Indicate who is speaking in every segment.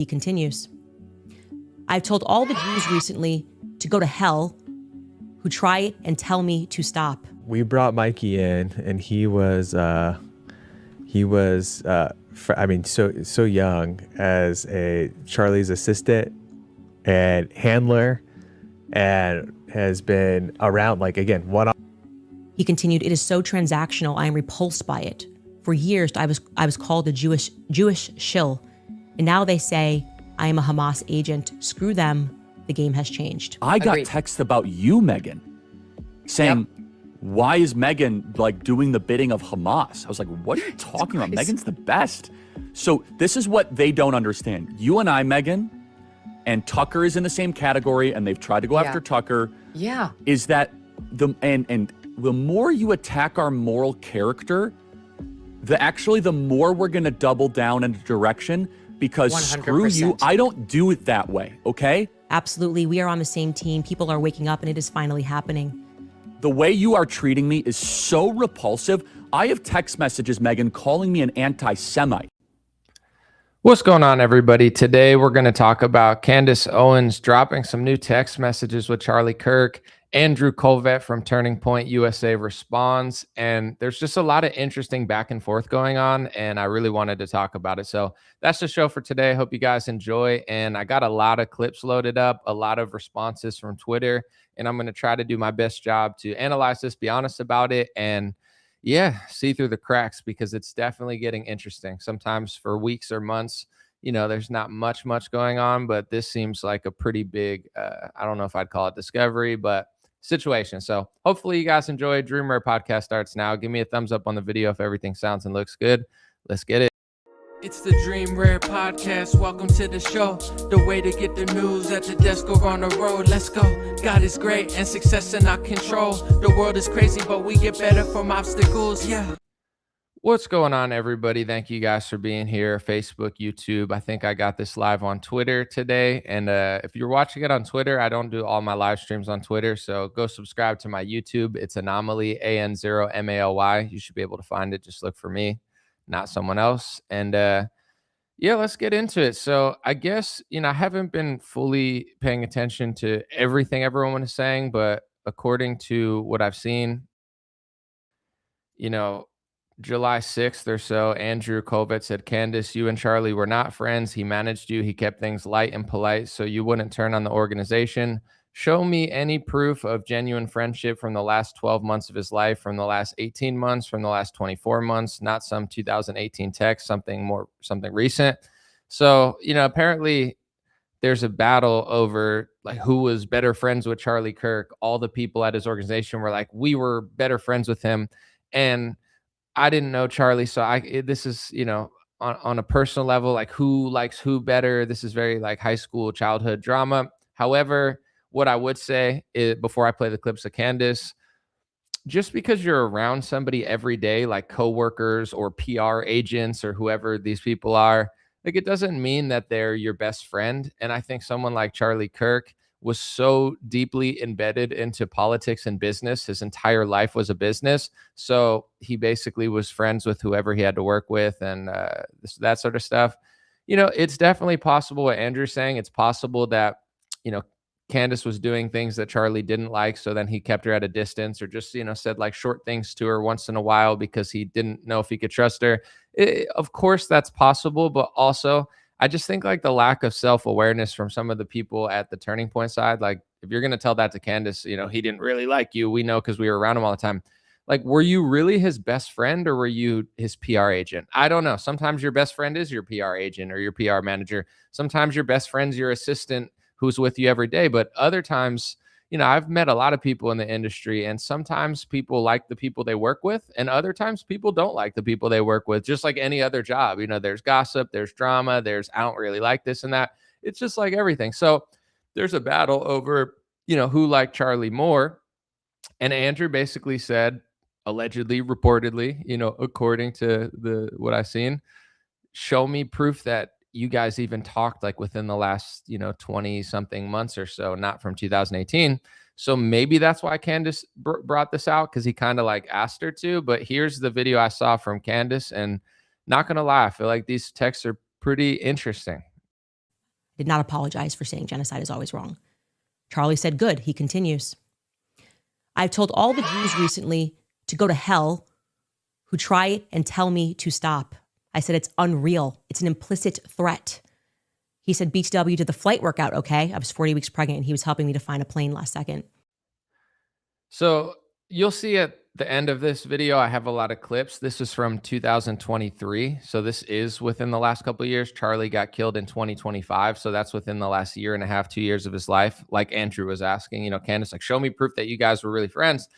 Speaker 1: He continues, I've told all the Jews recently to go to hell who try and tell me to stop.
Speaker 2: We brought Mikey in, and he was so young as a Charlie's assistant and handler, and has been around, like, again, one.
Speaker 1: He continued, it is so transactional. I am repulsed by it. For years, I was called a Jewish shill, and now they say I am a Hamas agent. Screw them. The game has changed.
Speaker 3: I got texts about you, Megan, saying, why is Megan like doing the bidding of Hamas? I was like, what are you talking about? Megan's the best. So this is what they don't understand. You and I, Megan, and Tucker is in the same category, and they've tried to go after Tucker.
Speaker 4: Yeah.
Speaker 3: Is that and the more you attack our moral character, the more we're going to double down in a direction, because 100%. Screw you, I don't do it that way, okay?
Speaker 1: Absolutely. We are on the same team. People are waking up, and it is finally happening.
Speaker 3: The way you are treating me is so repulsive. I have text messages, Megan, calling me an anti-Semite.
Speaker 5: What's going on, everybody? Today, we're going to talk about Candace Owens dropping some new text messages with Charlie Kirk. Andrew Kolvet from Turning Point USA responds, and there's just a lot of interesting back and forth going on, and I really wanted to talk about it. So that's the show for today. Hope you guys enjoy, and I got a lot of clips loaded up, a lot of responses from Twitter, and I'm going to try to do my best job to analyze this, be honest about it, and see through the cracks, because it's definitely getting interesting. Sometimes for weeks or months, there's not much going on, but this seems like a pretty big, I don't know if I'd call it discovery, but situation. So hopefully you guys enjoy. Dream Rare Podcast starts now. Give me a thumbs up on the video if everything sounds and looks good. Let's get it.
Speaker 6: It's the Dream Rare Podcast. Welcome to the show. The way to get the news at the desk or on the road. Let's go. God is great and success in our control. The world is crazy, but we get better from obstacles. Yeah.
Speaker 5: What's going on, everybody? Thank you guys for being here. Facebook, YouTube. I think I got this live on Twitter today. And if you're watching it on Twitter, I don't do all my live streams on Twitter. So go subscribe to my YouTube. It's Anomaly, AN0MALY. You should be able to find it. Just look for me, not someone else. And let's get into it. So I guess, I haven't been fully paying attention to everything everyone is saying, but according to what I've seen, July 6th or so, Andrew Kolvet said, Candace, you and Charlie were not friends. He managed you. He kept things light and polite so you wouldn't turn on the organization. Show me any proof of genuine friendship from the last 12 months of his life, from the last 18 months, from the last 24 months, not some 2018 text, something recent. So, apparently there's a battle over like who was better friends with Charlie Kirk. All the people at his organization were like, we were better friends with him. And I didn't know Charlie, so this is, on a personal level, like who likes who better. This is very like high school childhood drama. However, what I would say is, before I play the clips of Candace, just because you're around somebody every day, like coworkers or PR agents or whoever these people are, like it doesn't mean that they're your best friend. And I think someone like Charlie Kirk was so deeply embedded into politics and business. His entire life was a business. So he basically was friends with whoever he had to work with and that sort of stuff. It's definitely possible what Andrew's saying. It's possible that, Candace was doing things that Charlie didn't like. So then he kept her at a distance or just, said like short things to her once in a while because he didn't know if he could trust her. Of course, that's possible. But also, I just think like the lack of self-awareness from some of the people at the Turning Point side, like if you're going to tell that to Candace, he didn't really like you. We know because we were around him all the time. Like, were you really his best friend or were you his PR agent? I don't know. Sometimes your best friend is your PR agent or your PR manager. Sometimes your best friend's your assistant who's with you every day. But other times, I've met a lot of people in the industry, and sometimes people like the people they work with, and other times people don't like the people they work with, just like any other job. There's gossip, there's drama, there's I don't really like this and that. It's just like everything. So there's a battle over, who liked Charlie more. And Andrew basically said, allegedly, reportedly, according to what I've seen, show me proof that you guys even talked like within the last, 20 something months or so, not from 2018. So maybe that's why Candace brought this out, because he kind of like asked her to. But here's the video I saw from Candace, and not going to lie, I feel like these texts are pretty interesting.
Speaker 1: did not apologize for saying genocide is always wrong. Charlie said, good. He continues. I've told all the Jews recently to go to hell who try and tell me to stop. I said, it's unreal. It's an implicit threat. He said, BTW, did the flight work out okay? I was 40 weeks pregnant and he was helping me to find a plane last second.
Speaker 5: So you'll see at the end of this video, I have a lot of clips. This is from 2023. So this is within the last couple of years. Charlie got killed in 2025. So that's within the last year and a half, 2 years of his life. Like Andrew was asking, Candace, like, show me proof that you guys were really friends.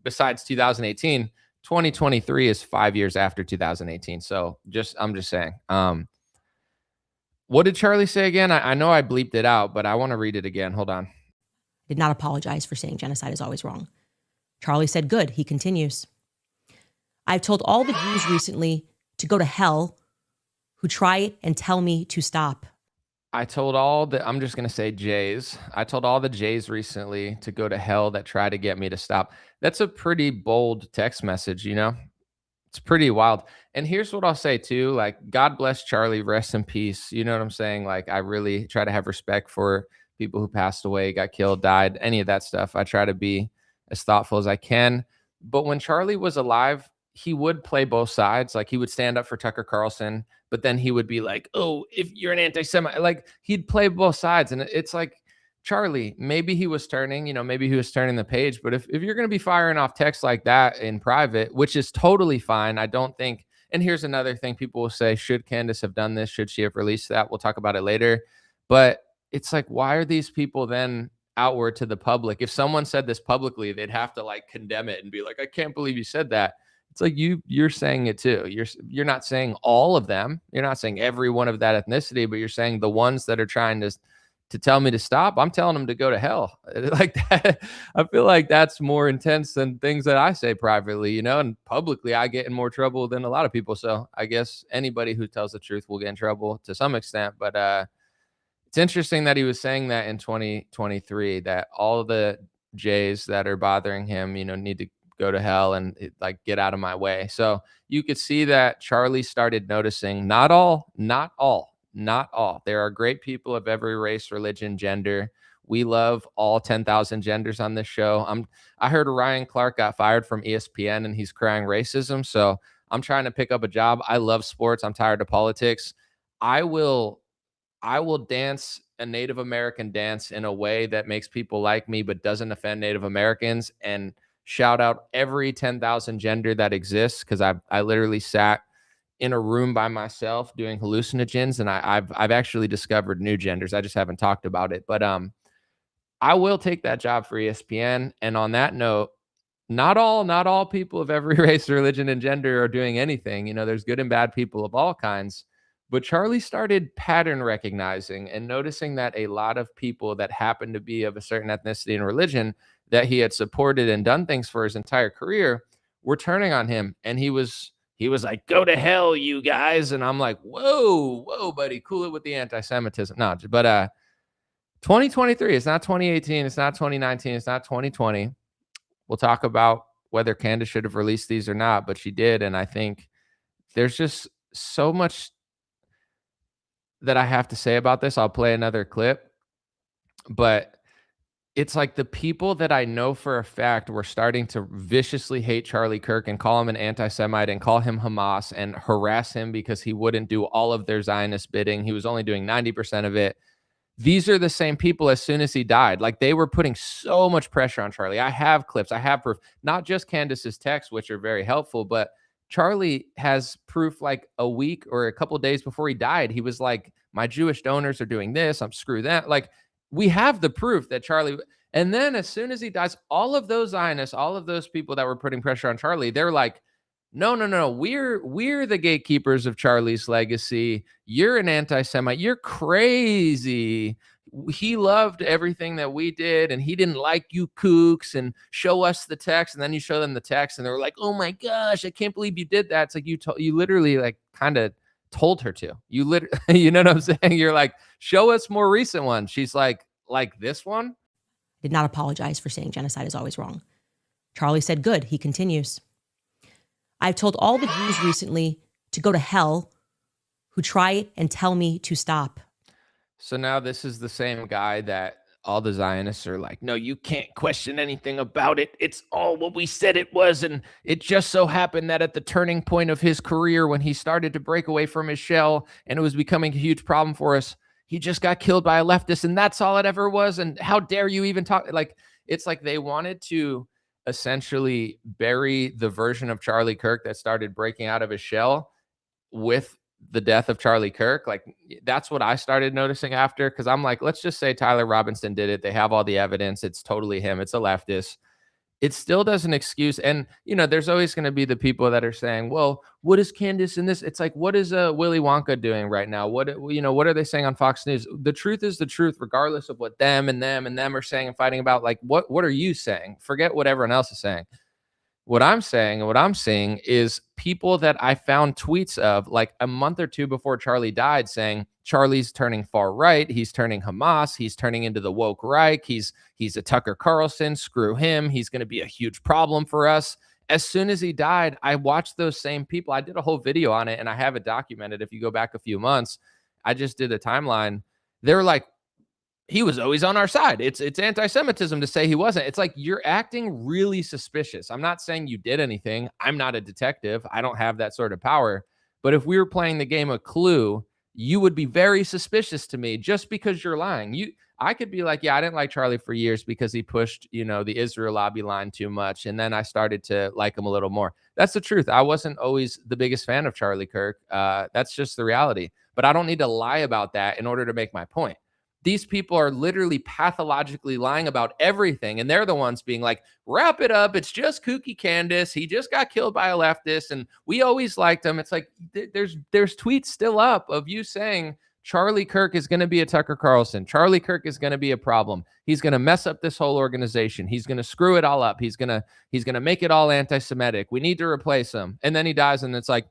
Speaker 5: Besides 2018, 2023 is 5 years after 2018. So I'm just saying. What did Charlie say again? I know I bleeped it out, but I want to read it again. Hold on.
Speaker 1: Did not apologize for saying genocide is always wrong. Charlie said, good. He continues. I've told all the Jews recently to go to hell who try and tell me to stop.
Speaker 5: I'm just going to say Jays. I told all the Jays recently to go to hell that try to get me to stop. That's a pretty bold text message, It's pretty wild. And here's what I'll say too, like, God bless Charlie, rest in peace. You know what I'm saying? Like, I really try to have respect for people who passed away, got killed, died, any of that stuff. I try to be as thoughtful as I can. But when Charlie was alive, he would play both sides. Like, he would stand up for Tucker Carlson, but then he would be like, oh, if you're an anti-Semite, like, he'd play both sides. And it's like, Charlie, maybe he was turning the page, but if you're going to be firing off texts like that in private, which is totally fine, I don't think. And here's another thing people will say, should Candace have done this? Should she have released that? We'll talk about it later. But it's like, why are these people then outward to the public? If someone said this publicly, they'd have to like condemn it and be like, I can't believe you said that. It's like, you're saying it too. You're not saying all of them. You're not saying every one of that ethnicity, but you're saying the ones that are trying to tell me to stop. I'm telling them to go to hell. Like that. I feel like that's more intense than things that I say privately, and publicly I get in more trouble than a lot of people. So I guess anybody who tells the truth will get in trouble to some extent. But it's interesting that he was saying that in 2023, that all the Jays that are bothering him, need to go to hell and like get out of my way. So you could see that Charlie started noticing, not all. There are great people of every race, religion, gender. We love all 10,000 genders on this show. I heard Ryan Clark got fired from ESPN and he's crying racism. So I'm trying to pick up a job. I love sports. I'm tired of politics. I will dance a Native American dance in a way that makes people like me, but doesn't offend Native Americans, and shout out every 10,000 gender that exists. Cause I literally sat in a room by myself doing hallucinogens, and I've actually discovered new genders. I just haven't talked about it, but I will take that job for ESPN. And on that note, not all people of every race, religion, and gender are doing anything. There's good and bad people of all kinds. But Charlie started pattern recognizing and noticing that a lot of people that happened to be of a certain ethnicity and religion that he had supported and done things for his entire career were turning on him. And he was like, go to hell, you guys. And I'm like, whoa, buddy, cool it with the anti-Semitism. No, but 2023, it's not 2018, it's not 2019, it's not 2020. We'll talk about whether Candace should have released these or not, but she did. And I think there's just so much that I have to say about this. I'll play another clip, but it's like the people that I know for a fact were starting to viciously hate Charlie Kirk and call him an anti-Semite and call him Hamas and harass him because he wouldn't do all of their Zionist bidding. He was only doing 90% of it. These are the same people as soon as he died. Like, they were putting so much pressure on Charlie. I have clips. I have proof, not just Candace's texts, which are very helpful, but Charlie has proof. Like a week or a couple of days before he died, he was like, my Jewish donors are doing this. I'm screw that. Like, we have the proof that Charlie. And then as soon as he dies, all of those Zionists, all of those people that were putting pressure on Charlie, they're like, no. We're the gatekeepers of Charlie's legacy. You're an anti-Semite. You're crazy. He loved everything that we did, and he didn't like you kooks, and show us the text. And then you show them the text, and they're like, oh my gosh, I can't believe you did that. It's like you literally like kind of told her to. You know what I'm saying? You're like, show us more recent ones. She's like this one?
Speaker 1: Did not apologize for saying genocide is always wrong. Charlie said, good. He continues. I've told all the Jews recently to go to hell who try and tell me to stop.
Speaker 5: So now this is the same guy that all the Zionists are like, no, you can't question anything about it. It's all what we said it was. And it just so happened that at the turning point of his career, when he started to break away from his shell and it was becoming a huge problem for us, he just got killed by a leftist. And that's all it ever was. And how dare you even talk? Like, it's like they wanted to essentially bury the version of Charlie Kirk that started breaking out of his shell with the death of Charlie Kirk. Like, that's what I started noticing after, because I'm like, let's just say Tyler Robinson did it. They have all the evidence. It's totally him. It's a leftist. It still doesn't excuse. And, there's always going to be the people that are saying, well, what is Candace in this? It's like, what is Willy Wonka doing right now? What are they saying on Fox News? The truth is the truth, regardless of what them are saying and fighting about. Like, what are you saying? Forget what everyone else is saying. What I'm saying and what I'm seeing is people that I found tweets of like a month or two before Charlie died saying Charlie's turning far right, he's turning Hamas, he's turning into the woke Reich, he's a Tucker Carlson, screw him, he's going to be a huge problem for us. As soon as he died, I watched those same people. I did a whole video on it and I have it documented. If you go back a few months, I just did a timeline. They're like, he was always on our side. It's anti-Semitism to say he wasn't. It's like, you're acting really suspicious. I'm not saying you did anything. I'm not a detective. I don't have that sort of power. But if we were playing the game of Clue, you would be very suspicious to me just because you're lying. I could be like, yeah, I didn't like Charlie for years because he pushed, the Israel lobby line too much. And then I started to like him a little more. That's the truth. I wasn't always the biggest fan of Charlie Kirk. That's just the reality. But I don't need to lie about that in order to make my point. These people are literally pathologically lying about everything. And they're the ones being like, wrap it up. It's just kooky Candace. He just got killed by a leftist. And we always liked him. It's like, there's tweets still up of you saying Charlie Kirk is going to be a Tucker Carlson. Charlie Kirk is going to be a problem. He's going to mess up this whole organization. He's going to screw it all up. He's going to make it all anti-Semitic. We need to replace him. And then he dies. And it's like,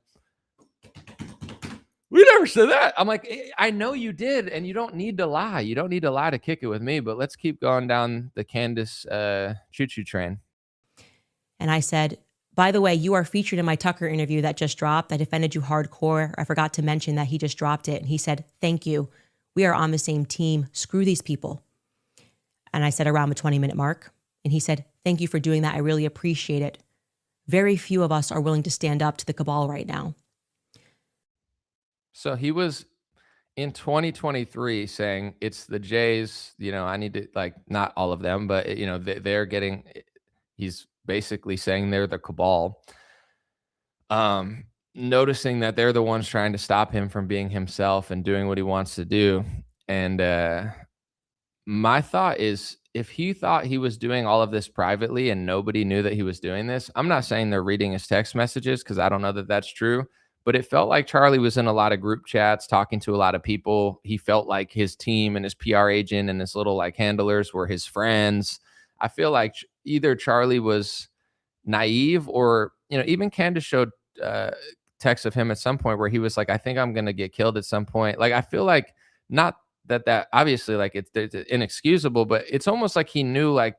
Speaker 5: we never said that. I'm like, I know you did, and you don't need to lie. You don't need to lie to kick it with me, but let's keep going down the Candace choo-choo train.
Speaker 1: And I said, by the way, you are featured in my Tucker interview that just dropped. I defended you hardcore. I forgot to mention that he just dropped it. And he said, thank you. We are on the same team. Screw these people. And I said around the 20-minute mark. And he said, thank you for doing that. I really appreciate it. Very few of us are willing to stand up to the cabal right now.
Speaker 5: So he was in 2023 saying it's the Jays, I need to, like, not all of them, but, they're getting, he's basically saying they're the cabal. Noticing that they're the ones trying to stop him from being himself and doing what he wants to do. And my thought is, if he thought he was doing all of this privately and nobody knew that he was doing this, I'm not saying they're reading his text messages because I don't know that that's true. But it felt like Charlie was in a lot of group chats, talking to a lot of people. He felt like his team and his PR agent and his little like handlers were his friends. I feel like either Charlie was naive or, even Candace showed texts of him at some point where he was like, I think I'm going to get killed at some point. Like, I feel like not that obviously like it's inexcusable, but it's almost like he knew like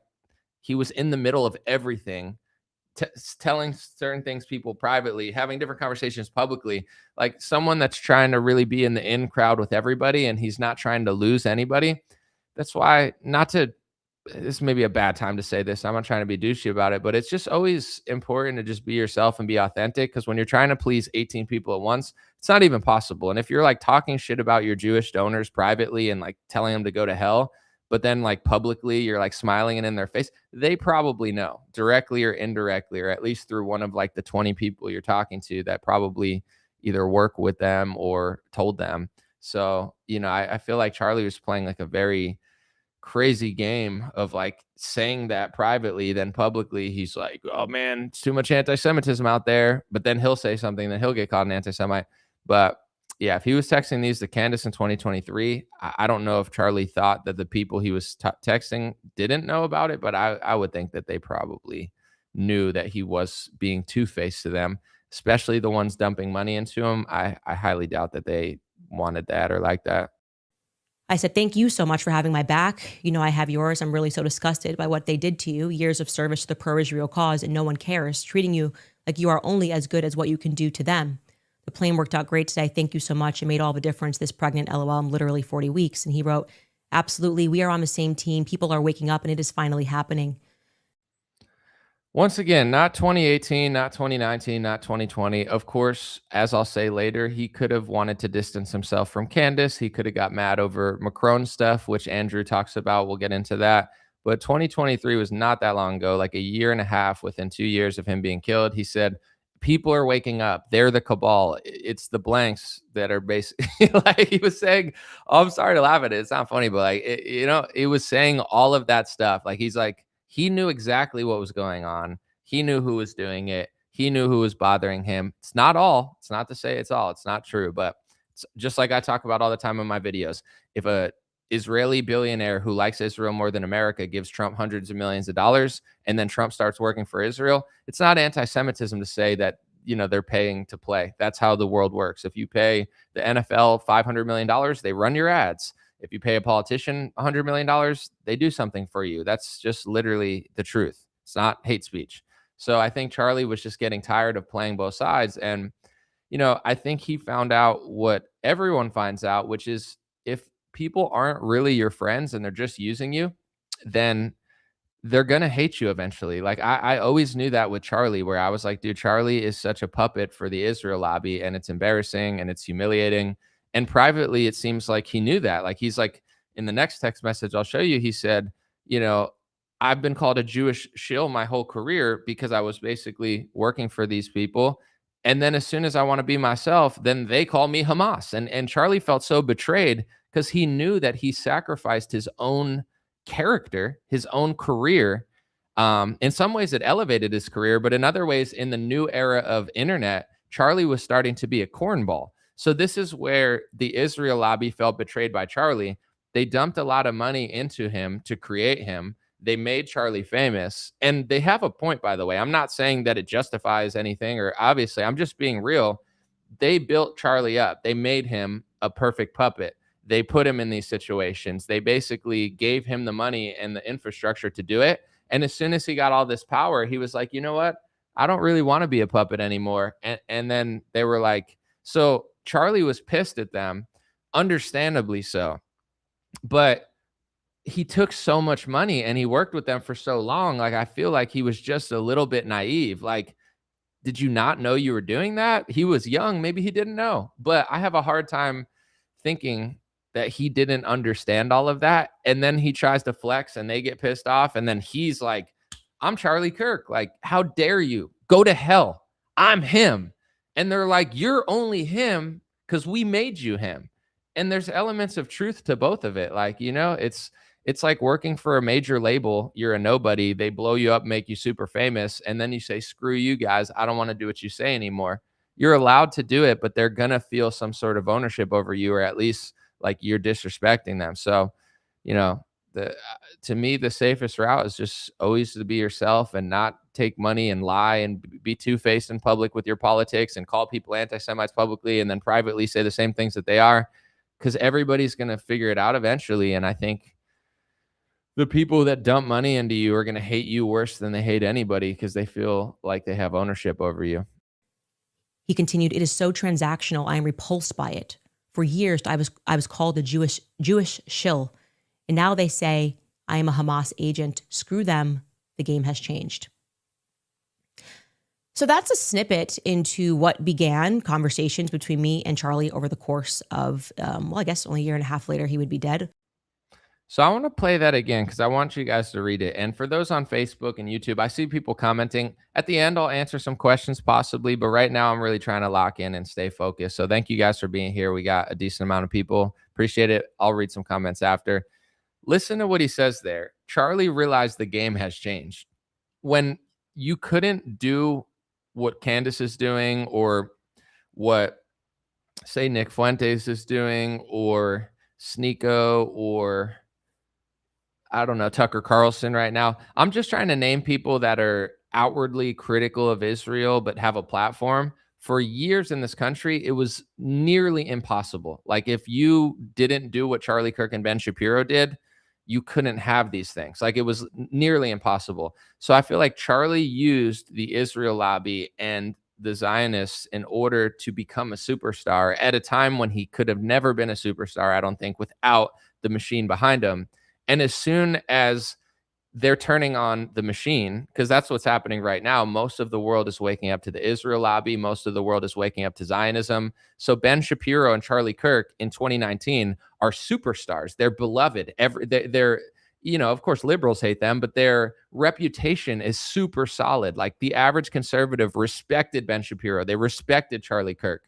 Speaker 5: he was in the middle of everything. Telling certain things people privately, having different conversations publicly, like someone that's trying to really be in the in crowd with everybody and he's not trying to lose anybody. That's why this may be a bad time to say this. I'm not trying to be douchey about it, but it's just always important to just be yourself and be authentic. Because when you're trying to please 18 people at once, it's not even possible. And if you're like talking shit about your Jewish donors privately and like telling them to go to hell, but then like publicly you're like smiling and in their face, they probably know directly or indirectly, or at least through one of like the 20 people you're talking to that probably either work with them or told them. So, I feel like Charlie was playing like a very crazy game of like saying that privately, then publicly he's like, oh man, it's too much anti-Semitism out there. But then he'll say something, then he'll get called an anti-Semite. But yeah, if he was texting these to Candace in 2023, I don't know if Charlie thought that the people he was texting didn't know about it, but I would think that they probably knew that he was being two-faced to them, especially the ones dumping money into him. I highly doubt that they wanted that or like that.
Speaker 1: I said, thank you so much for having my back. I have yours. I'm really so disgusted by what they did to you. Years of service to the pro-Israel cause and no one cares, treating you like you are only as good as what you can do to them. The plane worked out great today. Thank you so much. It made all the difference. This pregnant, LOL, I'm literally 40 weeks. And he wrote, absolutely, we are on the same team. People are waking up and it is finally happening.
Speaker 5: Once again, not 2018, not 2019, not 2020. Of course, as I'll say later, he could have wanted to distance himself from Candace. He could have got mad over Macron stuff, which Andrew talks about. We'll get into that. But 2023 was not that long ago, like a year and a half within 2 years of him being killed. He said, people are waking up. They're the cabal. It's the blanks that are basically like he was saying. Oh, I'm sorry to laugh at it. It's not funny, but like, it was saying all of that stuff. Like he's like, he knew exactly what was going on. He knew who was doing it. He knew who was bothering him. It's not all. It's not to say it's all. It's not true. But it's just like I talk about all the time in my videos. If a Israeli billionaire who likes Israel more than America gives Trump hundreds of millions of dollars, and then Trump starts working for Israel, it's not anti-Semitism to say that, they're paying to play. That's how the world works. If you pay the NFL $500 million, they run your ads. If you pay a politician $100 million, they do something for you. That's just literally the truth. It's not hate speech. So I think Charlie was just getting tired of playing both sides. And, I think he found out what everyone finds out, which is if people aren't really your friends and they're just using you, then they're going to hate you eventually. Like I always knew that with Charlie, where I was like, dude, Charlie is such a puppet for the Israel lobby, and it's embarrassing and it's humiliating. And privately, it seems like he knew that. Like he's like, in the next text message I'll show you, he said, I've been called a Jewish shill my whole career because I was basically working for these people. And then as soon as I want to be myself, then they call me Hamas. And Charlie felt so betrayed because he knew that he sacrificed his own character, his own career. In some ways it elevated his career, but in other ways, in the new era of internet, Charlie was starting to be a cornball. So this is where the Israel lobby felt betrayed by Charlie. They dumped a lot of money into him to create him. They made Charlie famous, and they have a point, by the way. I'm not saying that it justifies anything, or obviously I'm just being real. They built Charlie up. They made him a perfect puppet. They put him in these situations. They basically gave him the money and the infrastructure to do it. And as soon as he got all this power, he was like, you know what? I don't really want to be a puppet anymore. And then they were like, so Charlie was pissed at them, understandably so. But he took so much money and he worked with them for so long. Like, I feel like he was just a little bit naive. Like, did you not know you were doing that? He was young. Maybe he didn't know. But I have a hard time thinking that he didn't understand all of that. And then he tries to flex and they get pissed off. And then he's like, I'm Charlie Kirk. Like, how dare you? Go to hell. I'm him. And they're like, you're only him because we made you him. And there's elements of truth to both of it. Like, it's like working for a major label. You're a nobody. They blow you up, make you super famous. And then you say, screw you guys. I don't want to do what you say anymore. You're allowed to do it, but they're going to feel some sort of ownership over you, or at least like you're disrespecting them. So, to me, the safest route is just always to be yourself and not take money and lie and be two-faced in public with your politics and call people anti-Semites publicly and then privately say the same things that they are, because everybody's going to figure it out eventually. And I think the people that dump money into you are going to hate you worse than they hate anybody because they feel like they have ownership over you.
Speaker 1: He continued, it is so transactional. I am repulsed by it. For years, I was called a Jewish shill. And now they say I am a Hamas agent. Screw them. The game has changed. So that's a snippet into what began conversations between me and Charlie over the course of, I guess only a year and a half later, he would be dead.
Speaker 5: So I want to play that again because I want you guys to read it. And for those on Facebook and YouTube, I see people commenting. At the end, I'll answer some questions possibly, but right now I'm really trying to lock in and stay focused. So thank you guys for being here. We got a decent amount of people. Appreciate it. I'll read some comments after. Listen to what he says there. Charlie realized the game has changed. When you couldn't do what Candace is doing, or what, say, Nick Fuentes is doing, or Sneeko, or I don't know, Tucker Carlson right now. I'm just trying to name people that are outwardly critical of Israel but have a platform. For years in this country, it was nearly impossible. Like, if you didn't do what Charlie Kirk and Ben Shapiro did, you couldn't have these things. Like, it was nearly impossible. So I feel like Charlie used the Israel lobby and the Zionists in order to become a superstar at a time when he could have never been a superstar, I don't think, without the machine behind him. And as soon as they're turning on the machine, because that's what's happening right now, most of the world is waking up to the Israel lobby. Most of the world is waking up to Zionism. So Ben Shapiro and Charlie Kirk in 2019 are superstars. They're beloved. They're of course, liberals hate them, but their reputation is super solid. Like the average conservative respected Ben Shapiro. They respected Charlie Kirk.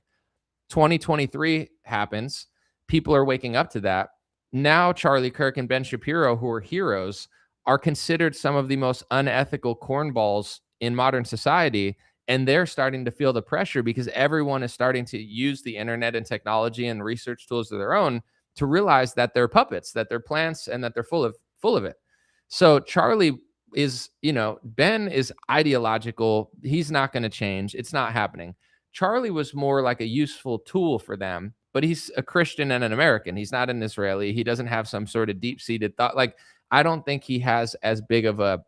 Speaker 5: 2023 happens. People are waking up to that. Now Charlie Kirk and Ben Shapiro, who are heroes, are considered some of the most unethical cornballs in modern society. And they're starting to feel the pressure because everyone is starting to use the internet and technology and research tools of their own to realize that they're puppets, that they're plants, and that they're full of it. So Charlie is, Ben is ideological. He's not going to change. It's not happening. Charlie was more like a useful tool for them, but he's a Christian and an American. He's not an Israeli. He doesn't have some sort of deep-seated thought. Like, I don't think he has as big of a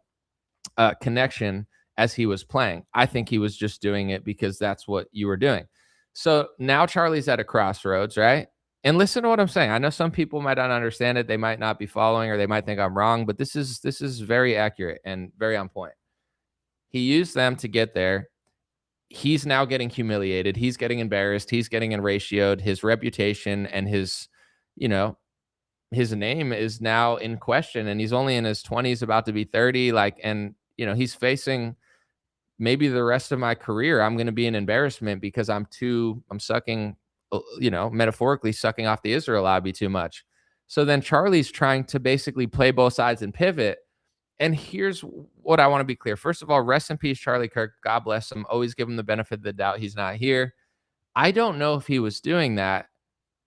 Speaker 5: connection as he was playing. I think he was just doing it because that's what you were doing. So now Charlie's at a crossroads, right? And listen to what I'm saying. I know some people might not understand it. They might not be following, or they might think I'm wrong, but this is very accurate and very on point. He used them to get there. He's now getting humiliated. He's getting embarrassed. He's getting inratioed. His reputation and his name is now in question, and he's only in his 20s, about to be 30. He's facing maybe the rest of my career. I'm going to be an embarrassment because I'm sucking, metaphorically sucking off the Israel lobby too much. So then Charlie's trying to basically play both sides and pivot. And here's what I want to be clear. First of all, rest in peace, Charlie Kirk. God bless him. Always give him the benefit of the doubt. He's not here. I don't know if he was doing that.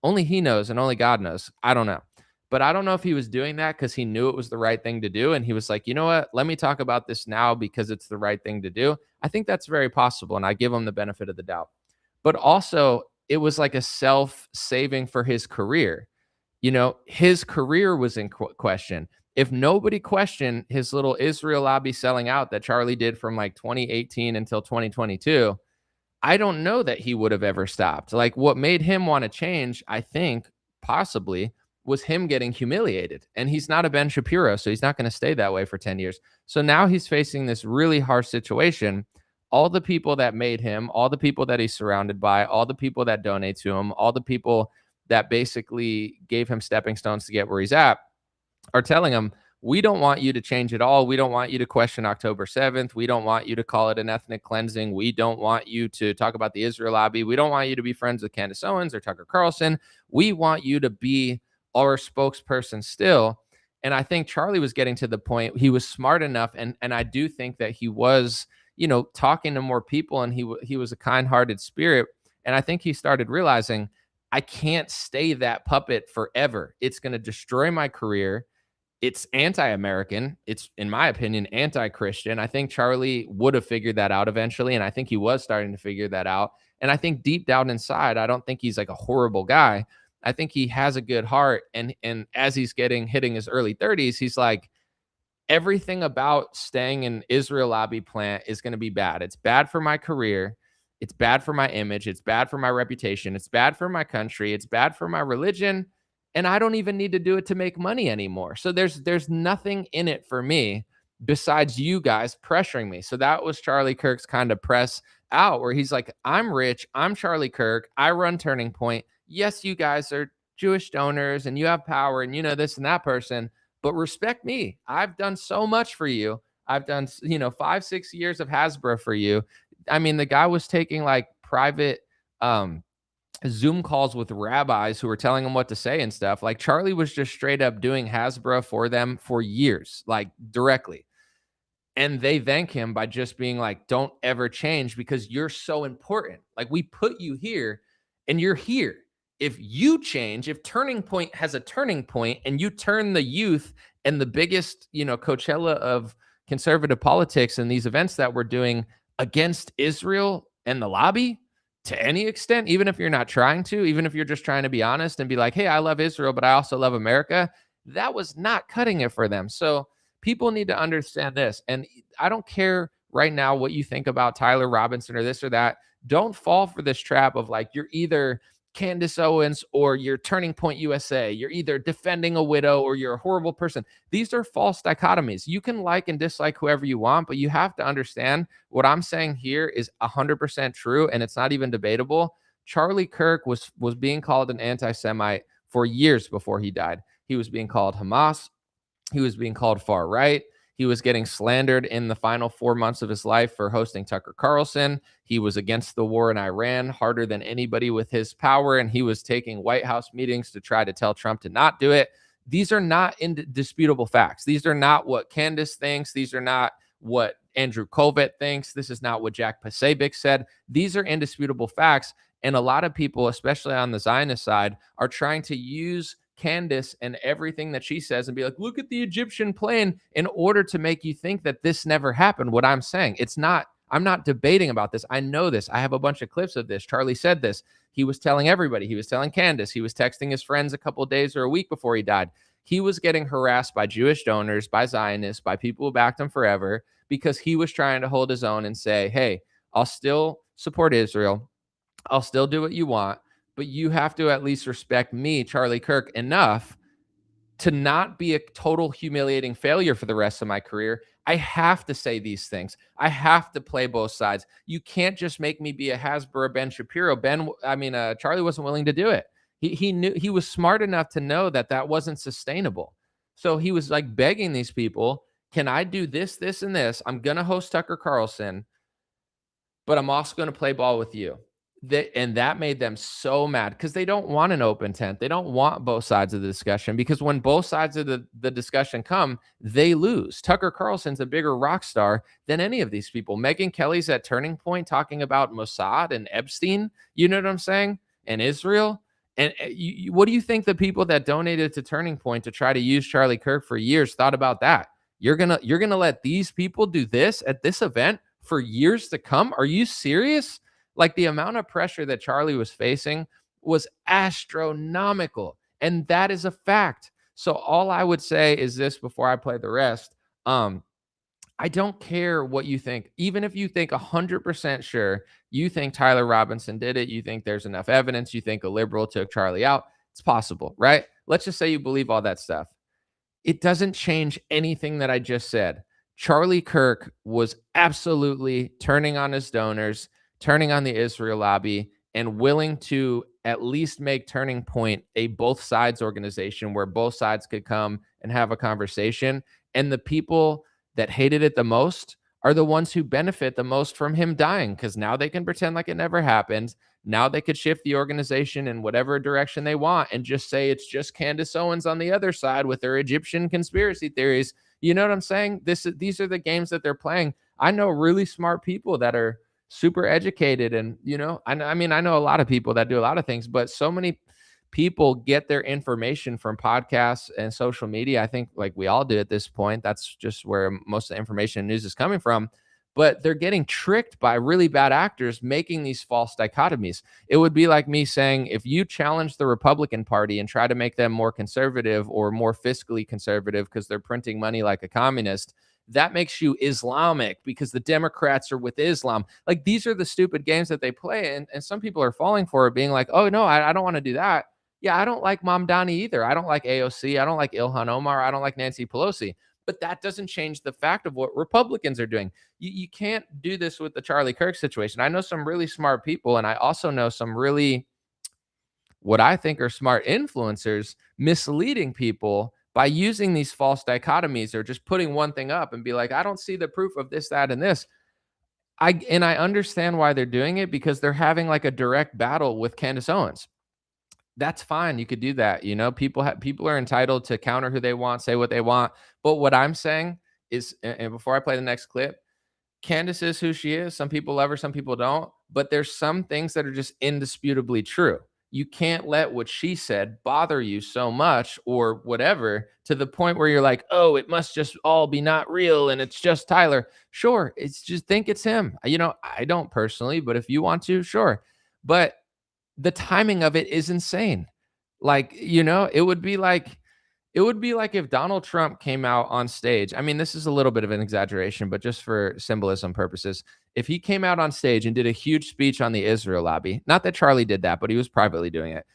Speaker 5: Only he knows, and only God knows. I don't know. But I don't know if he was doing that because he knew it was the right thing to do. And he was like, you know what? Let me talk about this now because it's the right thing to do. I think that's very possible. And I give him the benefit of the doubt. But also, it was like a self-saving for his career. His career was in question. If nobody questioned his little Israel lobby selling out that Charlie did from like 2018 until 2022, I don't know that he would have ever stopped. Like, what made him want to change, I think, possibly, was him getting humiliated. And he's not a Ben Shapiro, so he's not going to stay that way for 10 years. So now he's facing this really harsh situation. All the people that made him, all the people that he's surrounded by, all the people that donate to him, all the people that basically gave him stepping stones to get where he's at are telling him, we don't want you to change at all. We don't want you to question October 7th. We don't want you to call it an ethnic cleansing. We don't want you to talk about the Israel lobby. We don't want you to be friends with Candace Owens or Tucker Carlson. We want you to be our spokesperson still. And I think Charlie was getting to the point, he was smart enough. And I do think that he was, talking to more people, and he was a kind-hearted spirit. And I think he started realizing, I can't stay that puppet forever. It's going to destroy my career. It's anti-American. It's, in my opinion, anti-Christian. I think Charlie would have figured that out eventually. And I think he was starting to figure that out. And I think deep down inside, I don't think he's like a horrible guy. I think he has a good heart. And as he's hitting his early 30s, he's like, everything about staying in Israel lobby plant is going to be bad. It's bad for my career. It's bad for my image. It's bad for my reputation. It's bad for my country. It's bad for my religion. And I don't even need to do it to make money anymore. So there's nothing in it for me besides you guys pressuring me. So that was Charlie Kirk's kind of press out, where he's like, I'm rich. I'm Charlie Kirk. I run Turning Point. Yes, you guys are Jewish donors and you have power and this and that person, but respect me. I've done so much for you. I've done, 5-6 years of Hasbro for you. I mean, the guy was taking like private Zoom calls with rabbis who were telling him what to say and stuff. Like, Charlie was just straight up doing Hasbro for them for years, like directly. And they thank him by just being like, don't ever change because you're so important. Like, we put you here and you're here. If you change, if Turning Point has a turning point and you turn the youth and the biggest, Coachella of conservative politics and these events that we're doing against Israel and the lobby to any extent, even if you're not trying to, even if you're just trying to be honest and be like, hey, I love Israel, but I also love America, that was not cutting it for them. So people need to understand this. And I don't care right now what you think about Tyler Robinson or this or that. Don't fall for this trap of like, you're either Candace Owens or you're Turning Point USA. You're either defending a widow or you're a horrible person. These are false dichotomies. You can like and dislike whoever you want, but you have to understand what I'm saying here is 100% true, and it's not even debatable. Charlie Kirk was being called an anti-Semite for years before he died. He was being called Hamas. He was being called far right. He was getting slandered in the final 4 months of his life for hosting Tucker Carlson. He was against the war in Iran harder than anybody with his power, and he was taking White House meetings to try to tell Trump to not do it. These are not indisputable facts. These are not what Candace thinks. These are not what Andrew Kolvet thinks. This is not what Jack Posobiec said. These are indisputable facts, and a lot of people, especially on the Zionist side, are trying to use Candace and everything that she says and be like, look at the Egyptian plane, in order to make you think that this never happened. What I'm saying, it's not, I'm not debating about this. I know this. I have a bunch of clips of this. Charlie said this. He was telling everybody. He was telling Candace. He was texting his friends a couple of days or a week before he died. He was getting harassed by Jewish donors, by Zionists, by people who backed him forever, because he was trying to hold his own and say, hey, I'll still support Israel. I'll still do what you want, but you have to at least respect me, Charlie Kirk, enough to not be a total humiliating failure for the rest of my career. I have to say these things. I have to play both sides. You can't just make me be a Hasbro Ben Shapiro. Charlie wasn't willing to do it. He knew, he was smart enough to know that that wasn't sustainable. So he was like begging these people, can I do this, this, and this? I'm going to host Tucker Carlson, but I'm also going to play ball with you. And that made them so mad, because they don't want an open tent. They don't want both sides of the discussion, because when both sides of the discussion come, they lose. Tucker Carlson's a bigger rock star than any of these people. Megyn Kelly's at Turning Point talking about Mossad and Epstein. You know what I'm saying? And Israel. And what do you think the people that donated to Turning Point to try to use Charlie Kirk for years thought about that? You're gonna let these people do this at this event for years to come? Are you serious? Like, the amount of pressure that Charlie was facing was astronomical. And that is a fact. So all I would say is this before I play the rest. I don't care what you think. Even if you think 100% sure, you think Tyler Robinson did it, you think there's enough evidence, you think a liberal took Charlie out, it's possible, right? Let's just say you believe all that stuff. It doesn't change anything that I just said. Charlie Kirk was absolutely turning on his donors, turning on the Israel lobby, and willing to at least make Turning Point a both sides organization where both sides could come and have a conversation. And the people that hated it the most are the ones who benefit the most from him dying, because now they can pretend like it never happened. Now they could shift the organization in whatever direction they want and just say it's just Candace Owens on the other side with her Egyptian conspiracy theories. You know what I'm saying? These are the games that they're playing. I know really smart people that are super educated, and I know a lot of people that do a lot of things, but so many people get their information from podcasts and social media. I think, like we all do at this point, that's just where most of the information and news is coming from. But they're getting tricked by really bad actors making these false dichotomies. It would be like me saying, if you challenge the Republican Party and try to make them more conservative or more fiscally conservative because they're printing money like a communist, that makes you Islamic because the Democrats are with Islam. Like, these are the stupid games that they play. And some people are falling for it, being like, oh, no, I don't want to do that. Yeah, I don't like Mamdani either. I don't like AOC. I don't like Ilhan Omar. I don't like Nancy Pelosi. But that doesn't change the fact of what Republicans are doing. You can't do this with the Charlie Kirk situation. I know some really smart people, and I also know some really, what I think are smart influencers, misleading people by using these false dichotomies, or just putting one thing up and be like, I don't see the proof of this, that, and this. I understand why they're doing it, because they're having like a direct battle with Candace Owens. That's fine. You could do that. People are entitled to counter who they want, say what they want. But what I'm saying is, and before I play the next clip, Candace is who she is. Some people love her, some people don't. But there's some things that are just indisputably true. You can't let what she said bother you so much, or whatever, to the point where you're like, oh, it must just all be not real and it's just Tyler. Sure, it's just think it's him. I don't personally, but if you want to, sure. But the timing of it is insane. Like, it would be like It would be like if Donald Trump came out on stage. I mean, this is a little bit of an exaggeration, but just for symbolism purposes, if he came out on stage and did a huge speech on the Israel lobby, not that Charlie did that, but he was privately doing it.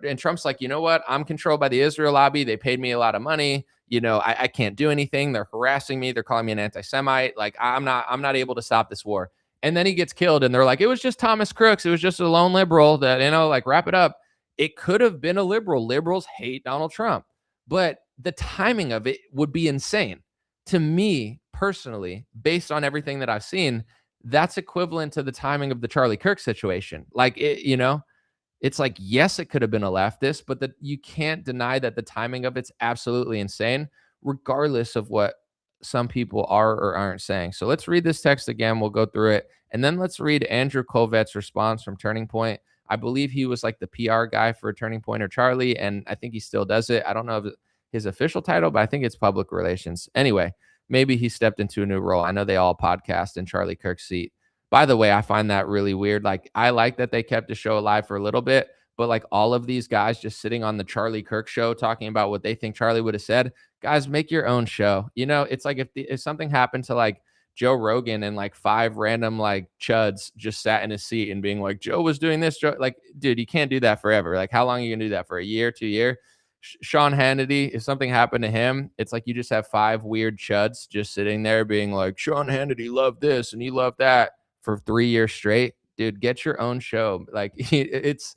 Speaker 5: And Trump's like, you know what? I'm controlled by the Israel lobby. They paid me a lot of money. I can't do anything. They're harassing me. They're calling me an anti-Semite. Like I'm not able to stop this war. And then he gets killed. And they're like, it was just Thomas Crooks. It was just a lone liberal that, like wrap it up. It could have been a liberal. Liberals hate Donald Trump. But the timing of it would be insane. To me, personally, based on everything that I've seen, that's equivalent to the timing of the Charlie Kirk situation. Like, it's like, yes, it could have been a leftist, but you can't deny that the timing of it's absolutely insane, regardless of what some people are or aren't saying. So let's read this text again. We'll go through it. And then let's read Andrew Kolvet's response from Turning Point. I believe he was like the PR guy for Turning Point or Charlie, and I think he still does it. I don't know if his official title, but I think it's public relations. Anyway, maybe he stepped into a new role. I know they all podcast in Charlie Kirk's seat. By the way, I find that really weird. Like, I like that they kept the show alive for a little bit, but like all of these guys just sitting on the Charlie Kirk show talking about what they think Charlie would have said. Guys, make your own show. It's like if something happened to like Joe Rogan and like 5 random like chuds just sat in his seat and being like, Joe was doing this. Joe, like, dude, you can't do that forever. Like, how long are you gonna do that for? A year, 2 years? Sean Hannity, if something happened to him, it's like you just have 5 weird chuds just sitting there being like, Sean Hannity loved this and he loved that for 3 years straight. Dude, get your own show. Like, it's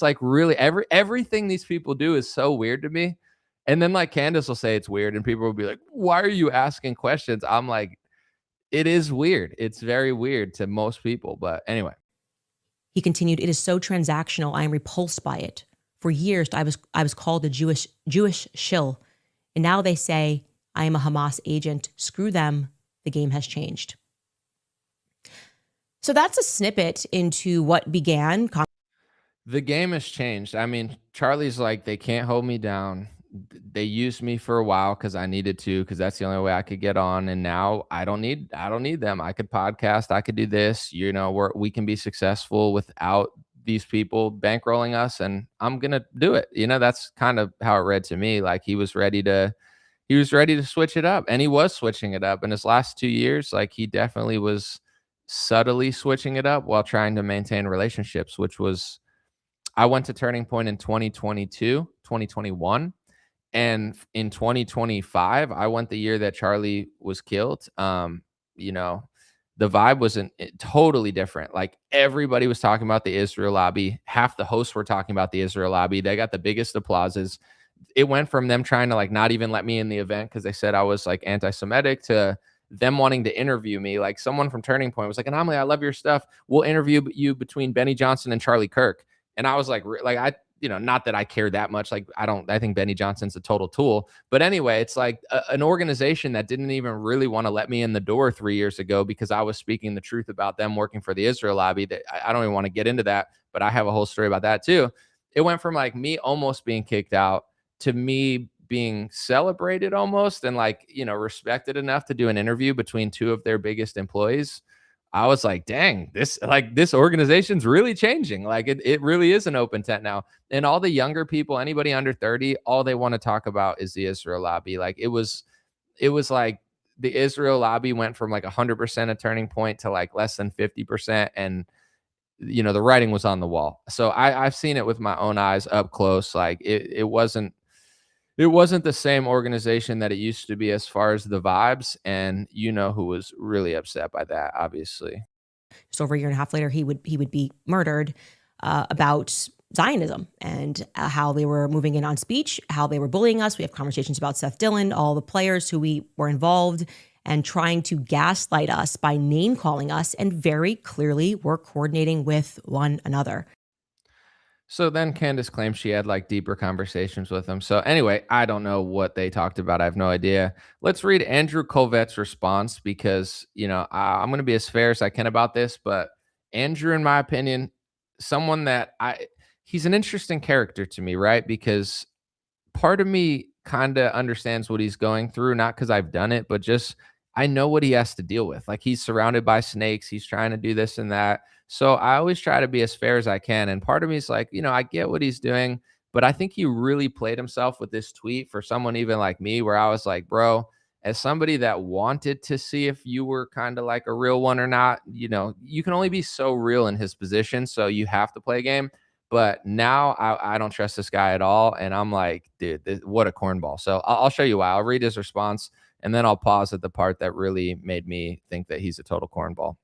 Speaker 5: like really everything these people do is so weird to me. And then like Candace will say it's weird and people will be like, why are you asking questions? I'm like, it is weird. It's very weird to most people. But anyway.
Speaker 1: He continued, it is so transactional. I am repulsed by it. For years, I was called a Jewish shill. And now they say I am a Hamas agent. Screw them. The game has changed. So that's a snippet into what began.
Speaker 5: The game has changed. I mean, Charlie's like, they can't hold me down. They used me for a while because I needed to, because that's the only way I could get on. And now I don't need them. I could podcast. I could do this. We can be successful without these people bankrolling us, and I'm gonna do it. That's kind of how it read to me. Like he was ready to switch it up, and he was switching it up in his last 2 years. Like he definitely was subtly switching it up while trying to maintain relationships, which was, I went to Turning Point in 2021. And in 2025, I went the year that Charlie was killed. The vibe was totally different. Like everybody was talking about the Israel lobby. Half the hosts were talking about the Israel lobby. They got the biggest applauses. It went from them trying to like not even let me in the event because they said I was like anti-Semitic to them wanting to interview me. Like someone from Turning Point was like, Anomaly, I love your stuff. We'll interview you between Benny Johnson and Charlie Kirk. And I was like not that I care that much. Like, I think Benny Johnson's a total tool. But anyway, it's like an organization that didn't even really want to let me in the door 3 years ago because I was speaking the truth about them working for the Israel lobby. That I don't even want to get into that, but I have a whole story about that too. It went from like me almost being kicked out to me being celebrated almost and like, respected enough to do an interview between 2 of their biggest employees. I was like, dang, this organization's really changing. Like it really is an open tent now. And all the younger people, anybody under 30, all they want to talk about is the Israel lobby. Like it was like the Israel lobby went from like 100% a Turning Point to like less than 50%. And, the writing was on the wall. So I've seen it with my own eyes up close. Like it wasn't the same organization that it used to be as far as the vibes. And who was really upset by that, obviously.
Speaker 1: Just over a year and a half later, he would be murdered about Zionism and how they were moving in on speech, how they were bullying us. We have conversations about Seth Dillon, all the players who we were involved and trying to gaslight us by name calling us, and very clearly were coordinating with one another.
Speaker 5: So then Candace claims she had like deeper conversations with him. So anyway, I don't know what they talked about. I have no idea. Let's read Andrew Kolvet's response because, I'm going to be as fair as I can about this. But Andrew, in my opinion, someone that he's an interesting character to me, right? Because part of me kind of understands what he's going through, not because I've done it, but just I know what he has to deal with. Like he's surrounded by snakes. He's trying to do this and that. So I always try to be as fair as I can. And part of me is like, I get what he's doing, But I think he really played himself with this tweet for someone even like me, where I was like, bro, as somebody that wanted to see if you were kind of like a real one or not, you can only be so real in his position. So you have to play a game. But now I don't trust this guy at all. And I'm like, dude, what a cornball. So I'll show you why. I'll read his response and then I'll pause at the part that really made me think that he's a total cornball.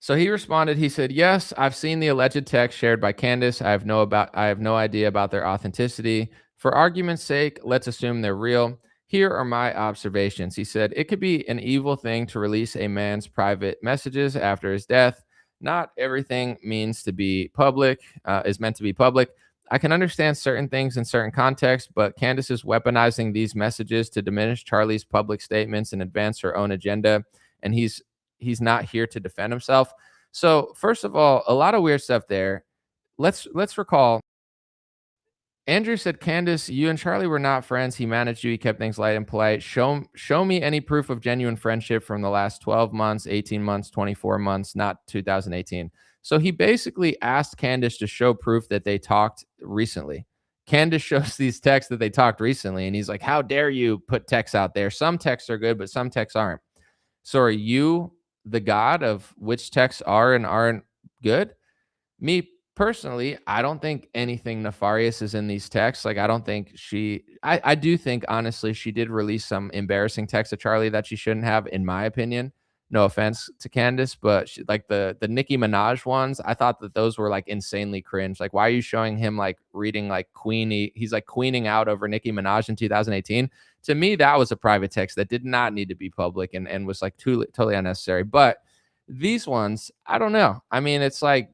Speaker 5: So he responded, he said, yes, I've seen the alleged text shared by Candace. I have no idea about their authenticity. For argument's sake, let's assume they're real. Here are my observations. He said, it could be an evil thing to release a man's private messages after his death. Not everything means to be public, is meant to be public. I can understand certain things in certain contexts, but Candace is weaponizing these messages to diminish Charlie's public statements and advance her own agenda. And he's not here to defend himself. So first of all, a lot of weird stuff there. Let's recall. Andrew said, Candace, you and Charlie were not friends. He managed you. He kept things light and polite. Show me any proof of genuine friendship from the last 12 months, 18 months, 24 months, not 2018. So he basically asked Candace to show proof that they talked recently. Candace shows these texts that they talked recently, and he's like, how dare you put texts out there? Some texts are good, but some texts aren't. So are you the god of which texts are and aren't good? Me personally, I don't think anything nefarious is in these texts. Like, I don't think I do think, honestly, she did release some embarrassing texts to Charlie that she shouldn't have, in my opinion. No offense to Candace, but like the Nicki Minaj ones, I thought that those were like insanely cringe. Like, why are you showing him like reading like Queenie? He's like queening out over Nicki Minaj in 2018. To me, that was a private text that did not need to be public and was like totally unnecessary. But these ones, I don't know. I mean, it's like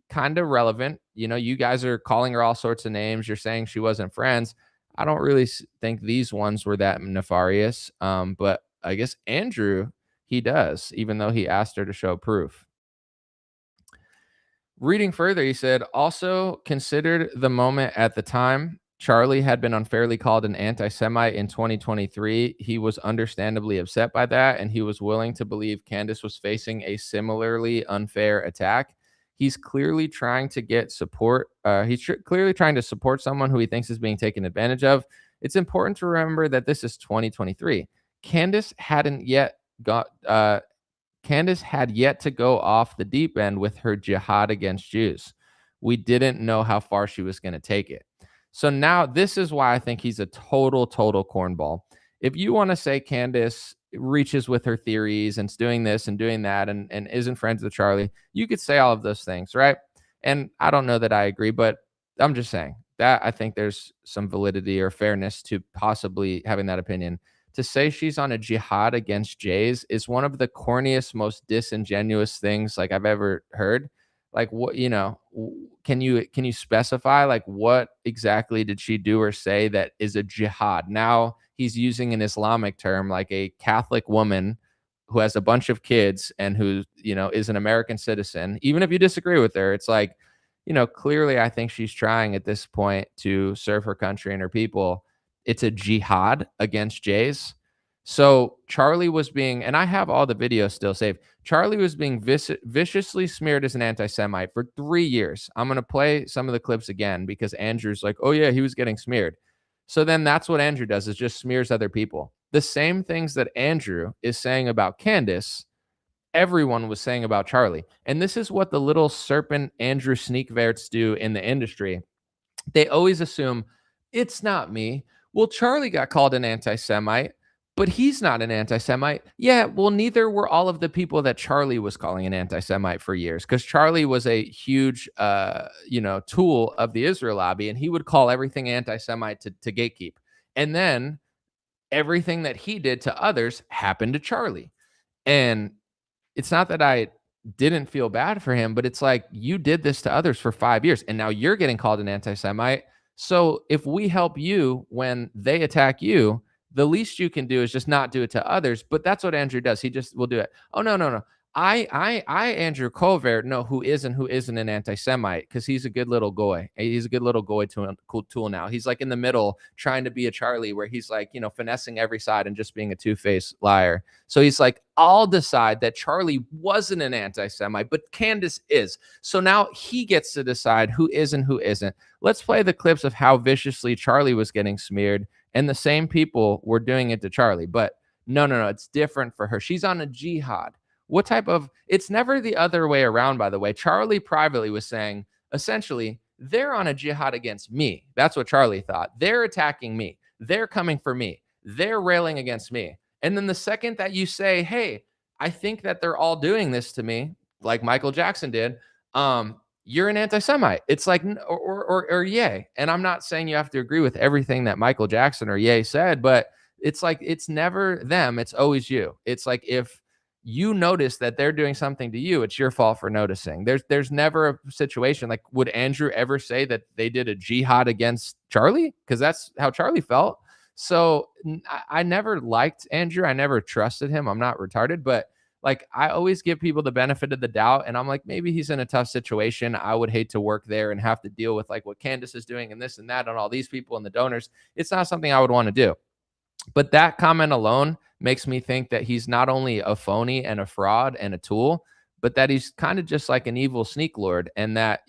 Speaker 5: kind of relevant. You guys are calling her all sorts of names. You're saying she wasn't friends. I don't really think these ones were that nefarious. But I guess Andrew, he does, even though he asked her to show proof. Reading further, he said, also considered the moment at the time. Charlie had been unfairly called an anti-Semite in 2023. He was understandably upset by that, and he was willing to believe Candace was facing a similarly unfair attack. He's clearly trying to get support. Clearly trying to support someone who he thinks is being taken advantage of. It's important to remember that this is 2023. Candace had yet to go off the deep end with her jihad against Jews. We didn't know how far she was going to take it. So now this is why I think he's a total cornball. If you want to say Candace reaches with her theories and is doing this and doing that and isn't friends with Charlie, you could say all of those things, right? And I don't know that I agree, but I'm just saying that I think there's some validity or fairness to possibly having that opinion. To say she's on a jihad against Jays is one of the corniest, most disingenuous things like I've ever heard. Like, what, can you specify like what exactly did she do or say that is a jihad? Now he's using an Islamic term, like a Catholic woman who has a bunch of kids and who, is an American citizen. Even if you disagree with her, it's like, clearly I think she's trying at this point to serve her country and her people. It's a jihad against Jays. So Charlie was being, and I have all the videos still saved. Charlie was being viciously smeared as an anti-Semite for 3 years. I'm going to play some of the clips again because Andrew's like, oh yeah, he was getting smeared. So then that's what Andrew does, is just smears other people. The same things that Andrew is saying about Candace, everyone was saying about Charlie. And this is what the little serpent Andrew Sneakverts do in the industry. They always assume it's not me. Well, Charlie got called an anti-Semite, but he's not an anti-Semite. Yeah, well, neither were all of the people that Charlie was calling an anti-Semite for years, because Charlie was a huge, tool of the Israel lobby, and he would call everything anti-Semite to gatekeep. And then everything that he did to others happened to Charlie. And it's not that I didn't feel bad for him, but it's like, you did this to others for 5 years, and now you're getting called an anti-Semite. So if we help you when they attack you, the least you can do is just not do it to others. But that's what Andrew does. He just will do it. Oh, no. Andrew Kolvet, know who is and who isn't an anti-Semite because he's a good little goy. He's a good little goy tool now. He's like in the middle trying to be a Charlie where he's like, finessing every side and just being a two-faced liar. So he's like, I'll decide that Charlie wasn't an anti-Semite, but Candace is. So now he gets to decide who is and who isn't. Let's play the clips of how viciously Charlie was getting smeared, and the same people were doing it to Charlie. But no, it's different for her. She's on a jihad. What type of, it's never the other way around, by the way. Charlie privately was saying, essentially, they're on a jihad against me. That's what Charlie thought. They're attacking me. They're coming for me. They're railing against me. And then the second that you say, hey, I think that they're all doing this to me, like Michael Jackson did, you're an anti-Semite. It's like, or Ye. And I'm not saying you have to agree with everything that Michael Jackson or Ye said, but it's like, it's never them. It's always you. It's like, if you notice that they're doing something to you, it's your fault for noticing. There's never a situation like, would Andrew ever say that they did a jihad against Charlie? Because that's how Charlie felt. So I never liked Andrew. I never trusted him. I'm not retarded, but like, I always give people the benefit of the doubt. And I'm like, maybe he's in a tough situation. I would hate to work there and have to deal with like what Candace is doing and this and that and all these people and the donors. It's not something I would want to do. But that comment alone makes me think that he's not only a phony and a fraud and a tool, but that he's kind of just like an evil sneak lord, and that,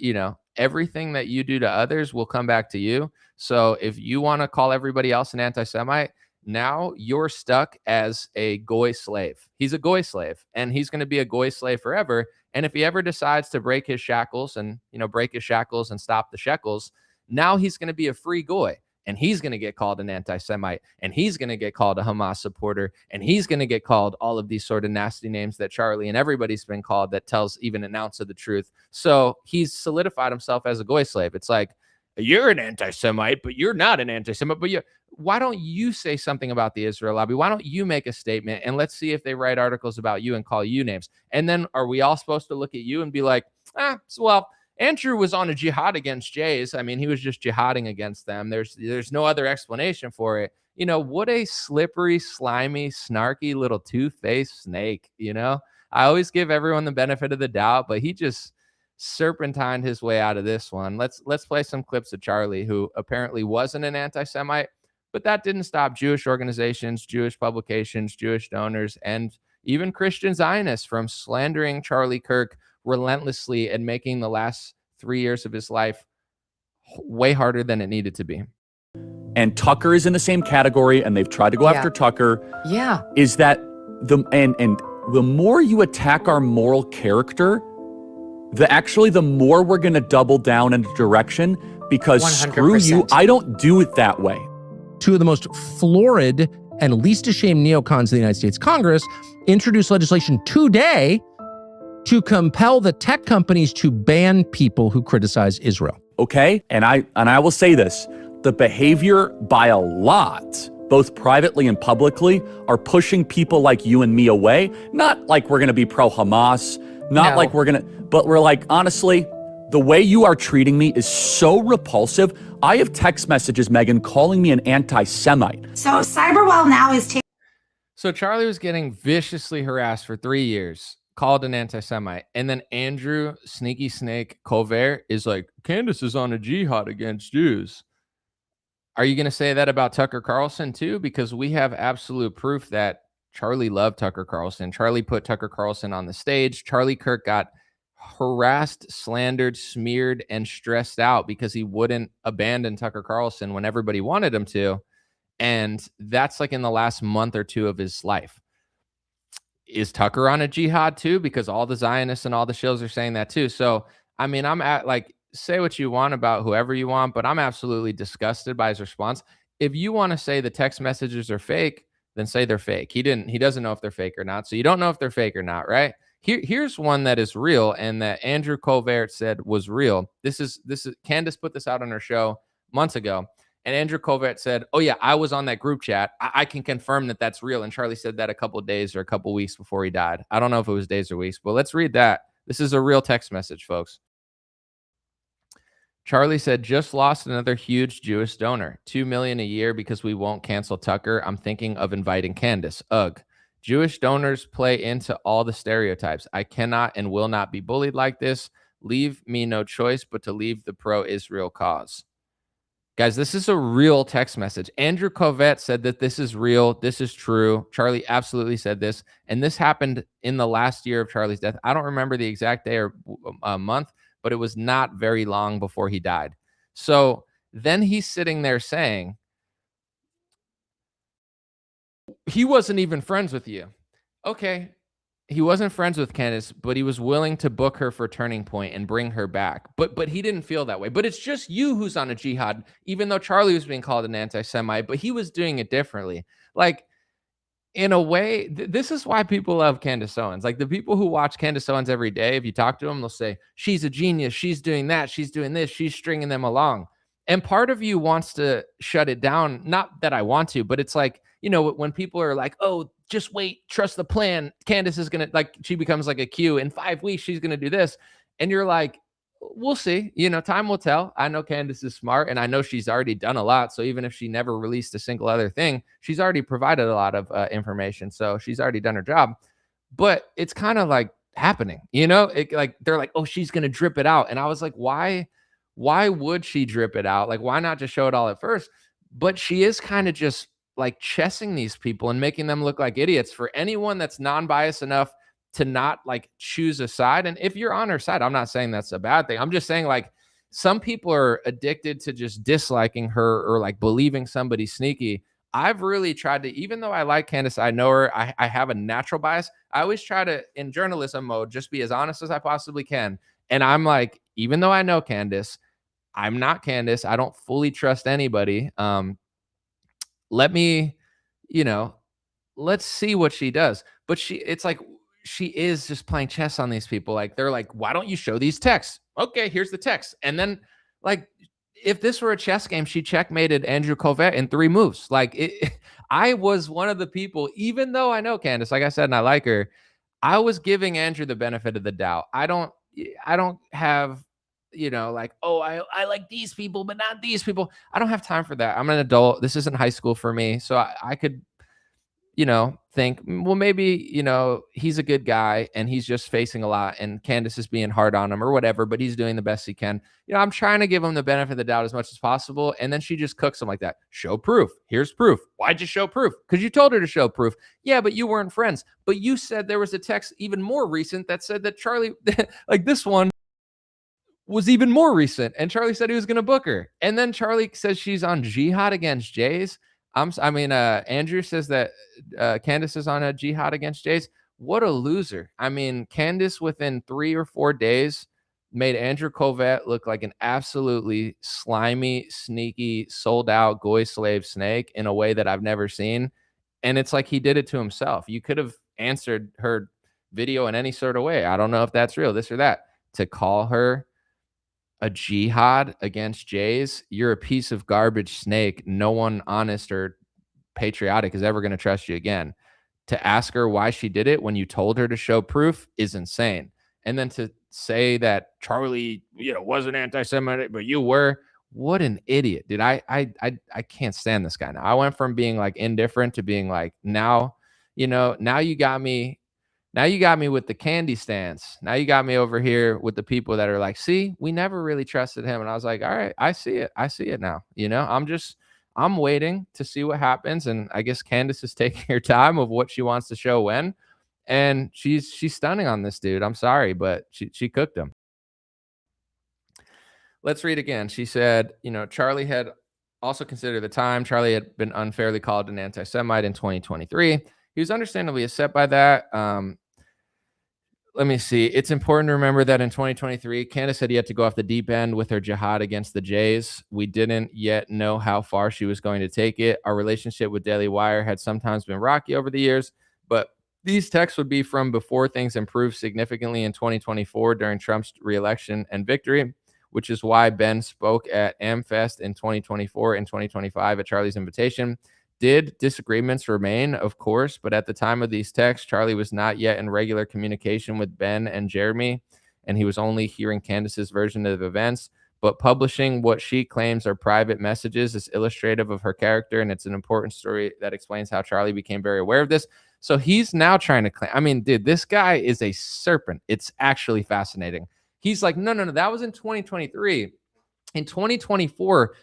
Speaker 5: everything that you do to others will come back to you. So if you want to call everybody else an anti-Semite, now you're stuck as a goy slave. He's a goy slave, and he's going to be a goy slave forever. And if he ever decides to break his shackles and, stop the shekels, now he's going to be a free goy. And he's going to get called an anti-Semite, and he's going to get called a Hamas supporter, and he's going to get called all of these sort of nasty names that Charlie and everybody's been called that tells even an ounce of the truth. So he's solidified himself as a goy slave. It's like, you're an anti-Semite, but you're not an anti-Semite. But why don't you say something about the Israel lobby? Why don't you make a statement, and let's see if they write articles about you and call you names? And then are we all supposed to look at you and be like, well, Andrew was on a jihad against Jays. I mean, he was just jihading against them. There's no other explanation for it. What a slippery, slimy, snarky little two-faced snake. I always give everyone the benefit of the doubt, but he just serpentined his way out of this one. Let's play some clips of Charlie, who apparently wasn't an anti-Semite, but that didn't stop Jewish organizations, Jewish publications, Jewish donors, and even Christian Zionists from slandering Charlie Kirk relentlessly and making the last 3 years of his life way harder than it needed to be.
Speaker 3: And Tucker is in the same category, and they've tried to go after Tucker.
Speaker 4: Yeah.
Speaker 3: Is that the more you attack our moral character, the more we're going to double down in a direction, because
Speaker 4: 100%.
Speaker 3: Screw you, I don't do it that way.
Speaker 7: Two of the most florid and least ashamed neocons in the United States Congress introduced legislation today to compel the tech companies to ban people who criticize Israel.
Speaker 3: Okay? And I will say this, the behavior by a lot, both privately and publicly, are pushing people like you and me away. Not like we're going to be pro-Hamas, like we're going to, but we're like, honestly, the way you are treating me is so repulsive. I have text messages, Megan, calling me an anti-Semite.
Speaker 8: So Cyberwell now is taking.
Speaker 5: So Charlie was getting viciously harassed for 3 years, called an anti-Semite. And then Andrew Sneaky Snake Kolvet is like, Candace is on a jihad against Jews. Are you going to say that about Tucker Carlson too? Because we have absolute proof that Charlie loved Tucker Carlson. Charlie put Tucker Carlson on the stage. Charlie Kirk got harassed, slandered, smeared, and stressed out because he wouldn't abandon Tucker Carlson when everybody wanted him to. And that's like in the last month or two of his life. Is Tucker on a jihad too? Because all the Zionists and all the shills are saying that too. So, I mean, I'm at like, say what you want about whoever you want, but I'm absolutely disgusted by his response. If you want to say the text messages are fake, then say they're fake. He doesn't know if they're fake or not. So you don't know if they're fake or not, right? Here's one that is real and that Andrew Kolvet said was real. This is Candace put this out on her show months ago. And Andrew Kolvet said, oh, yeah, I was on that group chat. I can confirm that that's real. And Charlie said that a couple of days or a couple of weeks before he died. I don't know if it was days or weeks, but let's read that. This is a real text message, folks. Charlie said, just lost another huge Jewish donor, $2 million a year because we won't cancel Tucker. I'm thinking of inviting Candace. Ugh. Jewish donors play into all the stereotypes. I cannot and will not be bullied like this. Leave me no choice but to leave the pro-Israel cause. Guys, this is a real text message. Andrew Kolvet said that this is real. This is true. Charlie absolutely said this. And this happened in the last year of Charlie's death. I don't remember the exact day or month, but it was not very long before he died. So then he's sitting there saying, he wasn't even friends with you. Okay. He wasn't friends with Candace, but he was willing to book her for Turning Point and bring her back. But he didn't feel that way. But it's just you who's on a jihad, even though Charlie was being called an anti-Semite, but he was doing it differently. Like, in a way, this is why people love Candace Owens. Like, the people who watch Candace Owens every day, if you talk to them, they'll say, she's a genius. She's doing that. She's doing this. She's stringing them along. And part of you wants to shut it down. Not that I want to, but it's like, you know, when people are like, oh, just wait, trust the plan. Candace is going to, like, she becomes like a Q. In 5 weeks, she's going to do this. And you're like, we'll see. You know, time will tell. I know Candace is smart, and I know she's already done a lot. So even if she never released a single other thing, she's already provided a lot of information. So she's already done her job. But it's kind of like happening, you know, like they're like, oh, she's going to drip it out. And I was like, why would she drip it out? Like, why not just show it all at first? But she is kind of just like chessing these people and making them look like idiots. For anyone that's non-biased enough to not like choose a side. And if you're on her side, I'm not saying that's a bad thing. I'm just saying, like, some people are addicted to just disliking her or like believing somebody's sneaky. I've really tried to, even though I like Candace, I know her, I have a natural bias. I always try to, in journalism mode, just be as honest as I possibly can. And I'm like, even though I know Candace, I'm not Candace. I don't fully trust anybody. Let me, you know, let's see what she does. But it's like, she is just playing chess on these people. Like, they're like, why don't you show these texts? Okay, here's the text. And then, like, if this were a chess game, she checkmated Andrew Kolvet in 3 moves. Like, I was one of the people, even though I know Candace, like I said, and I like her, I was giving Andrew the benefit of the doubt. I don't have, you know, like, oh, I like these people, but not these people. I don't have time for that. I'm an adult. This isn't high school for me. So I could, you know, think, well, maybe, you know, he's a good guy and he's just facing a lot and Candace is being hard on him or whatever, but he's doing the best he can. You know, I'm trying to give him the benefit of the doubt as much as possible. And then she just cooks him like that. Show proof. Here's proof. Why'd you show proof? Because you told her to show proof. Yeah, but you weren't friends. But you said there was a text even more recent that said that Charlie, like this one, was even more recent. And Charlie said he was going to book her. And then Charlie says she's on jihad against Jays. Andrew says that Candace is on a jihad against Jays. What a loser. I mean, Candace within 3 or 4 days made Andrew Kolvet look like an absolutely slimy, sneaky, sold out goy slave snake in a way that I've never seen. And it's like he did it to himself. You could have answered her video in any sort of way. I don't know if that's real, this or that. To call her a jihad against Jays, you're a piece of garbage snake. No one honest or patriotic is ever going to trust you again. To ask her why she did it when you told her to show proof is insane. And then to say that Charlie, you know, wasn't anti-Semitic, but you were, what an idiot, dude. I can't stand this guy now. I went from being like indifferent to being like, now, you know, now you got me with the candy stance. Now you got me over here with the people that are like, see, we never really trusted him. And I was like, all right, I see it. I see it now. You know, I'm waiting to see what happens. And I guess Candace is taking her time of what she wants to show when. And she's stunning on this dude. I'm sorry, but she cooked him. Let's read again. She said, you know, Charlie had also considered the time. Charlie had been unfairly called an anti-Semite in 2023. He was understandably upset by that. Let me see. It's important to remember that in 2023, Candace said he had to go off the deep end with her jihad against the Jays. We didn't yet know how far she was going to take it. Our relationship with Daily Wire had sometimes been rocky over the years, but these texts would be from before things improved significantly in 2024 during Trump's reelection and victory, which is why Ben spoke at AmFest in 2024 and 2025 at Charlie's invitation. Did disagreements remain? Of course, but at the time of these texts, Charlie was not yet in regular communication with Ben and Jeremy, and he was only hearing Candace's version of events. But publishing what she claims are private messages is illustrative of her character, and it's an important story that explains how Charlie became very aware of this. So he's now trying to claim. I mean, dude, this guy is a serpent. It's actually fascinating. He's like, no, that was in 2023. In 2024,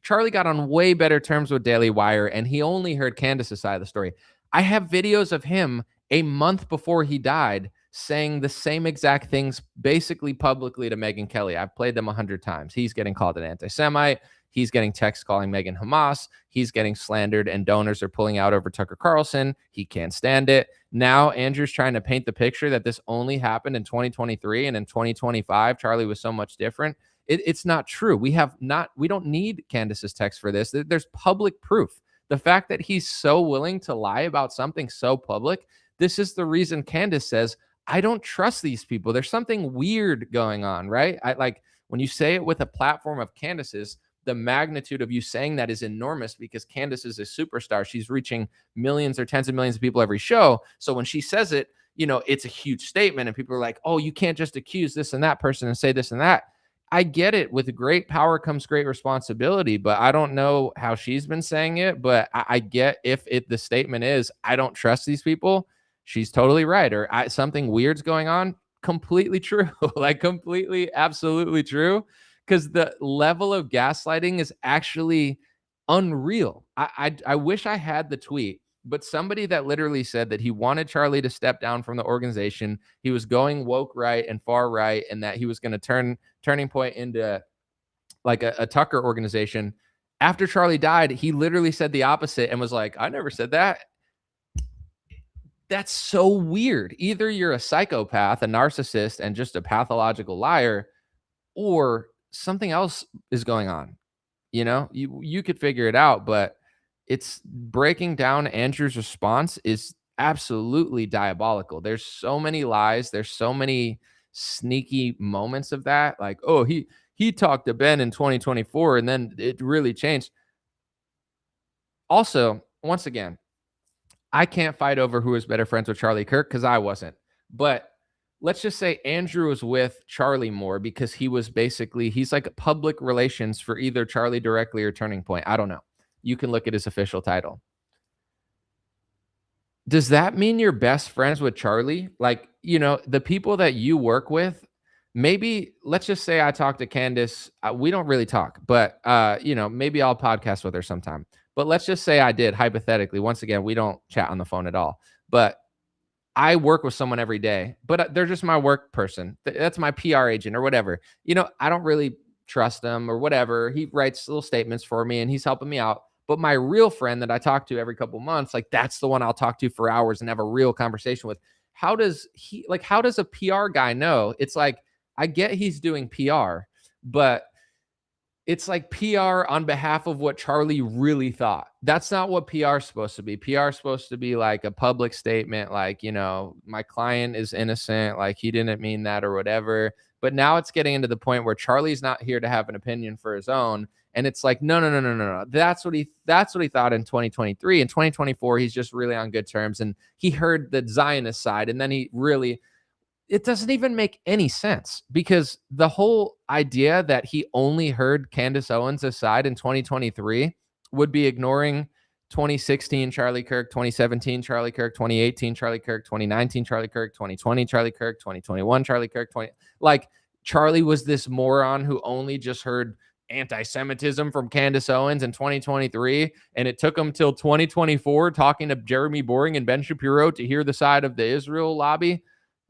Speaker 5: Charlie got on way better terms with Daily Wire, and he only heard Candace's side of the story. I have videos of him a month before he died saying the same exact things basically publicly to Megyn Kelly. I've played them 100 times. He's getting called an anti-Semite. He's getting texts calling Megyn Hamas. He's getting slandered, and donors are pulling out over Tucker Carlson. He can't stand it. Now Andrew's trying to paint the picture that this only happened in 2023, and in 2025, Charlie was so much different. It's not true. We don't need Candace's text for this. There's public proof. The fact that he's so willing to lie about something so public, this is the reason Candace says, I don't trust these people. There's something weird going on, right? I like when you say it with a platform of Candace's, the magnitude of you saying that is enormous because Candace is a superstar. She's reaching millions or tens of millions of people every show. So when she says it, it's a huge statement, and people are like, oh, you can't just accuse this and that person and say this and that. I get it. With great power comes great responsibility, but I don't know how she's been saying it. But I get if the statement is, I don't trust these people, she's totally right. Or something weird's going on. Completely true. Like completely, absolutely true. Because the level of gaslighting is actually unreal. I wish I had the tweet, but somebody that literally said that he wanted Charlie to step down from the organization. He was going woke right and far right, and that he was going to turn Turning Point into like a Tucker organization. After Charlie died, he literally said the opposite and was like, I never said that. That's so weird. Either you're a psychopath, a narcissist, and just a pathological liar, or something else is going on. You could figure it out, but it's breaking down. Andrew's response is absolutely diabolical. There's so many lies. There's so many sneaky moments of that. Like, oh, he talked to Ben in 2024 and then it really changed. Also, once again, I can't fight over who is better friends with Charlie Kirk because I wasn't. But let's just say Andrew was with Charlie more because he's like public relations for either Charlie directly or Turning Point. I don't know. You can look at his official title. Does that mean you're best friends with Charlie? Like, the people that you work with, maybe let's just say I talk to Candace. We don't really talk, but, maybe I'll podcast with her sometime. But let's just say I did, hypothetically. Once again, we don't chat on the phone at all. But I work with someone every day, but they're just my work person. That's my PR agent or whatever. I don't really trust him or whatever. He writes little statements for me and he's helping me out. But my real friend that I talk to every couple months, like that's the one I'll talk to for hours and have a real conversation with. How does a PR guy know? It's like, I get he's doing PR, but it's like PR on behalf of what Charlie really thought. That's not what PR is supposed to be. PR is supposed to be like a public statement, like, my client is innocent, like he didn't mean that or whatever. But now it's getting into the point where Charlie's not here to have an opinion for his own. And it's like, no. That's what he thought in 2023. In 2024, he's just really on good terms. And he heard the Zionist side. And then it doesn't even make any sense, because the whole idea that he only heard Candace Owens' side in 2023 would be ignoring 2016 Charlie Kirk, 2017 Charlie Kirk, 2018 Charlie Kirk, 2019 Charlie Kirk, 2020 Charlie Kirk, 2021 Charlie Kirk, like Charlie was this moron who only just heard anti-Semitism from Candace Owens in 2023, and it took him till 2024 talking to Jeremy Boring and Ben Shapiro to hear the side of the Israel lobby.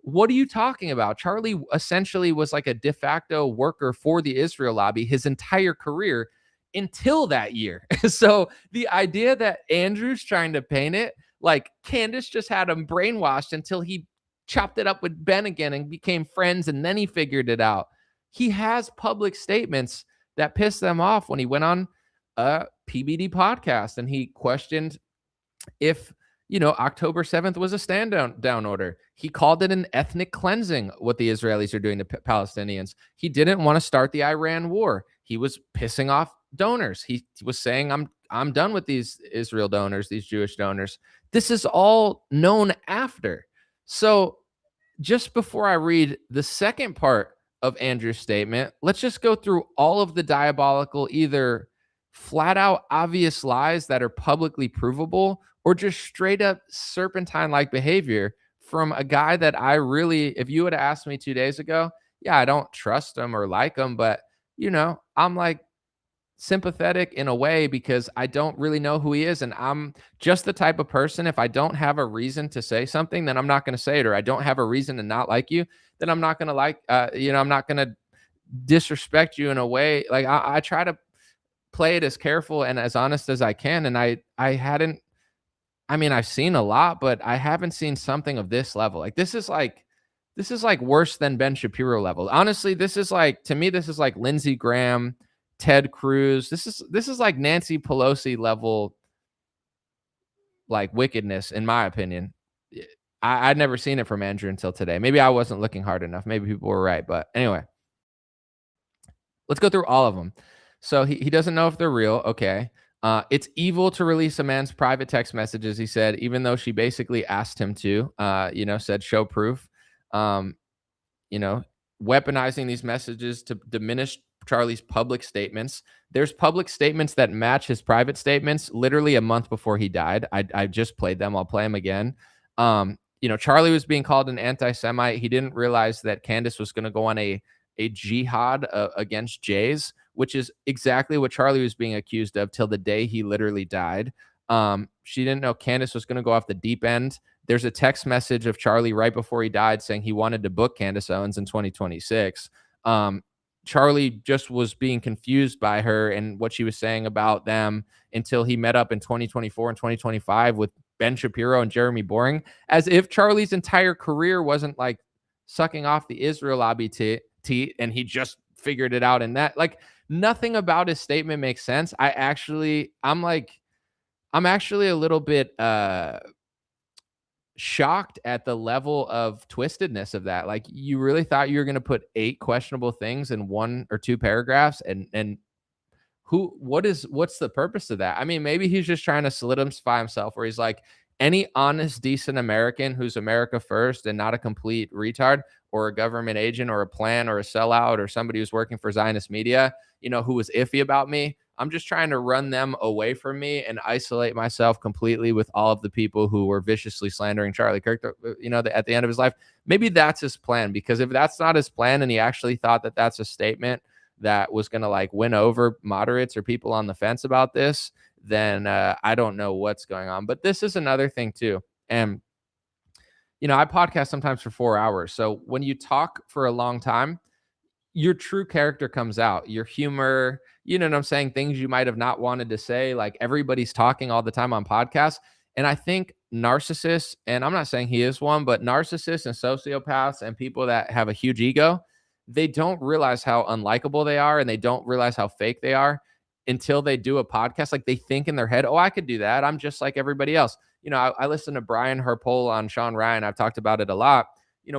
Speaker 5: What are you talking about? Charlie essentially was like a de facto worker for the Israel lobby his entire career until that year. So the idea that Andrew's trying to paint it like Candace just had him brainwashed until he chopped it up with Ben again and became friends, and then he figured it out. He has public statements that pissed them off when he went on a PBD podcast and he questioned if October 7th was a stand down order. He called it an ethnic cleansing, what the Israelis are doing to Palestinians. He didn't want to start the Iran war. He was pissing off donors. He was saying, I'm done with these Israel donors, these Jewish donors. This is all known after. So just before I read the second part of Andrew's statement, let's just go through all of the diabolical, either flat out obvious lies that are publicly provable, or just straight up serpentine like behavior from a guy that I really, if you would have asked me 2 days ago, yeah, I don't trust him or like him, but I'm like sympathetic in a way because I don't really know who he is. And I'm just the type of person, if I don't have a reason to say something, then I'm not going to say it, or I don't have a reason to not like you, then I'm not going to I'm not going to disrespect you in a way. Like I try to play it as careful and as honest as I can. And I've seen a lot, but I haven't seen something of this level. Like this is like worse than Ben Shapiro level. Honestly, this is like, to me, this is like Lindsey Graham, Ted Cruz. This is like Nancy Pelosi level, like wickedness, in my opinion. I'd never seen it from Andrew until today. Maybe I wasn't looking hard enough. Maybe people were right. But anyway, let's go through all of them. So he doesn't know if they're real. Okay. It's evil to release a man's private text messages, he said, even though she basically asked him to, said show proof. Weaponizing these messages to diminish Charlie's public statements. There's public statements that match his private statements literally a month before he died. I just played them. I'll play them again. Charlie was being called an anti-Semite. He didn't realize that Candace was going to go on a jihad against Jays, which is exactly what Charlie was being accused of till the day he literally died. She didn't know Candace was going to go off the deep end. There's a text message of Charlie right before he died saying he wanted to book Candace Owens in 2026. Charlie just was being confused by her and what she was saying about them until he met up in 2024 and 2025 with Ben Shapiro and Jeremy Boring, as if Charlie's entire career wasn't like sucking off the Israel lobby teat and he just figured it out. And that, like, nothing about his statement makes sense. I'm actually a little bit shocked at the level of twistedness of that. Like, you really thought you were going to put 8 questionable things in 1 or 2 paragraphs, and what's the purpose of that? I mean, maybe he's just trying to solidify himself, where he's like, any honest, decent American who's America first and not a complete retard or a government agent or a plan or a sellout or somebody who's working for Zionist media, who was iffy about me, I'm just trying to run them away from me and isolate myself completely with all of the people who were viciously slandering Charlie Kirk, at the end of his life. Maybe that's his plan, because if that's not his plan and he actually thought that that's a statement that was going to like win over moderates or people on the fence about this, then I don't know what's going on. But this is another thing too. And, I podcast sometimes for 4 hours. So when you talk for a long time, your true character comes out, your humor, you know what I'm saying? Things you might have not wanted to say. Like, everybody's talking all the time on podcasts. And I think narcissists, and I'm not saying he is one, but narcissists and sociopaths and people that have a huge ego, they don't realize how unlikable they are, and they don't realize how fake they are until they do a podcast. Like, they think in their head, oh, I could do that. I'm just like everybody else. I listen to Brian Herpole on Sean Ryan. I've talked about it a lot.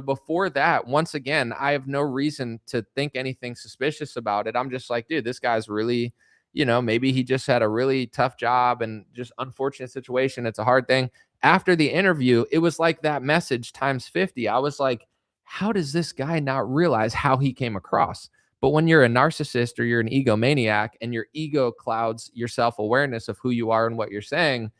Speaker 5: Before that, once again, I have no reason to think anything suspicious about it. I'm just like, dude, this guy's really, maybe he just had a really tough job and just unfortunate situation. It's a hard thing. After the interview, it was like that message times 50. I was like, how does this guy not realize how he came across? But when you're a narcissist or you're an egomaniac and your ego clouds your self-awareness of who you are and what you're saying,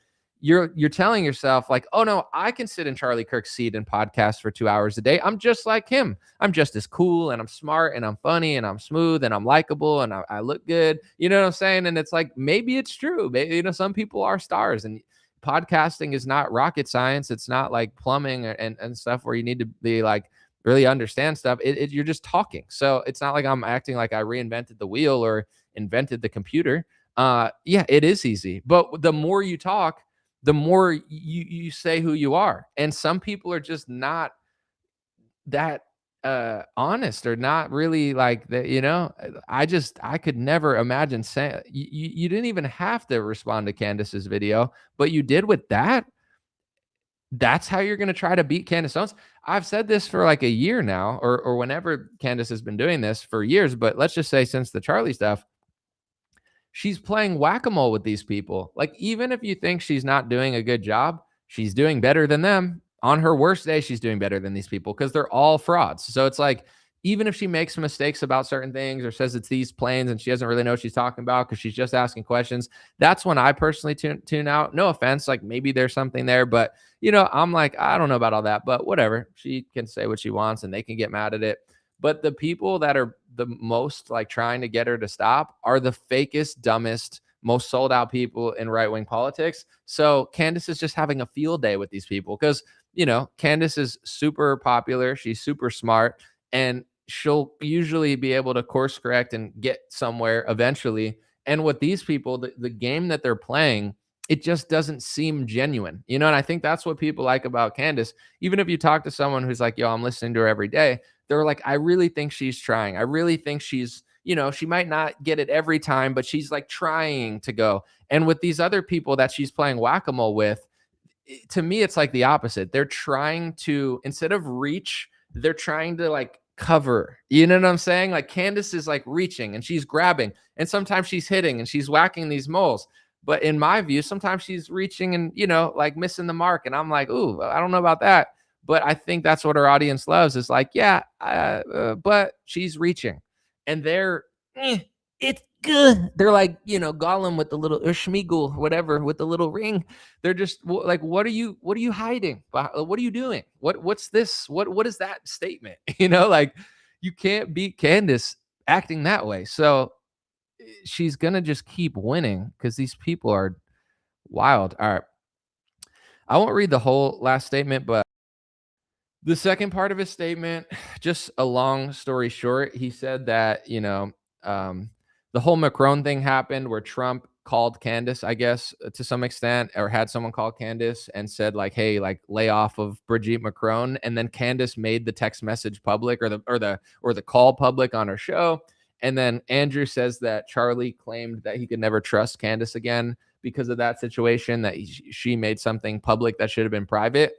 Speaker 5: you're telling yourself like, oh no, I can sit in Charlie Kirk's seat and podcast for 2 hours a day. I'm just like him. I'm just as cool, and I'm smart, and I'm funny, and I'm smooth, and I'm likable, and I look good. You know what I'm saying? And it's like, maybe it's true. Maybe, some people are stars, and podcasting is not rocket science. It's not like plumbing and stuff where you need to be like really understand stuff. You're just talking. So it's not like I'm acting like I reinvented the wheel or invented the computer. Yeah, it is easy. But the more you talk, the more you say who you are. And some people are just not that honest, or not really like that. I could never imagine saying you didn't even have to respond to Candace's video, but you did with that. That's how you're going to try to beat Candace Owens. I've said this for like a year now, or whenever Candace has been doing this for years, but let's just say since the Charlie stuff, she's playing whack-a-mole with these people. Like, even if you think she's not doing a good job, she's doing better than them. On her worst day, she's doing better than these people because they're all frauds. So it's like, even if she makes mistakes about certain things or says it's these planes and she doesn't really know what she's talking about because she's just asking questions, that's when I personally tune out. No offense, like maybe there's something there, but I'm like, I don't know about all that, but whatever. She can say what she wants and they can get mad at it. But the people that are the most like trying to get her to stop are the fakest, dumbest, most sold out people in right-wing politics. So Candace is just having a field day with these people because, Candace is super popular. She's super smart, and she'll usually be able to course correct and get somewhere eventually. And with these people, the game that they're playing, it just doesn't seem genuine, and I think that's what people like about Candace. Even if you talk to someone who's like, yo, I'm listening to her every day, they're like, I really think she's trying. I really think she's, she might not get it every time, but she's like trying to go. And with these other people that she's playing whack-a-mole with, to me, it's like the opposite. They're trying to, instead of reach, they're trying to like cover. You know what I'm saying? Like Candace is like reaching and she's grabbing, and sometimes she's hitting and she's whacking these moles. But in my view, sometimes she's reaching and, like missing the mark. And I'm like, ooh, I don't know about that. But I think that's what our audience loves. Is like, yeah, but she's reaching. And they're, it's good. They're like, Gollum with the little, or Schmeagol, whatever, with the little ring. They're just like, what are you hiding? What are you doing? What's this? What is that statement? Like you can't beat Candace acting that way. So she's going to just keep winning because these people are wild. All right. I won't read the whole last statement, but the second part of his statement, just a long story short, he said that, the whole Macron thing happened where Trump called Candace, I guess, to some extent, or had someone call Candace and said like, hey, like lay off of Brigitte Macron. And then Candace made the text message public or the call public on her show. And then Andrew says that Charlie claimed that he could never trust Candace again because of that situation, that she made something public that should have been private.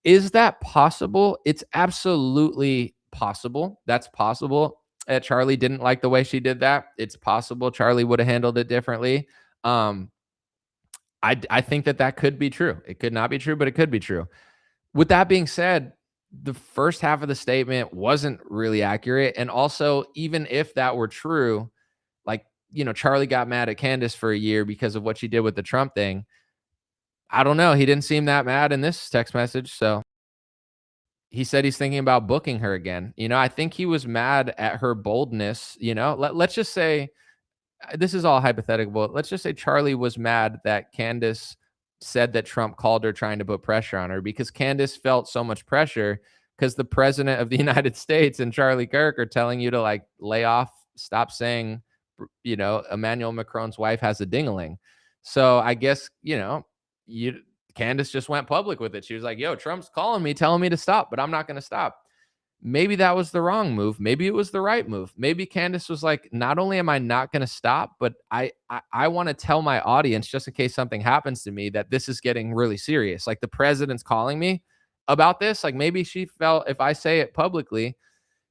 Speaker 5: Is that possible? It's absolutely possible. That's possible. Charlie didn't like the way she did that. It's possible Charlie would have handled it differently. I think that could be true. It could not be true, but it could be true. With that being said, the first half of the statement wasn't really accurate. And also, even if that were true, like, Charlie got mad at Candace for a year because of what she did with the Trump thing. I don't know. He didn't seem that mad in this text message. So he said he's thinking about booking her again. I think he was mad at her boldness. Let's just say, this is all hypothetical. Let's just say Charlie was mad that Candace said that Trump called her trying to put pressure on her, because Candace felt so much pressure because the president of the United States and Charlie Kirk are telling you to like lay off, stop saying, Emmanuel Macron's wife has a ding-a-ling. So I guess, Candace just went public with it. She was like, yo, Trump's calling me, telling me to stop, but I'm not going to stop. Maybe that was the wrong move. Maybe it was the right move. Maybe Candace was like, not only am I not going to stop, but I want to tell my audience, just in case something happens to me, that this is getting really serious. Like the president's calling me about this. Like maybe she felt if I say it publicly,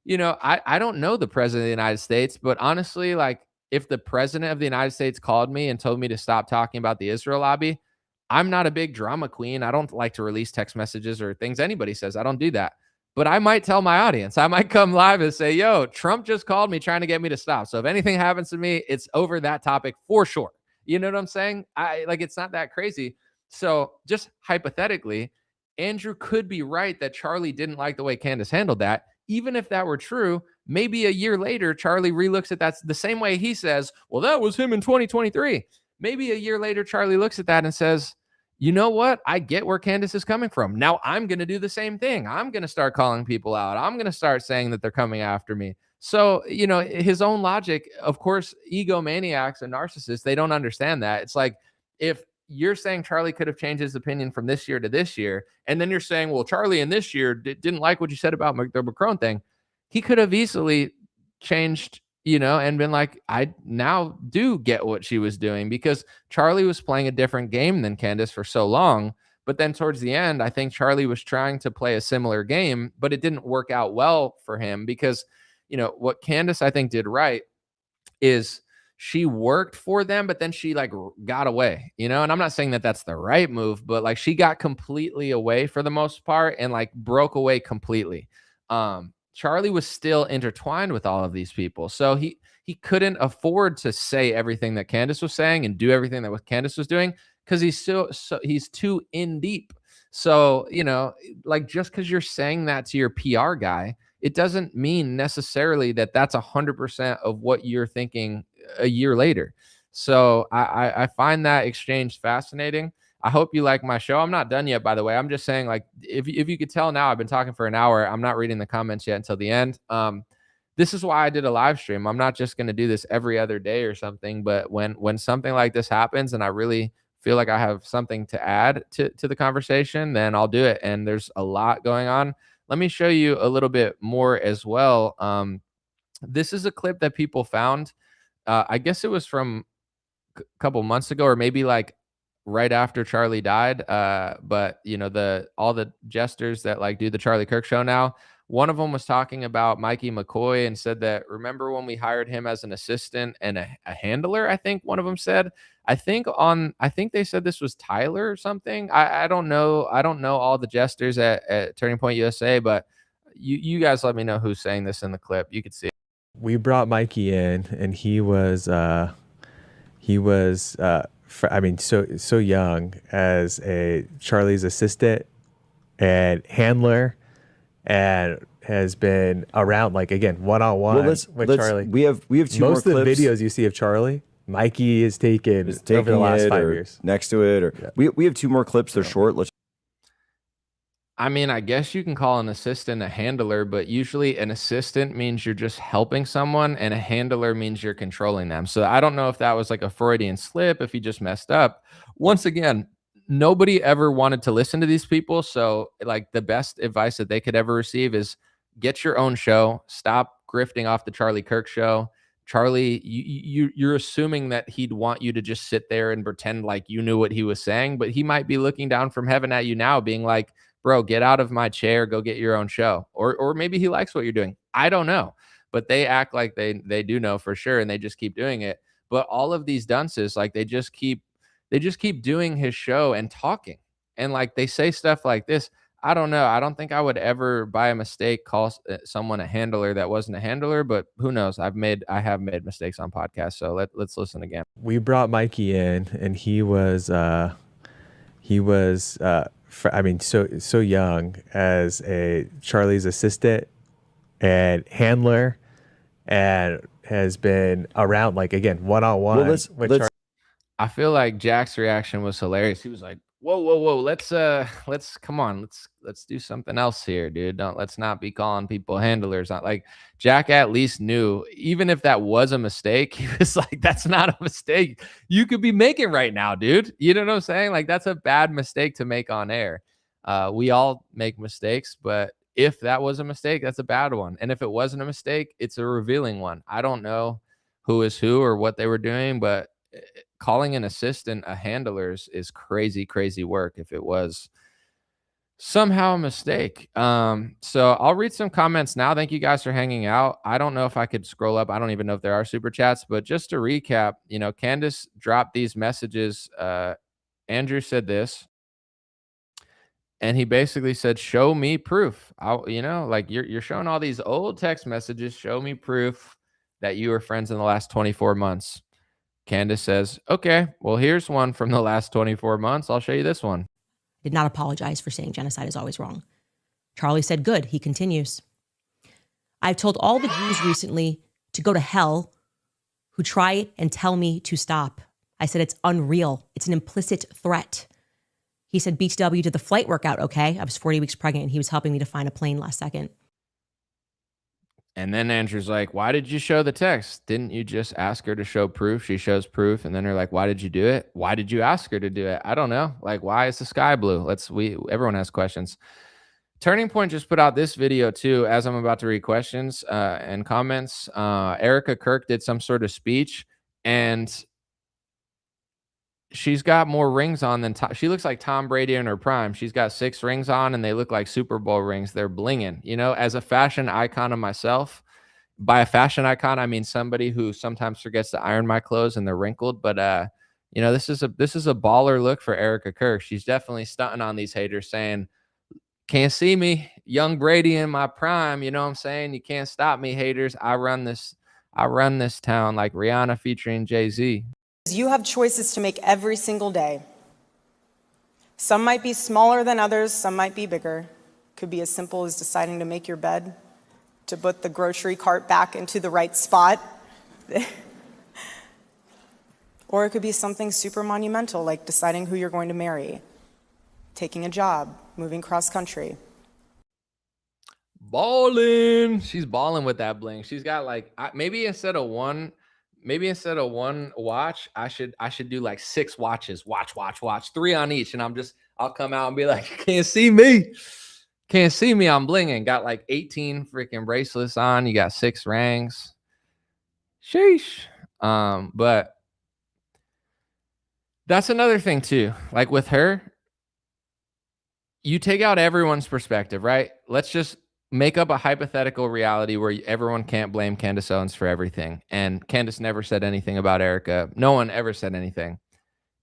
Speaker 5: I don't know the president of the United States, but honestly, like if the president of the United States called me and told me to stop talking about the Israel lobby, I'm not a big drama queen. I don't like to release text messages or things anybody says. I don't do that. But I might tell my audience. I might come live and say, yo, Trump just called me trying to get me to stop. So if anything happens to me, it's over that topic for sure. You know what I'm saying? It's not that crazy. So just hypothetically, Andrew could be right that Charlie didn't like the way Candace handled that. Even if that were true, maybe a year later, Charlie relooks at that the same way he says, well, that was him in 2023. Maybe a year later, Charlie looks at that and says, you know what? I get where Candace is coming from. Now I'm going to do the same thing. I'm going to start calling people out. I'm going to start saying that they're coming after me. So, his own logic, of course, egomaniacs and narcissists, they don't understand that. It's like, if you're saying Charlie could have changed his opinion from this year to this year, and then you're saying, well, Charlie in this year didn't like what you said about the Macron thing, he could have easily changed, and been like, I now do get what she was doing, because Charlie was playing a different game than Candace for so long. But then towards the end, I think Charlie was trying to play a similar game, but it didn't work out well for him because, what Candace, I think, did right is she worked for them, but then she like got away, and I'm not saying that that's the right move, but like she got completely away for the most part and like broke away completely. Charlie was still intertwined with all of these people. So he couldn't afford to say everything that Candace was saying and do everything that Candace was doing because he's too in deep. So, you know, like just because you're saying that to your PR guy, it doesn't mean necessarily that that's 100% of what you're thinking a year later. So I find that exchange fascinating. I hope you like my show. I'm not done yet, by the way. I'm just saying, like, if you could tell now, I've been talking for an hour. I'm not reading the comments yet until the end. This is why I did a live stream. I'm not just going to do this every other day or something, but when something like this happens and I really feel like I have something to add to the conversation, then I'll do it. And there's a lot going on. Let me show you a little bit more as well. This is a clip that people found. I guess it was from a couple months ago, or maybe like right after Charlie died. But you know, all the jesters that like do the Charlie Kirk show now, one of them was talking about Mikey McCoy and said that, remember when we hired him as an assistant and a handler? I think one of them said. I think they said this was Tyler or something. I don't know. I don't know all the jesters at Turning Point USA, but you guys let me know who's saying this in the clip. You could see it.
Speaker 2: We brought Mikey in, and he was I mean, so young as a Charlie's assistant and handler, and has been around, like, again, one-on-one with Charlie.
Speaker 4: We have two more
Speaker 2: Most of the
Speaker 4: clips.
Speaker 2: videos you see of Charlie, Mikey is taken over the last 5 years.
Speaker 4: Next to it, or we have two more clips. They're short. Let's.
Speaker 5: I mean, I guess you can call an assistant a handler, but usually an assistant means you're just helping someone and a handler means you're controlling them. So I don't know if that was like a Freudian slip, if he just messed up. Once again, nobody ever wanted to listen to these people. So like the best advice that they could ever receive is get your own show. Stop grifting off the Charlie Kirk show. Charlie, you're assuming that he'd want you to just sit there and pretend like you knew what he was saying, but he might be looking down from heaven at you now being like, bro, get out of my chair, go get your own show. Or maybe he likes what you're doing. I don't know. But they act like they do know for sure, and they just keep doing it. But all of these dunces, like they just keep doing his show and talking. And like they say stuff like this. I don't know. I don't think I would ever by a mistake call someone a handler that wasn't a handler, but who knows? I have made mistakes on podcasts. So let's listen again.
Speaker 2: We brought Mikey in, and he was I mean, so young as a Charlie's assistant and handler, and has been around, like, again, one-on-one with Charlie.
Speaker 5: I feel like Jack's reaction was hilarious. He was like, whoa, let's come on, let's do something else here, dude. Let's not be calling people handlers. Not like Jack at least knew, even if that was a mistake, he was like, that's not a mistake you could be making right now, dude. You know what I'm saying? Like, that's a bad mistake to make on air. We all make mistakes, but if that was a mistake, that's a bad one. And if it wasn't a mistake, it's a revealing one. I don't know who is who or what they were doing, but calling an assistant a handler is crazy work if it was somehow a mistake. So I'll read some comments now. Thank you guys for hanging out. I don't know if I could scroll up. I don't even know if there are super chats, but just to recap, you know, Candace dropped these messages. Andrew said this, and he basically said, show me proof. Like you're showing all these old text messages. Show me proof that you were friends in the last 24 months. Candace says, okay, well, here's one from the last 24 months. I'll show you this one.
Speaker 1: Did not apologize for saying genocide is always wrong. Charlie said, good. He continues. I've told all the Jews recently to go to hell who try and tell me to stop. I said, it's unreal. It's an implicit threat. He said, BTW did the flight workout. Okay. I was 40 weeks pregnant and he was helping me to find a plane last second.
Speaker 5: And then Andrew's like, why did you show the text? Didn't you just ask her to show proof? She shows proof. And then they're like, why did you do it? Why did you ask her to do it? I don't know. Like, why is the sky blue? Everyone has questions. Turning Point just put out this video too, as I'm about to read questions and comments. Erica Kirk did some sort of speech, and she's got more rings on than she looks like Tom Brady in her prime. She's got 6 rings on and they look like Super Bowl rings. They're blinging. You know, as a fashion icon of myself, by a fashion icon, I mean somebody who sometimes forgets to iron my clothes and they're wrinkled. But you know, this is a baller look for Erica Kirk. She's definitely stunting on these haters, saying, Can't see me. Young Brady in my prime. You know what I'm saying? You can't stop me, haters. I run this town like Rihanna featuring Jay-Z.
Speaker 9: You have choices to make every single day. Some might be smaller than others, some might be bigger. Could be as simple as deciding to make your bed, to put the grocery cart back into the right spot. Or it could be something super monumental, like deciding who you're going to marry, taking a job, moving cross country.
Speaker 5: Balling. She's balling with that bling. She's got like, maybe instead of one watch, I should do like 6 watches. Watch, 3 on each. And I'll come out and be like, can't see me. I'm blinging. Got like 18 freaking bracelets on. You got 6 rings. Sheesh. But that's another thing too. Like with her, you take out everyone's perspective, right? Let's just make up a hypothetical reality where everyone can't blame Candace Owens for everything. And Candace never said anything about Erica. No one ever said anything.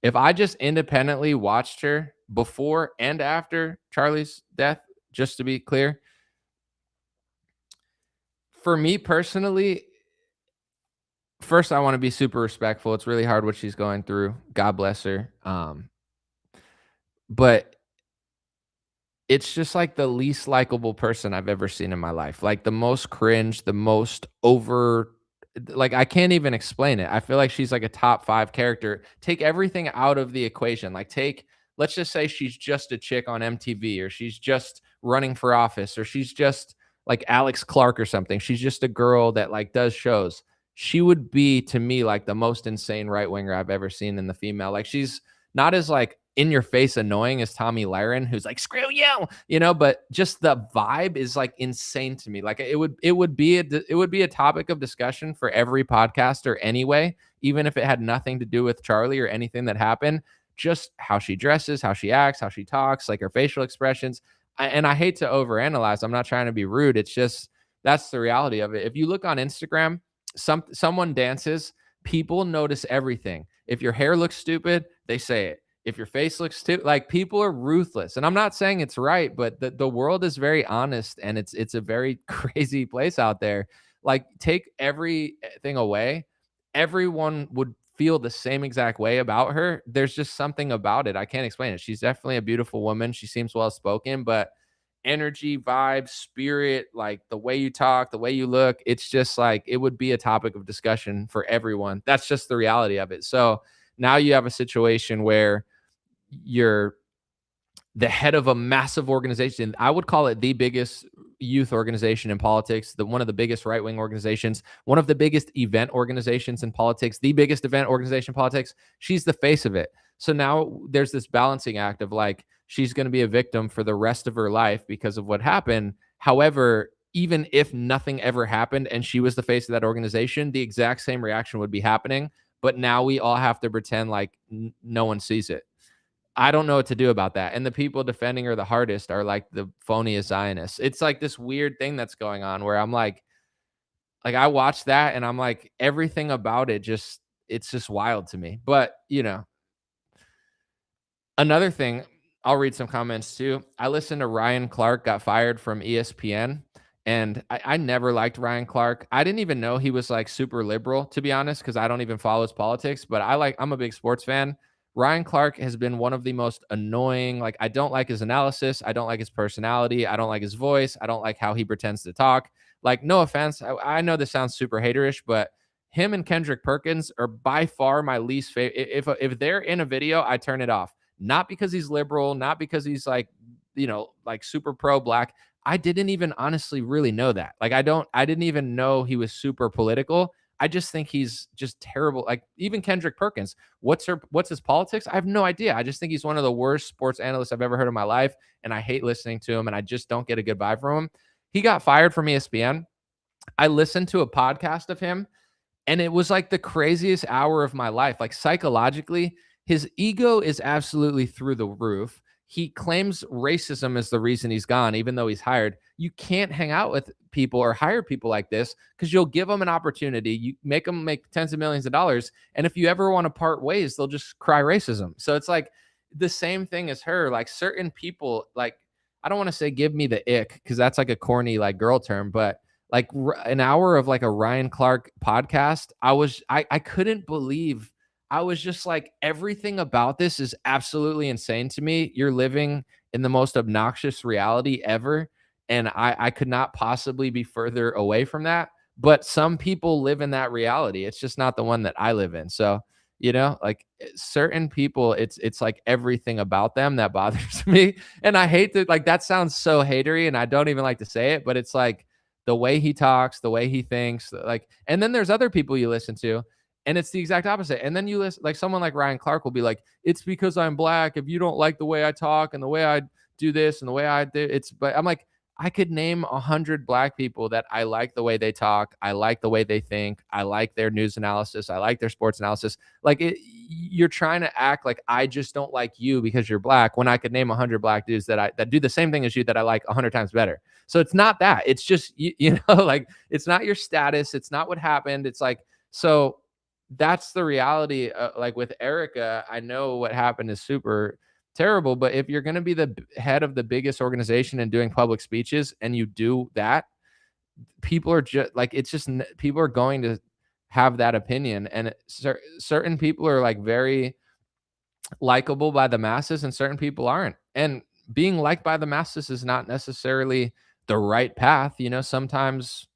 Speaker 5: If I just independently watched her before and after Charlie's death, just to be clear, for me personally, first, I want to be super respectful. It's really hard what she's going through. God bless her. But it's just like the least likable person I've ever seen in my life. Like the most cringe, the most over, like I can't even explain it. I feel like she's like a top 5 character. Take everything out of the equation. Like let's just say she's just a chick on MTV, or she's just running for office, or she's just like Alex Clark or something. She's just a girl that like does shows. She would be, to me, like the most insane right winger I've ever seen in the female. Like she's not as like in your face annoying as Tommy Lahren, who's like, screw you, but just the vibe is like insane to me. Like it would be a topic of discussion for every podcaster anyway, even if it had nothing to do with Charlie or anything that happened. Just how she dresses, how she acts, how she talks, like her facial expressions. And I hate to overanalyze. I'm not trying to be rude. It's just, that's the reality of it. If you look on Instagram, someone dances, people notice everything. If your hair looks stupid, they say it. If your face looks stupid, like people are ruthless. And I'm not saying it's right, but the world is very honest, and it's a very crazy place out there. Like take everything away, everyone would feel the same exact way about her. There's just something about it. I can't explain it. She's definitely a beautiful woman. She seems well spoken, but energy, vibe, spirit, like the way you talk, the way you look, it's just like it would be a topic of discussion for everyone. That's just the reality of it. So now you have a situation where you're the head of a massive organization. I would call it the biggest youth organization in politics, one of the biggest right-wing organizations, one of the biggest event organizations in politics, the biggest event organization in politics. She's the face of it. So now there's this balancing act of like, she's going to be a victim for the rest of her life because of what happened. However, even if nothing ever happened and she was the face of that organization, the exact same reaction would be happening. But now we all have to pretend like no one sees it. I don't know what to do about that. And the people defending her the hardest are like the phoniest Zionists. It's like this weird thing that's going on where I'm like I watch that and I'm like, everything about it it's just wild to me. But, another thing, I'll read some comments too. I listened to Ryan Clark got fired from ESPN. And I never liked Ryan Clark. I didn't even know he was like super liberal, to be honest, because I don't even follow his politics. But I'm a big sports fan. Ryan Clark has been one of the most annoying. Like, I don't like his analysis. I don't like his personality. I don't like his voice. I don't like how he pretends to talk. Like, no offense. I know this sounds super haterish, but him and Kendrick Perkins are by far my least favorite. If they're in a video, I turn it off. Not because he's liberal, not because he's like super pro-black. I didn't even honestly really know that. Like, I didn't even know he was super political. I just think he's just terrible. Like even Kendrick Perkins, what's his politics? I have no idea. I just think he's one of the worst sports analysts I've ever heard in my life. And I hate listening to him. And I just don't get a good vibe from him. He got fired from ESPN. I listened to a podcast of him and it was like the craziest hour of my life. Like psychologically, his ego is absolutely through the roof. He claims racism is the reason he's gone, even though he's hired. You can't hang out with people or hire people like this because you'll give them an opportunity. You make them make tens of millions of dollars. And if you ever want to part ways, they'll just cry racism. So it's like the same thing as her. Like certain people, like I don't want to say give me the ick because that's like a corny like girl term, but like an hour of like a Ryan Clark podcast, I couldn't believe. I was just like, everything about this is absolutely insane to me. You're living in the most obnoxious reality ever. And I could not possibly be further away from that. But some people live in that reality. It's just not the one that I live in. So, you know, like certain people, it's like everything about them that bothers me. And I hate that, like, that sounds so hatery, and I don't even like to say it, but it's like the way he talks, the way he thinks, like, and then there's other people you listen to, and it's the exact opposite. And then you listen, like someone like Ryan Clark will be like, it's because I'm black. If you don't like the way I talk and the way I do this and the way I do it's, but I'm like, I could name 100 black people that I like the way they talk. I like the way they think. I like their news analysis. I like their sports analysis. Like you're trying to act like I just don't like you because you're black, when I could name 100 black dudes that do the same thing as you that I like 100 times better. So it's not that. It's just, you know, like it's not your status. It's not what happened. It's like, so that's the reality. Like with Erica, I know what happened is super terrible, but if you're going to be the head of the biggest organization and doing public speeches and you do that, people are just like, it's just, people are going to have that opinion. And certain people are like very likable by the masses and certain people aren't. And being liked by the masses is not necessarily the right path. You know, sometimes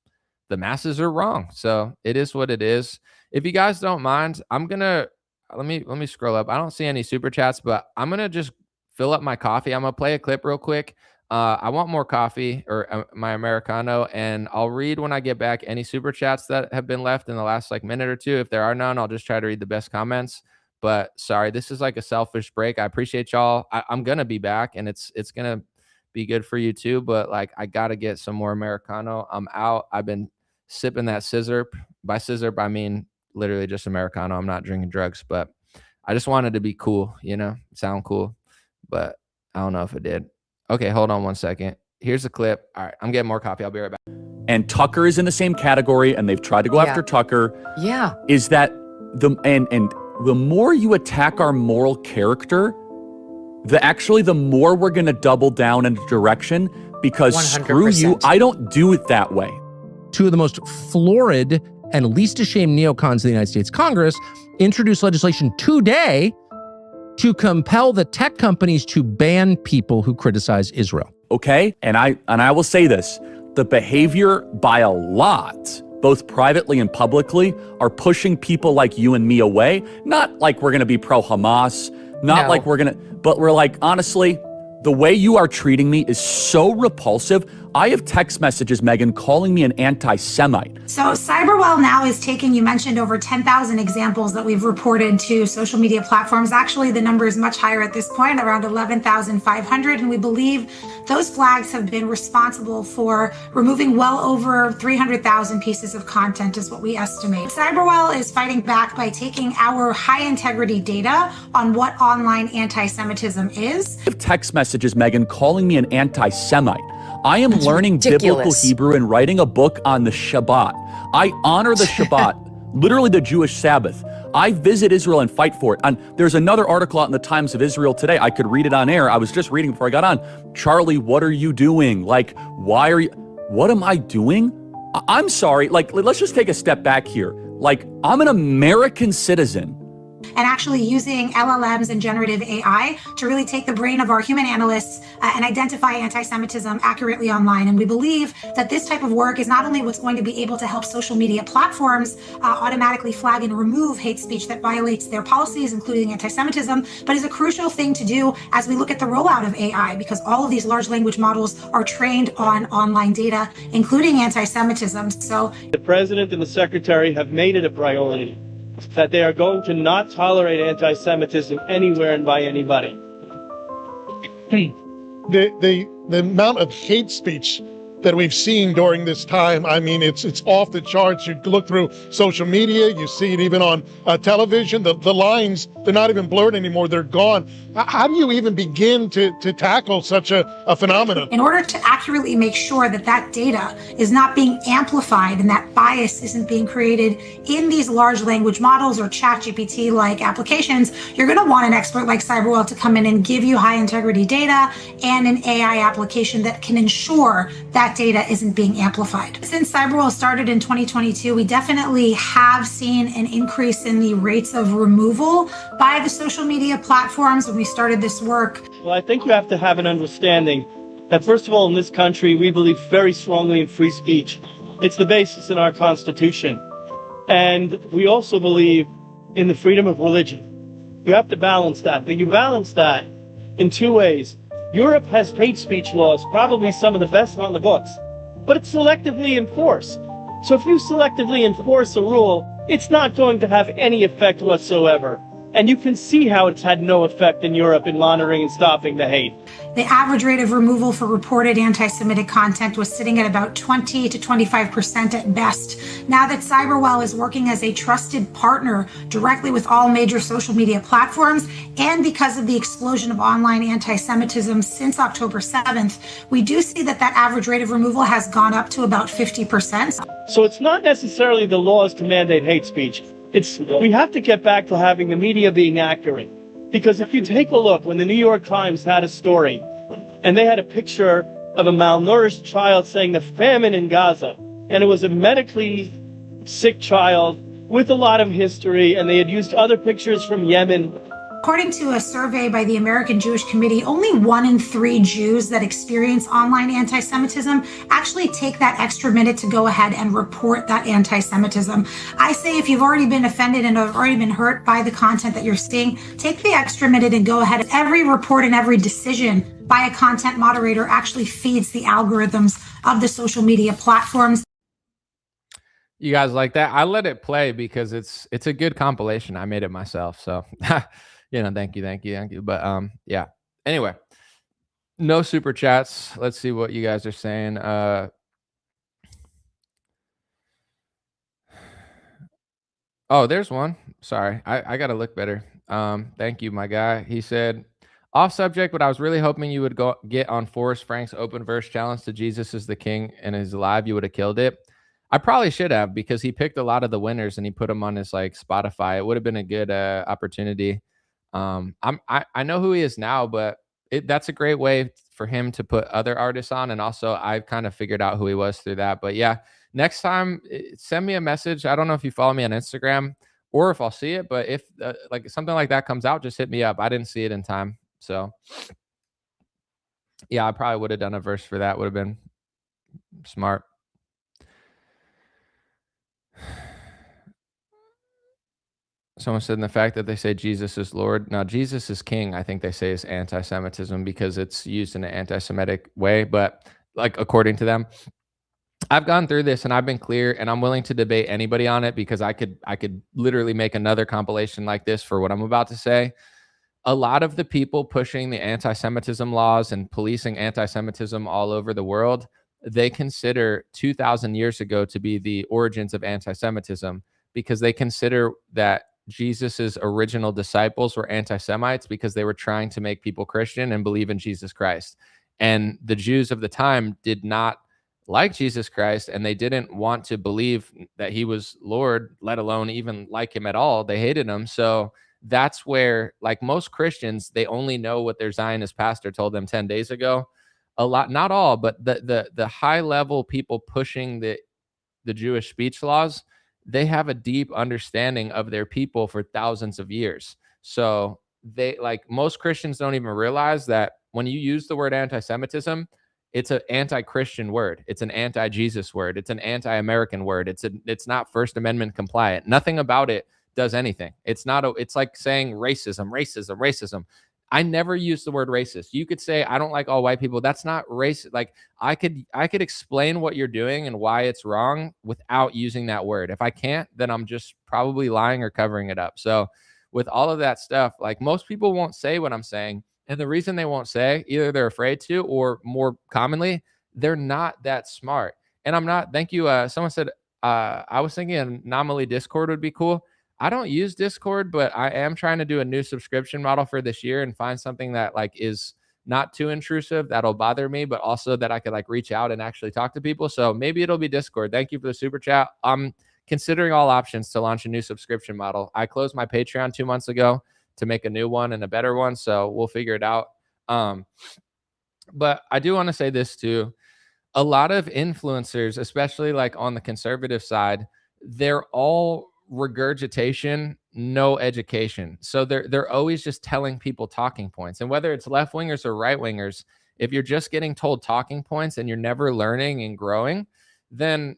Speaker 5: the masses are wrong. So it is what it is. If you guys don't mind, I'm going to, let me scroll up. I don't see any super chats, but I'm going to just fill up my coffee. I'm going to play a clip real quick. I want more coffee, or my Americano, and I'll read when I get back any super chats that have been left in the last like minute or two. If there are none, I'll just try to read the best comments. But sorry, this is like a selfish break. I appreciate y'all. I'm going to be back, and it's going to be good for you too. But like, I got to get some more Americano. I'm out. I've been sipping that scissor. By scissor, I mean literally just Americano. I'm not drinking drugs, but I just wanted to be cool, you know, sound cool, but I don't know if it did. Okay, hold on one second. Here's a clip. All right, I'm getting more coffee. I'll be right back.
Speaker 3: And Tucker is in the same category, and they've tried to go after Tucker.
Speaker 10: Yeah.
Speaker 3: Is that the more you attack our moral character, the more we're going to double down in a direction, because 100%. Screw you, I don't do it that way.
Speaker 7: Two of the most florid and least ashamed neocons in the United States Congress introduced legislation today to compel the tech companies to ban people who criticize Israel.
Speaker 3: Okay, and I will say this, the behavior by a lot, both privately and publicly, are pushing people like you and me away. Not like we're going to be pro-Hamas, not like we're going to, but we're like, honestly, the way you are treating me is so repulsive. I have text messages, Megan, calling me an anti-Semite.
Speaker 8: So Cyberwell now is taking, you mentioned over 10,000 examples that we've reported to social media platforms. Actually, the number is much higher at this point, around 11,500. And we believe those flags have been responsible for removing well over 300,000 pieces of content is what we estimate. Cyberwell is fighting back by taking our high integrity data on what online anti-Semitism is.
Speaker 3: I have text messages, Megan, calling me an anti-Semite. I am learning biblical Hebrew and writing a book on the Shabbat. I honor the Shabbat, literally the Jewish Sabbath. I visit Israel and fight for it. And there's another article out in the Times of Israel today. I could read it on air. I was just reading before I got on. Charlie, what are you doing? Like, why are you, what am I doing? I'm sorry. Like, let's just take a step back here. Like, I'm an American citizen.
Speaker 8: And actually using LLMs and generative AI to really take the brain of our human analysts and identify anti-Semitism accurately online. And we believe that this type of work is not only what's going to be able to help social media platforms automatically flag and remove hate speech that violates their policies, including anti-Semitism, but is a crucial thing to do as we look at the rollout of AI, because all of these large language models are trained on online data, including anti-Semitism. So
Speaker 11: the president and the secretary have made it a priority that they are going to not tolerate anti-Semitism anywhere and by anybody.
Speaker 12: The amount of hate speech
Speaker 10: that we've seen during this time. I mean, it's off the charts. You look through social media, you see it even on television. The lines, they're not even blurred anymore. They're gone. How do you even begin to tackle such a phenomenon?
Speaker 8: In order to accurately make sure that that data is not being amplified and that bias isn't being created in these large language models or ChatGPT-like applications, you're going to want an expert like Cyberwell to come in and give you high integrity data and an AI application that can ensure that data isn't being amplified. Since Cyberwell started in 2022, we definitely have seen an increase in the rates of removal by the social media platforms when we started this work.
Speaker 11: Well, I think you have to have an understanding that, first of all, in this country, we believe very strongly in free speech. It's the basis in our Constitution. And we also believe in the freedom of religion. You have to balance that. But you balance that in two ways. Europe has hate speech laws, probably some of the best on the books, but it's selectively enforced. So if you selectively enforce a rule, it's not going to have any effect whatsoever. And you can see how it's had no effect in Europe in monitoring and stopping the hate.
Speaker 8: The average rate of removal for reported anti-Semitic content was sitting at about 20 to 25% at best. Now that Cyberwell is working as a trusted partner directly with all major social media platforms, and because of the explosion of online anti-Semitism since October 7th, we do see that that average rate of removal has gone up to about 50%.
Speaker 11: So it's not necessarily the laws to mandate hate speech. We have to get back to having the media being accurate. Because if you take a look, when the New York Times had a story, and they had a picture of a malnourished child saying the famine in Gaza, and it was a medically sick child with a lot of history, and they had used other pictures from Yemen.
Speaker 8: According to a survey by the American Jewish Committee, only 1 in 3 Jews that experience online anti-Semitism actually take that extra minute to go ahead and report that anti-Semitism. I say if you've already been offended and have already been hurt by the content that you're seeing, take the extra minute and go ahead. Every report and every decision by a content moderator actually feeds the algorithms of the social media platforms.
Speaker 5: You guys like that? I let it play because it's a good compilation. I made it myself, so thank you. But yeah. Anyway, no super chats. Let's see what you guys are saying. Oh, there's one. Sorry, I gotta look better. Thank you, my guy. He said, off subject, but I was really hoping you would get on Forrest Frank's open verse challenge to Jesus is the King and is alive. You would have killed it. I probably should have, because he picked a lot of the winners and he put them on his Spotify. It would have been a good opportunity. I know who he is now, but that's a great way for him to put other artists on. And also I've kind of figured out who he was through that. But yeah, next time send me a message. I don't know if you follow me on Instagram or if I'll see it, but if something like that comes out, just hit me up. I didn't see it in time. So yeah, I probably would have done a verse for that. Would have been smart. Someone said, in the fact that they say Jesus is Lord. Now, Jesus is King, I think they say, is anti-Semitism because it's used in an anti-Semitic way. But according to them, I've gone through this and I've been clear, and I'm willing to debate anybody on it because I could literally make another compilation like this for what I'm about to say. A lot of the people pushing the anti-Semitism laws and policing anti-Semitism all over the world, they consider 2,000 years ago to be the origins of anti-Semitism, because they consider that Jesus's original disciples were anti-Semites because they were trying to make people Christian and believe in Jesus Christ. And the Jews of the time did not like Jesus Christ, and they didn't want to believe that he was Lord, let alone even like him at all. They hated him. So that's where, most Christians, they only know what their Zionist pastor told them 10 days ago. A lot, not all, but the high level people pushing the Jewish speech laws, they have a deep understanding of their people for thousands of years. So they, most Christians don't even realize that when you use the word anti-Semitism, it's an anti-Christian word. It's an anti-Jesus word. It's an anti-American word. It's not First Amendment compliant. Nothing about it does anything. It's like saying racism. I never use the word racist. You could say, I don't like all white people. That's not racist. I could explain what you're doing and why it's wrong without using that word. If I can't, then I'm just probably lying or covering it up. So with all of that stuff, most people won't say what I'm saying. And the reason they won't say, either they're afraid to, or more commonly, they're not that smart. And I'm not, thank you. Someone said, I was thinking an anomaly Discord would be cool. I don't use Discord, but I am trying to do a new subscription model for this year and find something that like is not too intrusive, that'll bother me, but also that I could like reach out and actually talk to people. So maybe it'll be Discord. Thank you for the super chat. I'm considering all options to launch a new subscription model. I closed my Patreon 2 months ago to make a new one and a better one. So we'll figure it out. But I do want to say this too. A lot of influencers, especially like on the conservative side, they're all regurgitation, no education. So they're always just telling people talking points. And whether it's left wingers or right wingers, if you're just getting told talking points and you're never learning and growing, then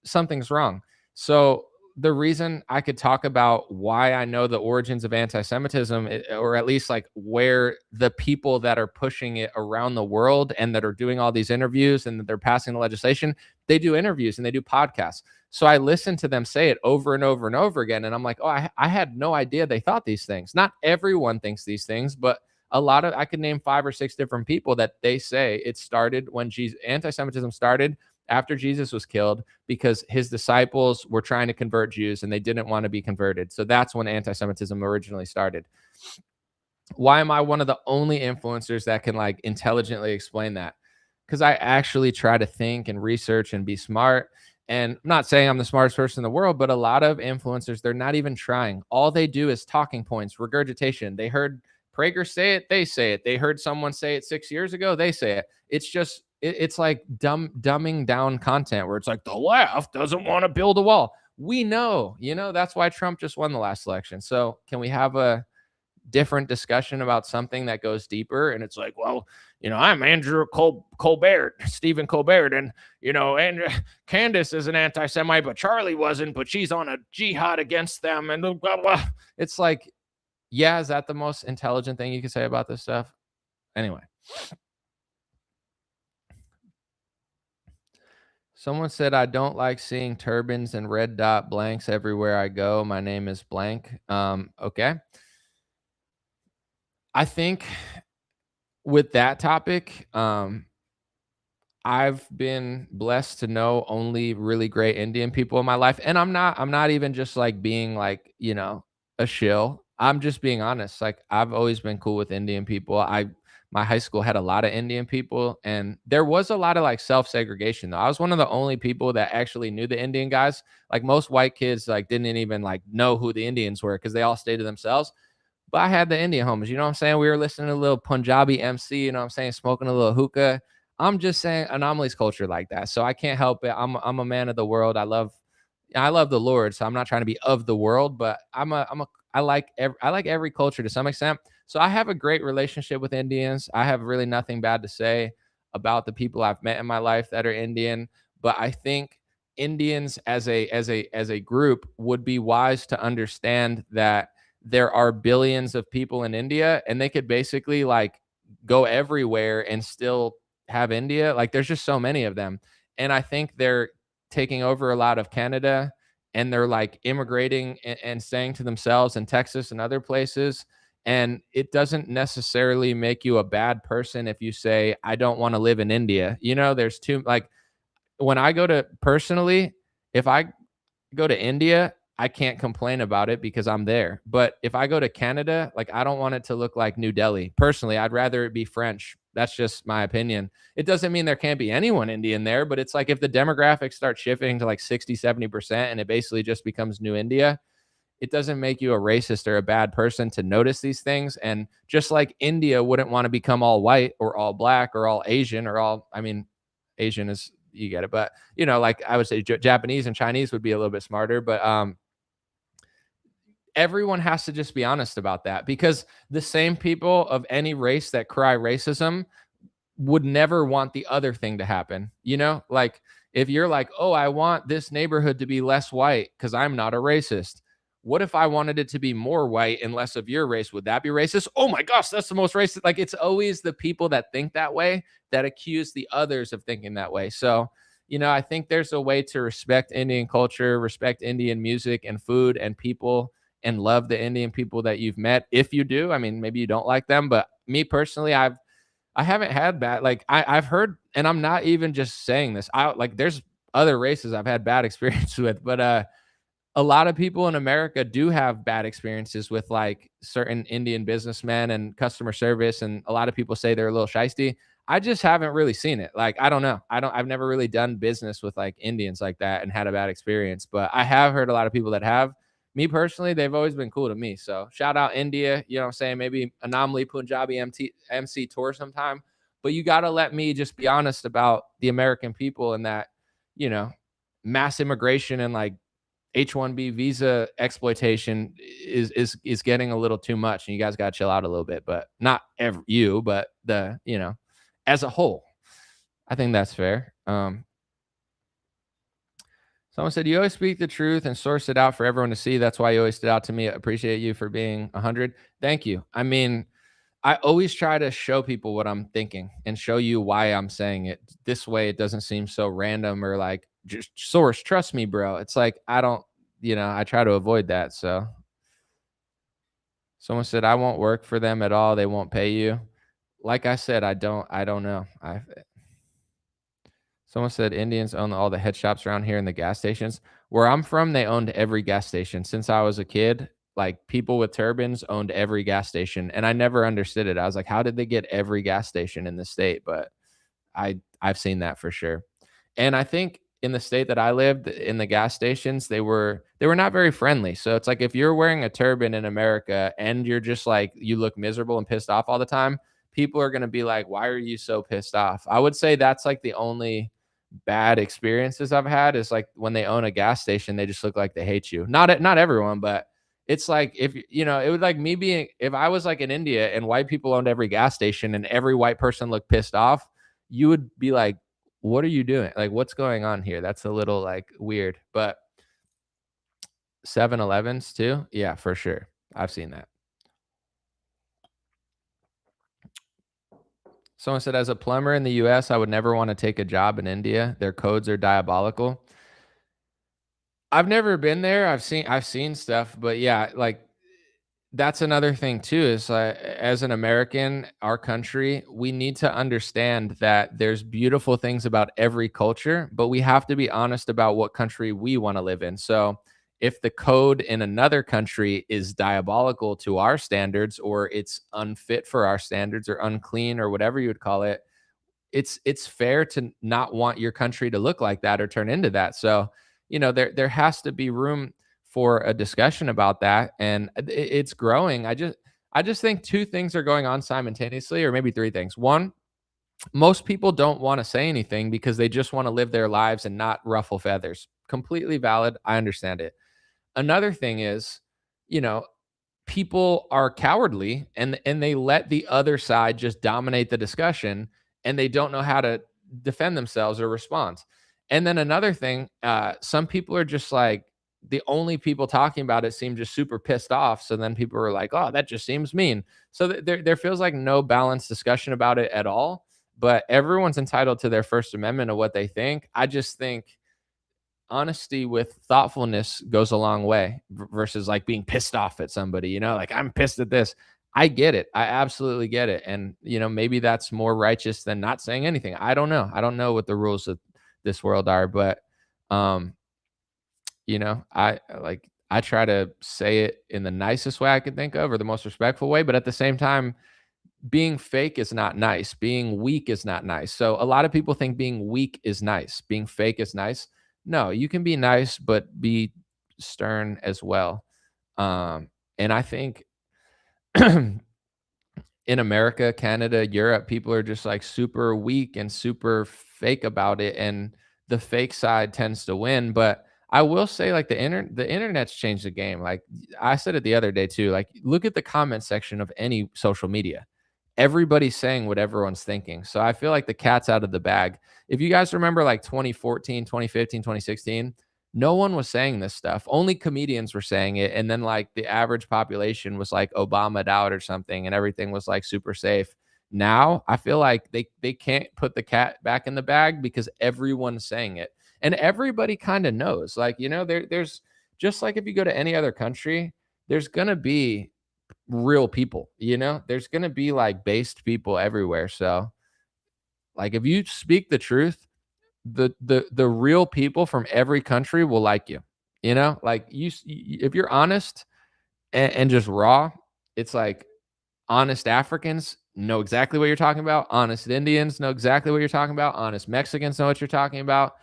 Speaker 5: something's wrong. So the reason I could talk about why I know the origins of anti-Semitism, or at least like where the people that are pushing it around the world and that are doing all these interviews and that they're passing the legislation, they do interviews and they do podcasts. So I listen to them say it over and over and over again. And I'm like, oh, I had no idea they thought these things. Not everyone thinks these things, but a lot of, I could name 5 or 6 different people that they say it started when anti-Semitism started after Jesus was killed because his disciples were trying to convert Jews and they didn't want to be converted. So that's when anti-Semitism originally started. Why am I one of the only influencers that can like intelligently explain that? Because I actually try to think and research and be smart. And I'm not saying I'm the smartest person in the world, but a lot of influencers, they're not even trying. All they do is talking points, regurgitation. They heard Prager say it, they say it. They heard someone say it 6 years ago, they say it. It's just, it's like dumbing down content where it's like the left doesn't want to build a wall. We know, that's why Trump just won the last election. So can we have a different discussion about something that goes deeper? And it's like, well, I'm Andrew Colbert, Stephen Colbert, and and Candace is an anti-Semite, but Charlie wasn't, but she's on a jihad against them, and blah, blah. It's like, yeah, is that the most intelligent thing you can say about this stuff? Anyway. Someone said, I don't like seeing turbans and red dot blanks everywhere I go. My name is blank. Okay. I think with that topic, I've been blessed to know only really great Indian people in my life. And I'm not even just like being like, a shill. I'm just being honest. Like I've always been cool with Indian people. My high school had a lot of Indian people and there was a lot of like self-segregation though. I was one of the only people that actually knew the Indian guys. Like most white kids like didn't even like know who the Indians were because they all stayed to themselves. But I had the Indian homies, you know what I'm saying? We were listening to a little Punjabi MC, you know what I'm saying? Smoking a little hookah. I'm just saying Anomalies culture like that. So I can't help it. I'm a man of the world. I love the Lord. So I'm not trying to be of the world, but I like every culture to some extent. So I have a great relationship with Indians. I have really nothing bad to say about the people I've met in my life that are Indian, but I think Indians as a group would be wise to understand that there are billions of people in India and they could basically like go everywhere and still have India. Like there's just so many of them. And I think they're taking over a lot of Canada and they're like immigrating and staying to themselves in Texas and other places. And it doesn't necessarily make you a bad person if you say, I don't want to live in India. There's too, like, when I go to personally, if I go to India, I can't complain about it because I'm there. But if I go to Canada, like I don't want it to look like New Delhi. Personally, I'd rather it be French. That's just my opinion. It doesn't mean there can't be anyone Indian there, but it's like if the demographics start shifting to like 60, 70% and it basically just becomes New India, it doesn't make you a racist or a bad person to notice these things. And just like India wouldn't want to become all white or all black or all Asian or all, I mean, Asian is, you get it. But, like I would say Japanese and Chinese would be a little bit smarter, but everyone has to just be honest about that because the same people of any race that cry racism would never want the other thing to happen. Like if you're like, oh, I want this neighborhood to be less white because I'm not a racist. What if I wanted it to be more white and less of your race? Would that be racist? Oh my gosh, that's the most racist. Like it's always the people that think that way that accuse the others of thinking that way. So, I think there's a way to respect Indian culture, respect Indian music and food and people, and love the Indian people that you've met. If you do, I mean, maybe you don't like them, but me personally, I haven't had that. Like I've heard and I'm not even just saying this. There's other races I've had bad experience with, but a lot of people in America do have bad experiences with like certain Indian businessmen and customer service, and a lot of people say they're a little shisty. I just haven't really seen it. Like, I don't know. I've never really done business with like Indians like that and had a bad experience, but I have heard a lot of people that have. Me personally, they've always been cool to me. So shout out India. You know what I'm saying? Maybe Anomaly Punjabi MC tour sometime. But you got to let me just be honest about the American people and that, you know, mass immigration and like H-1B visa exploitation is getting a little too much, and you guys got to chill out a little bit. But not you, but as a whole, I think that's fair. Someone said, you always speak the truth and source it out for everyone to see. That's why you always stood out to me. I appreciate you for being 100. Thank you. I mean, I always try to show people what I'm thinking and show you why I'm saying it. This way, it doesn't seem so random or like, just source, trust me, bro. It's like, I try to avoid that. So someone said, I won't work for them at all. They won't pay you. Like I said, I don't know. Someone said Indians own all the head shops around here and the gas stations. Where I'm from, they owned every gas station. Since I was a kid, like people with turbans owned every gas station. And I never understood it. I was like, how did they get every gas station in the state? But I've seen that for sure. And I think in the state that I lived, in the gas stations, they were not very friendly. So it's like if you're wearing a turban in America and you're just like, you look miserable and pissed off all the time, people are going to be like, why are you so pissed off? I would say that's like the only bad experiences I've had is like when they own a gas station, they just look like they hate you. Not everyone, but it's like if it would like me being, if I was like in India and white people owned every gas station and every white person looked pissed off, you would be like, what are you doing? Like, what's going on here? That's a little like weird. But 7-Elevens too? Yeah, for sure. I've seen that. Someone said, as a plumber in the US, I would never want to take a job in India. Their codes are diabolical. I've never been there. I've seen stuff, but yeah, like that's another thing too, is as an American, our country, we need to understand that there's beautiful things about every culture, but we have to be honest about what country we want to live in. So if the code in another country is diabolical to our standards, or it's unfit for our standards, or unclean, or whatever you would call it, it's fair to not want your country to look like that or turn into that. So, there has to be room for a discussion about that, and it's growing. I just think two things are going on simultaneously, or maybe three things. One, most people don't want to say anything because they just want to live their lives and not ruffle feathers. Completely valid. I understand it. Another thing is, people are cowardly and they let the other side just dominate the discussion, and they don't know how to defend themselves or respond. And then another thing, some people are just like, the only people talking about it seem just super pissed off. So then people are like, oh, that just seems mean. So there feels like no balanced discussion about it at all. But everyone's entitled to their First Amendment of what they think. I just think honesty with thoughtfulness goes a long way versus like being pissed off at somebody, like, I'm pissed at this. I get it. I absolutely get it. And, maybe that's more righteous than not saying anything. I don't know. I don't know what the rules of this world are, but, I try to say it in the nicest way I can think of, or the most respectful way. But at the same time, being fake is not nice. Being weak is not nice. So a lot of people think being weak is nice. Being fake is nice. No, you can be nice, but be stern as well. And I think in America, Canada, Europe, people are just like super weak and super fake about it. And the fake side tends to win. But I will say, like, the internet's changed the game. Like I said it the other day too, like, look at the comment section of any social media. Everybody's saying what everyone's thinking. So I feel like the cat's out of the bag. If you guys remember like 2014, 2015, 2016, no one was saying this stuff. Only comedians were saying it. And then like the average population was like Obama'd out or something, and everything was like super safe. Now I feel like they can't put the cat back in the bag because everyone's saying it. And everybody kind of knows, like, there's just like if you go to any other country, there's going to be real people, there's going to be like based people everywhere. So Like if you speak the truth, the real people from every country will like you. You know, like if you're honest and just raw, it's like honest Africans know exactly what you're talking about. Honest Indians know exactly what you're talking about. Honest Mexicans know what you're talking about.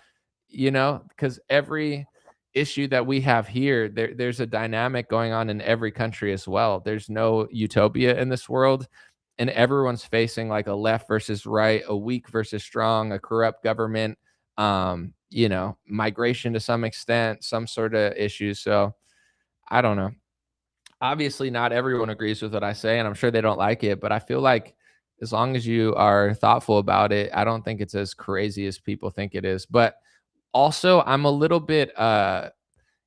Speaker 5: You know, because every issue that we have here, there's a dynamic going on in every country as well. There's no utopia in this world, and everyone's facing like a left versus right, a weak versus strong, a corrupt government, you know, migration to some extent, some sort of issues. So I don't know. Obviously, not everyone agrees with what I say, and I'm sure they don't like it, but I feel like as long as you are thoughtful about it, I don't think it's as crazy as people think it is. But also, I'm a little bit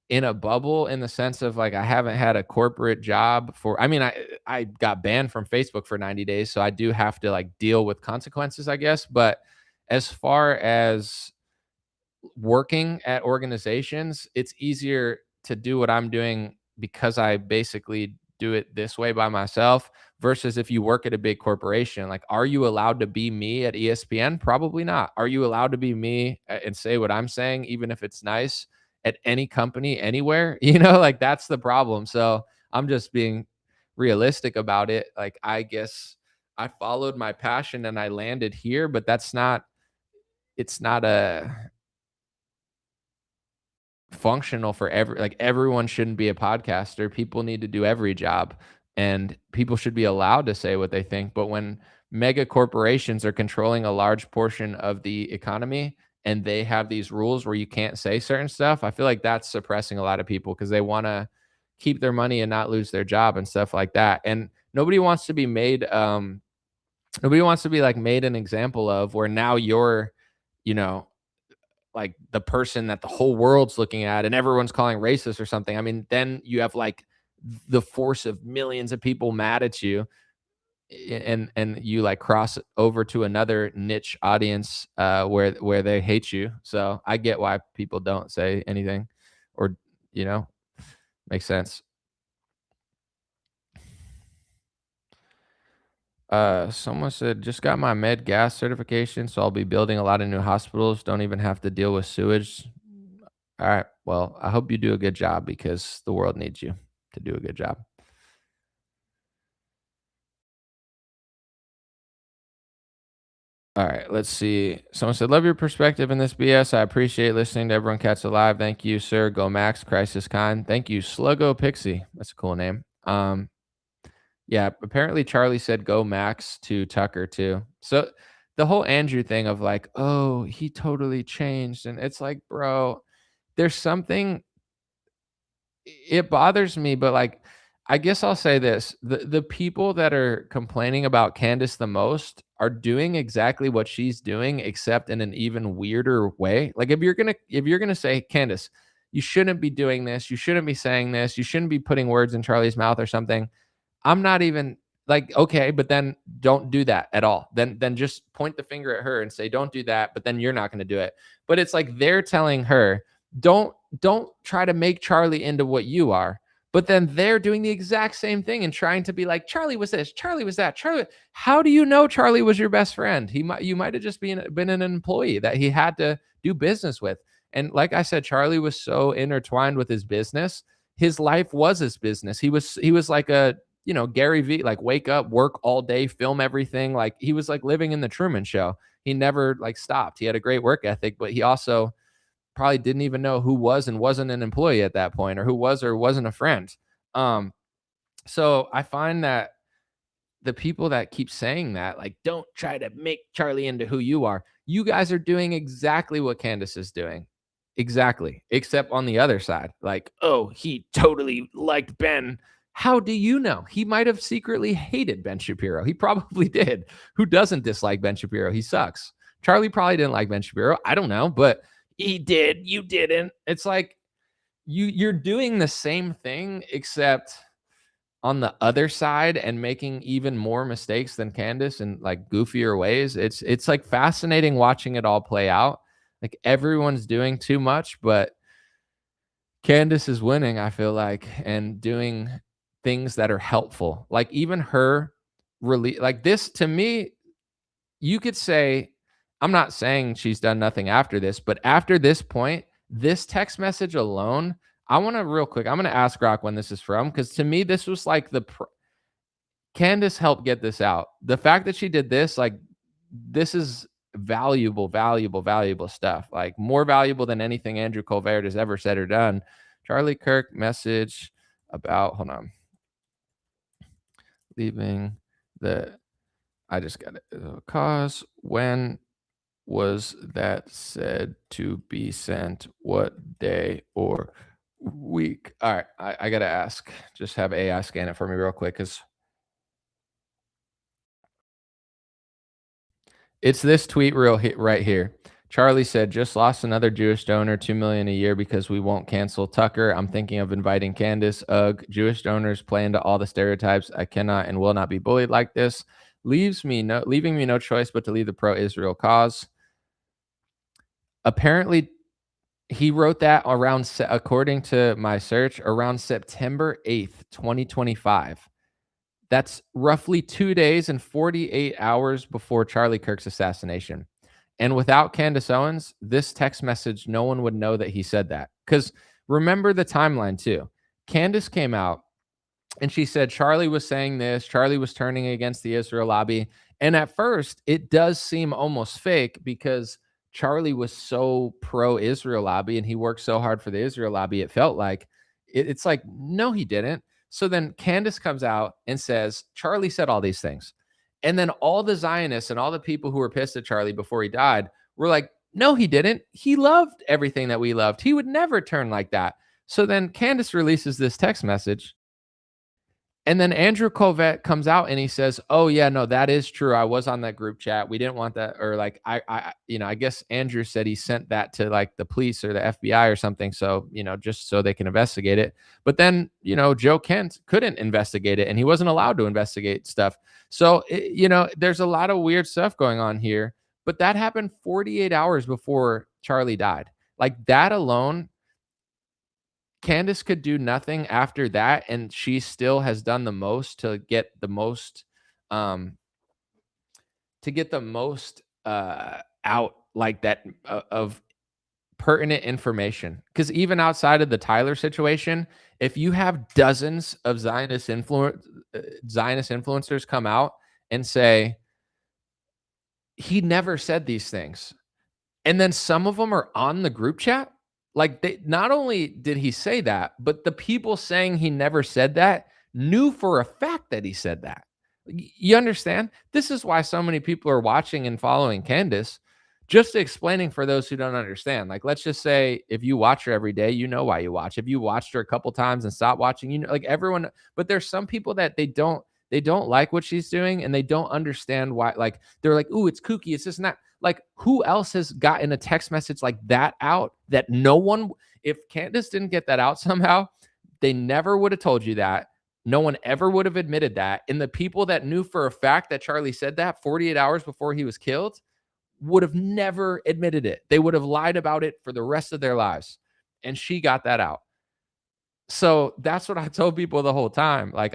Speaker 5: in a bubble in the sense of like I haven't had a corporate job for I mean, I got banned from Facebook for 90 days, so I do have to like deal with consequences, I guess. But as far as working at organizations, it's easier to do what I'm doing because I basically do it this way by myself versus if you work at a big corporation. Like, are you allowed to be me at ESPN? Probably not. Are you allowed to be me and say what I'm saying, even if it's nice at any company, anywhere? You know, like that's the problem. So I'm just being realistic about it. Like, I guess I followed my passion and I landed here, but it's not a functional for everyone shouldn't be a podcaster. People need to do every job and people should be allowed to say what they think. But when mega corporations are controlling a large portion of the economy and they have these rules where you can't say certain stuff, I feel like that's suppressing a lot of people because they want to keep their money and not lose their job and stuff like that. And nobody wants to be made nobody wants to be like made an example of where now you're, you know, like the person that the whole world's looking at and everyone's calling racist or something. I mean, then you have like the force of millions of people mad at you and you like cross over to another niche audience where they hate you. So I get why people don't say anything or, you know, makes sense. Someone said, just got my med gas certification, so I'll be building a lot of new hospitals. Don't even have to deal with sewage. All right. Well, I hope you do a good job because the world needs you to do a good job. All right, let's see. Someone said, love your perspective in this BS. I appreciate listening to Everyone Cats Alive. Thank you, sir. Go Max, Crisis Con. Thank you, Sluggo Pixie. That's a cool name. Yeah, apparently Charlie said go Max to Tucker too. So the whole Andrew thing of like, oh, he totally changed. And it's like, bro, there's something, it bothers me, but like, I guess I'll say this. The people that are complaining about Candace the most are doing exactly what she's doing, except in an even weirder way. Like if you're gonna say, Candace, you shouldn't be doing this, you shouldn't be saying this, you shouldn't be putting words in Charlie's mouth or something. I'm not even like, okay, but then don't do that at all. Then just point the finger at her and say, don't do that, but then you're not going to do it. But it's like they're telling her, don't try to make Charlie into what you are. But then they're doing the exact same thing and trying to be like, Charlie was this, Charlie was that, Charlie. How do you know Charlie was your best friend? You might have just been an employee that he had to do business with. And like I said, Charlie was so intertwined with his business. His life was his business. He was like a, you know, Gary V, like wake up, work all day, film everything. Like he was like living in the Truman Show. He never like stopped. He had a great work ethic, but he also probably didn't even know who was and wasn't an employee at that point, or who was or wasn't a friend. So I find that the people that keep saying that, like, don't try to make Charlie into who you are. You guys are doing exactly what Candace is doing. Exactly. Except on the other side, like, oh, he totally liked Ben. How do you know? He might have secretly hated Ben Shapiro. He probably did. Who doesn't dislike Ben Shapiro? He sucks. Charlie probably didn't like Ben Shapiro. I don't know, but he did. You didn't. It's like you're doing the same thing, except on the other side and making even more mistakes than Candace in like goofier ways. It's like fascinating watching it all play out. Like everyone's doing too much, but Candace is winning, I feel like, and doing things that are helpful. Like even her really like this to me, you could say I'm not saying she's done nothing after this, but after this point, this text message alone, I want to real quick, I'm going to ask Grok when this is from, because to me, this was like Candace helped get this out. The fact that she did this, like, this is valuable, valuable, valuable stuff. Like, more valuable than anything Andrew Kolvet has ever said or done. Charlie Kirk message about, hold on, leaving the, I just got it. Cause when was that said to be sent? What day or week? All right, I gotta ask. Just have AI scan it for me real quick, because it's this tweet right here. Charlie said, just lost another Jewish donor, $2 million a year because we won't cancel Tucker. I'm thinking of inviting Candace. Ugh, Jewish donors play into all the stereotypes. I cannot and will not be bullied like this. Leaving me no choice but to leave the pro-Israel cause. Apparently, he wrote that around, according to my search, around September 8th, 2025. That's roughly 2 days and 48 hours before Charlie Kirk's assassination. And without Candace Owens, this text message, no one would know that he said that. Because remember the timeline too. Candace came out and she said Charlie was saying this, Charlie was turning against the Israel lobby. And at first, it does seem almost fake because Charlie was so pro-Israel lobby and he worked so hard for the Israel lobby. It felt like it's like, no, he didn't. So then Candace comes out and says, Charlie said all these things. And then all the Zionists and all the people who were pissed at Charlie before he died were like, no, he didn't. He loved everything that we loved. He would never turn like that. So then Candace releases this text message. And then Andrew Kolvet comes out and he says, oh, yeah, no, that is true. I was on that group chat. We didn't want that. Or like, I guess Andrew said he sent that to like the police or the FBI or something. So, just so they can investigate it. But then, Joe Kent couldn't investigate it and he wasn't allowed to investigate stuff. So, there's a lot of weird stuff going on here. But that happened 48 hours before Charlie died. Like that alone, Candace could do nothing after that, and she still has done the most to get the most, out like that of pertinent information. Because even outside of the Tyler situation, if you have dozens of Zionist influencers come out and say he never said these things, and then some of them are on the group chat. Like, not only did he say that, but the people saying he never said that knew for a fact that he said that. You understand? This is why so many people are watching and following Candace. Just explaining for those who don't understand. Like, let's just say if you watch her every day, you know why you watch. If you watched her a couple times and stopped watching, like everyone. But there's some people that they don't like what she's doing and they don't understand why. Like, they're like, ooh, it's kooky. It's just not. Like, who else has gotten a text message like that out that no one, if Candace didn't get that out somehow, they never would have told you that. No one ever would have admitted that. And the people that knew for a fact that Charlie said that 48 hours before he was killed would have never admitted it. They would have lied about it for the rest of their lives. And she got that out. So that's what I told people the whole time. Like,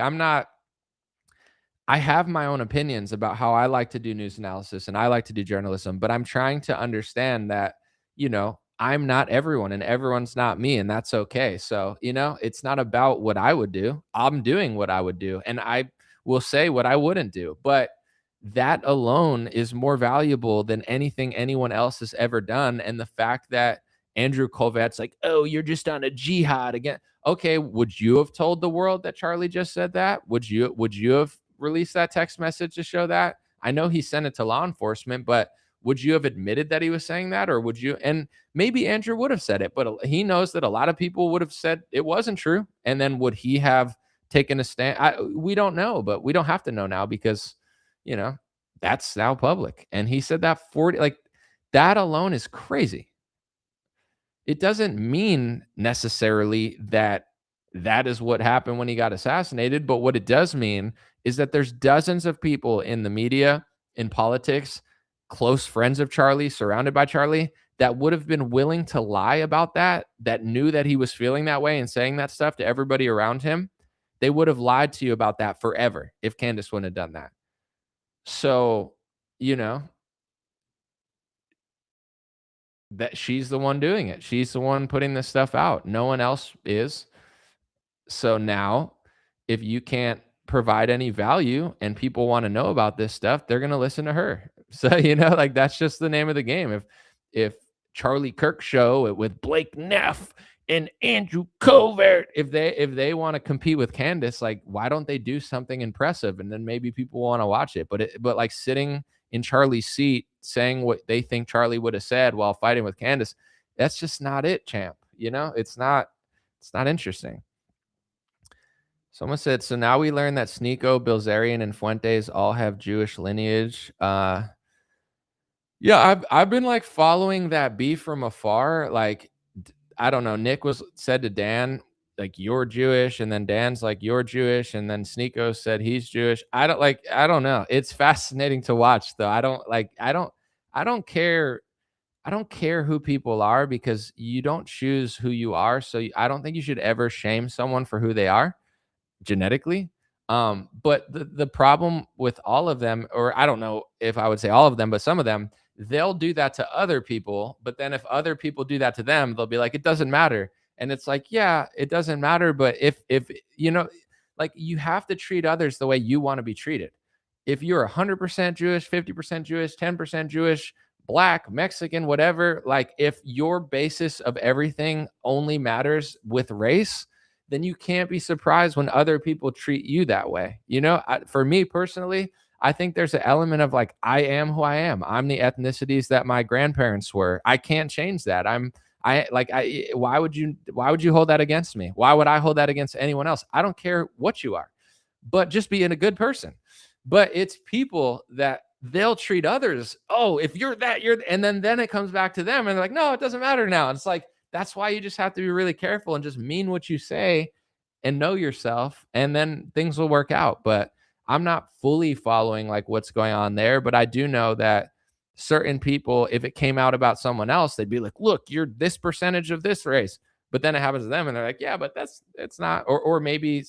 Speaker 5: I have my own opinions about how I like to do news analysis and I like to do journalism, but I'm trying to understand that, I'm not everyone and everyone's not me, and that's okay. So, it's not about what I would do. I'm doing what I would do, and I will say what I wouldn't do. But that alone is more valuable than anything anyone else has ever done. And the fact that Andrew Kolvet's like, oh, you're just on a jihad again. Okay, would you have told the world that Charlie just said that? Would you have released that text message to show that? I know he sent it to law enforcement, but would you have admitted that he was saying that? Or would you? And maybe Andrew would have said it, but he knows that a lot of people would have said it wasn't true. And then would he have taken a stand? We don't know, but we don't have to know now because, that's now public. And he said that that alone is crazy. It doesn't mean necessarily that is what happened when he got assassinated. But what it does mean is that there's dozens of people in the media, in politics, close friends of Charlie, surrounded by Charlie, that would have been willing to lie about that knew that he was feeling that way and saying that stuff to everybody around him. They would have lied to you about that forever if Candace wouldn't have done that. So, that she's the one doing it. She's the one putting this stuff out. No one else is. So now, if you can't provide any value and people want to know about this stuff, they're going to listen to her. So, like that's just the name of the game. If Charlie Kirk show with Blake Neff and Andrew Kolvet, if they want to compete with Candace, like why don't they do something impressive, and then maybe people want to watch it. But like sitting in Charlie's seat saying what they think Charlie would have said while fighting with Candace, that's just not it, champ. It's not interesting. Someone said, so now we learn that Sneeko, Bilzerian, and Fuentes all have Jewish lineage. Yeah, I've been like following that beef from afar. Like, I don't know. Nick said to Dan, like, you're Jewish, and then Dan's like, you're Jewish, and then Sneeko said he's Jewish. I don't know. It's fascinating to watch, though. I don't care. I don't care who people are, because you don't choose who you are. So I don't think you should ever shame someone for who they are genetically. But the problem with all of them, or I don't know if I would say all of them, but some of them, they'll do that to other people. But then if other people do that to them, they'll be like, it doesn't matter. And it's like, yeah, it doesn't matter. But if like you have to treat others the way you want to be treated. If you're 100% Jewish, 50% Jewish, 10% Jewish, Black, Mexican, whatever, like if your basis of everything only matters with race, then you can't be surprised when other people treat you that way. For me personally, I think there's an element of like, I am who I am. I'm the ethnicities that my grandparents were. I can't change that. Why would you hold that against me? Why would I hold that against anyone else? I don't care what you are, but just being a good person. But it's people that they'll treat others. Oh, if you're that, and then it comes back to them and they're like, no, it doesn't matter now. It's like, that's why you just have to be really careful and just mean what you say and know yourself, and then things will work out. But I'm not fully following like what's going on there, but I do know that certain people, if it came out about someone else, they'd be like, look, you're this percentage of this race. But then it happens to them and they're like, yeah, but it's not, or maybe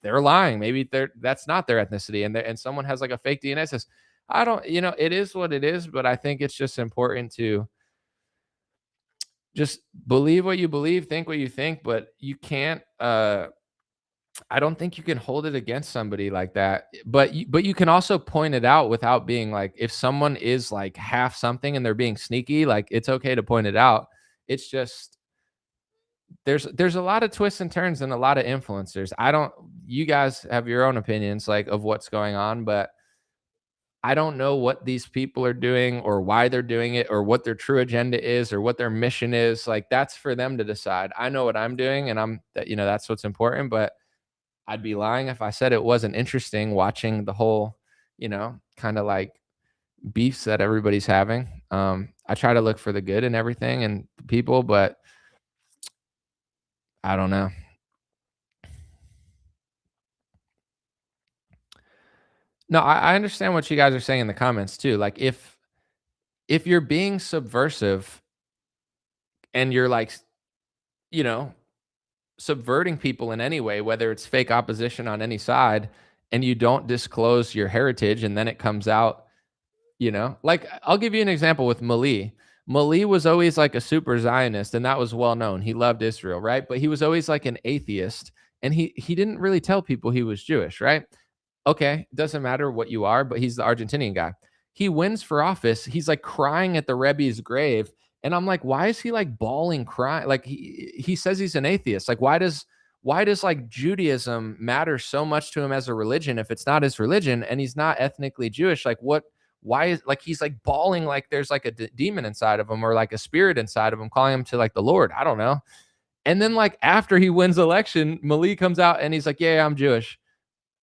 Speaker 5: they're lying. Maybe that's not their ethnicity. And someone has like a fake DNA says, I don't, it is what it is. But I think it's just important to just believe what you believe, think what you think, but you can't, I don't think you can hold it against somebody like that. But you can also point it out without being like, if someone is like half something and they're being sneaky, like it's okay to point it out. It's just, there's a lot of twists and turns and a lot of influencers. You guys have your own opinions like of what's going on, but I don't know what these people are doing or why they're doing it or what their true agenda is or what their mission is. Like that's for them to decide. I know what I'm doing, and that's what's important, but I'd be lying if I said it wasn't interesting watching the whole, kind of like beefs that everybody's having. I try to look for the good in everything and people, but I don't know. No, I understand what you guys are saying in the comments too. Like if you're being subversive and you're like, subverting people in any way, whether it's fake opposition on any side, and you don't disclose your heritage, and then it comes out, like I'll give you an example with Mali. Mali was always like a super Zionist, and that was well known. He loved Israel, right? But he was always like an atheist, and he didn't really tell people he was Jewish, right? Okay, doesn't matter what you are, but he's the Argentinian guy. He wins for office. He's like crying at the Rebbe's grave. And I'm like, why is he like bawling, crying? Like he says he's an atheist. Like, why does like Judaism matter so much to him as a religion if it's not his religion and he's not ethnically Jewish? Like why is like, he's like bawling like there's like a demon inside of him or like a spirit inside of him calling him to like the Lord. I don't know. And then like after he wins election, Mali comes out and he's like, yeah, I'm Jewish.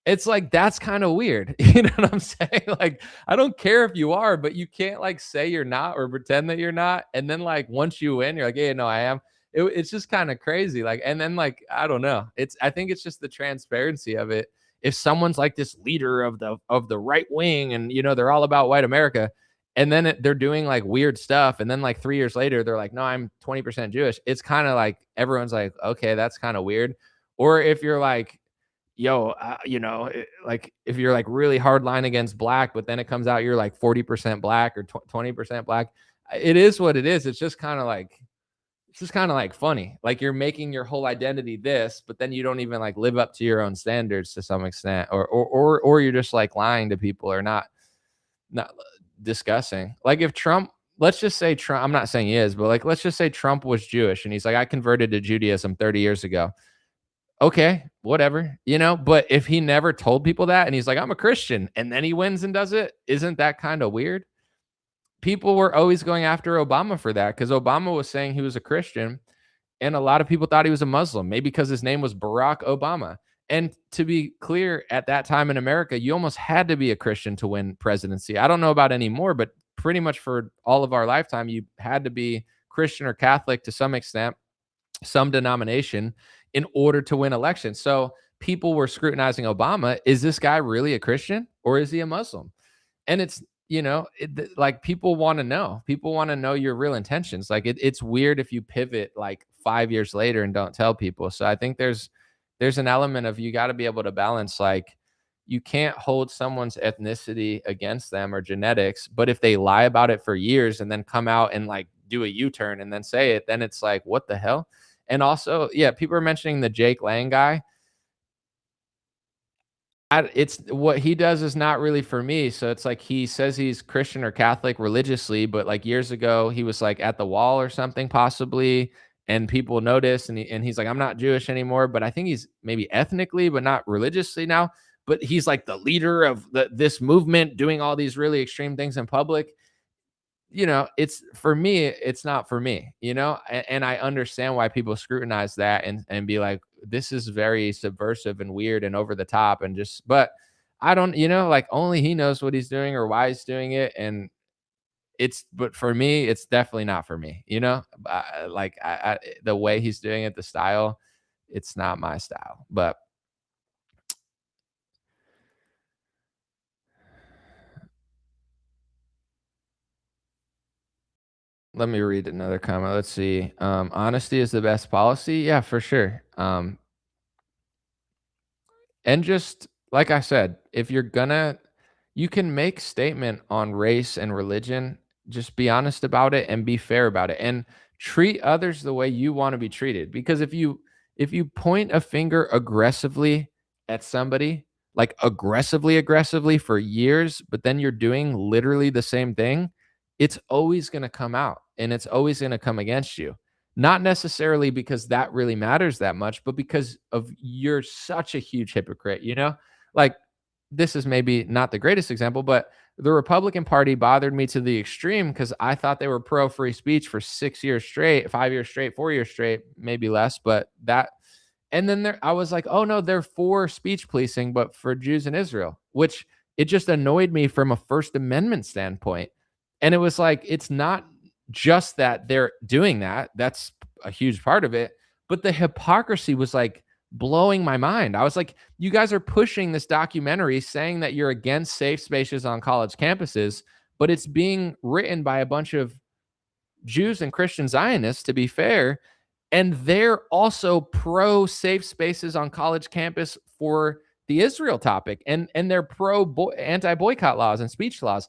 Speaker 5: It's like, that's kind of weird. You know what I'm saying? Like, I don't care if you are, but you can't like say you're not or pretend that you're not. And then like, once you win, you're like, yeah, no, I am. It's just kind of crazy. Like, and then like, I don't know. I think it's just the transparency of it. If someone's like this leader of the right wing and, they're all about white America, and then they're doing like weird stuff. And then like 3 years later, they're like, no, I'm 20% Jewish. It's kind of like, everyone's like, okay, that's kind of weird. Or if you're like, yo, like if you're like really hard line against Black, but then it comes out you're like 40% Black or 20% Black. it is what it is. It's just kind of like funny. Like you're making your whole identity this, but then you don't even like live up to your own standards to some extent, or you're just like lying to people or not discussing. Like if Trump, let's just say Trump, I'm not saying he is, but like let's just say Trump was Jewish and he's like, I converted to Judaism 30 years ago. Okay, whatever, but if he never told people that and he's like, I'm a Christian, and then he wins and does it, isn't that kind of weird? People were always going after Obama for that because Obama was saying he was a Christian, and a lot of people thought he was a Muslim, maybe because his name was Barack Obama. And to be clear, at that time in America, you almost had to be a Christian to win presidency. I don't know about anymore, but pretty much for all of our lifetime, you had to be Christian or Catholic to some extent, some denomination, in order to win elections. So people were scrutinizing Obama. Is this guy really a Christian or is he a Muslim? And it's, like people want to know. People want to know your real intentions. Like it's weird if you pivot like 5 years later and don't tell people. So I think there's an element of you got to be able to balance, like you can't hold someone's ethnicity against them or genetics, but if they lie about it for years and then come out and like do a U-turn and then say it, then it's like, what the hell? And also, yeah, people are mentioning the Jake Lang guy. It's what he does is not really for me. So it's like he says he's Christian or Catholic religiously, but like years ago he was like at the wall or something possibly, and people notice, and he's like, I'm not Jewish anymore, but I think he's maybe ethnically, but not religiously now. But he's like the leader of this movement, doing all these really extreme things in public. It's for me, it's not for me, and I understand why people scrutinize that and be like, this is very subversive and weird and over the top and just, but I don't, like only he knows what he's doing or why he's doing it. And but for me, it's definitely not for me, the way he's doing it, the style, it's not my style, but let me read another comment. Let's see. Honesty is the best policy. Yeah, for sure. And just like I said, if you can make statement on race and religion, just be honest about it and be fair about it and treat others the way you want to be treated. Because if you point a finger aggressively at somebody, like aggressively for years, but then you're doing literally the same thing, it's always going to come out and it's always going to come against you. Not necessarily because that really matters that much, but because of you're such a huge hypocrite, Like this is maybe not the greatest example, but the Republican Party bothered me to the extreme because I thought they were pro free speech for 6 years straight, 5 years straight, 4 years straight, maybe less, but that. And then I was like, oh no, they're for speech policing, but for Jews in Israel, which it just annoyed me from a First Amendment standpoint. And it was like, it's not just that they're doing that. That's a huge part of it. But the hypocrisy was like blowing my mind. I was like, you guys are pushing this documentary saying that you're against safe spaces on college campuses, but it's being written by a bunch of Jews and Christian Zionists, to be fair. And they're also pro safe spaces on college campus for the Israel topic. And they're pro anti-boycott laws and speech laws.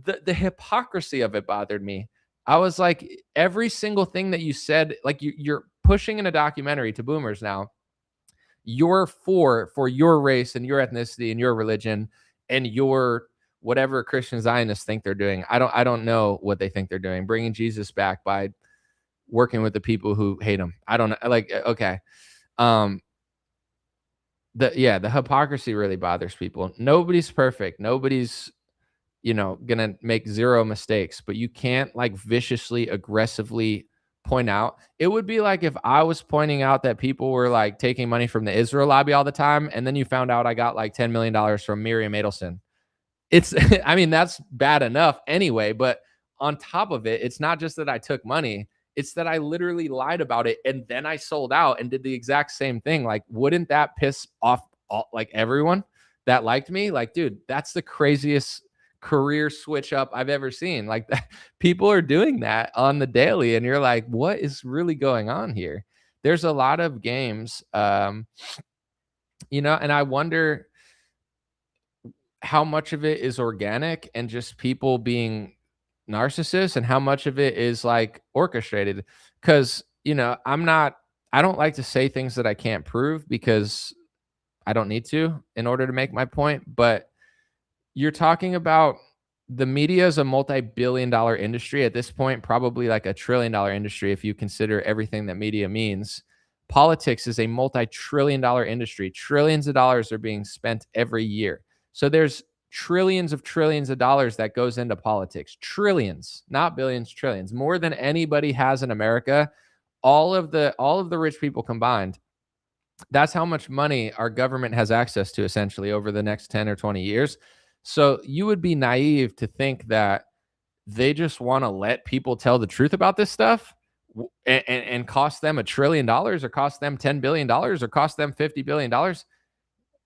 Speaker 5: The hypocrisy of it bothered me. I was like, every single thing that you said, like you're pushing in a documentary to boomers now, you're for your race and your ethnicity and your religion and your whatever Christian Zionists think they're doing. I don't know what they think they're doing, bringing Jesus back by working with the people who hate him. I don't know. Like, okay. The hypocrisy really bothers people. Nobody's perfect. Nobody's gonna make zero mistakes, but you can't like viciously, aggressively point out. It would be like if I was pointing out that people were like taking money from the Israel lobby all the time, and then you found out I got like $10 million from Miriam Adelson. It's, I mean, that's bad enough anyway, but on top of it, it's not just that I took money, it's that I literally lied about it and then I sold out and did the exact same thing. Like, wouldn't that piss off like everyone that liked me? Like, dude, that's the craziest career switch up I've ever seen. Like that, people are doing that on the daily and you're like, what is really going on here? There's a lot of games, and I wonder how much of it is organic and just people being narcissist and how much of it is like orchestrated. Because, I don't like to say things that I can't prove because I don't need to in order to make my point. But you're talking about the media is a multi-billion-dollar industry at this point, probably like $1 trillion industry if you consider everything that media means. Politics is a multi-trillion-dollar industry. Trillions of dollars are being spent every year. So there's trillions of dollars that goes into politics. Trillions, not billions, trillions. More than anybody has in America. All of the rich people combined. That's how much money our government has access to essentially over the next 10 or 20 years. So you would be naive to think that they just want to let people tell the truth about this stuff and cost them $1 trillion or cost them $10 billion or cost them $50 billion.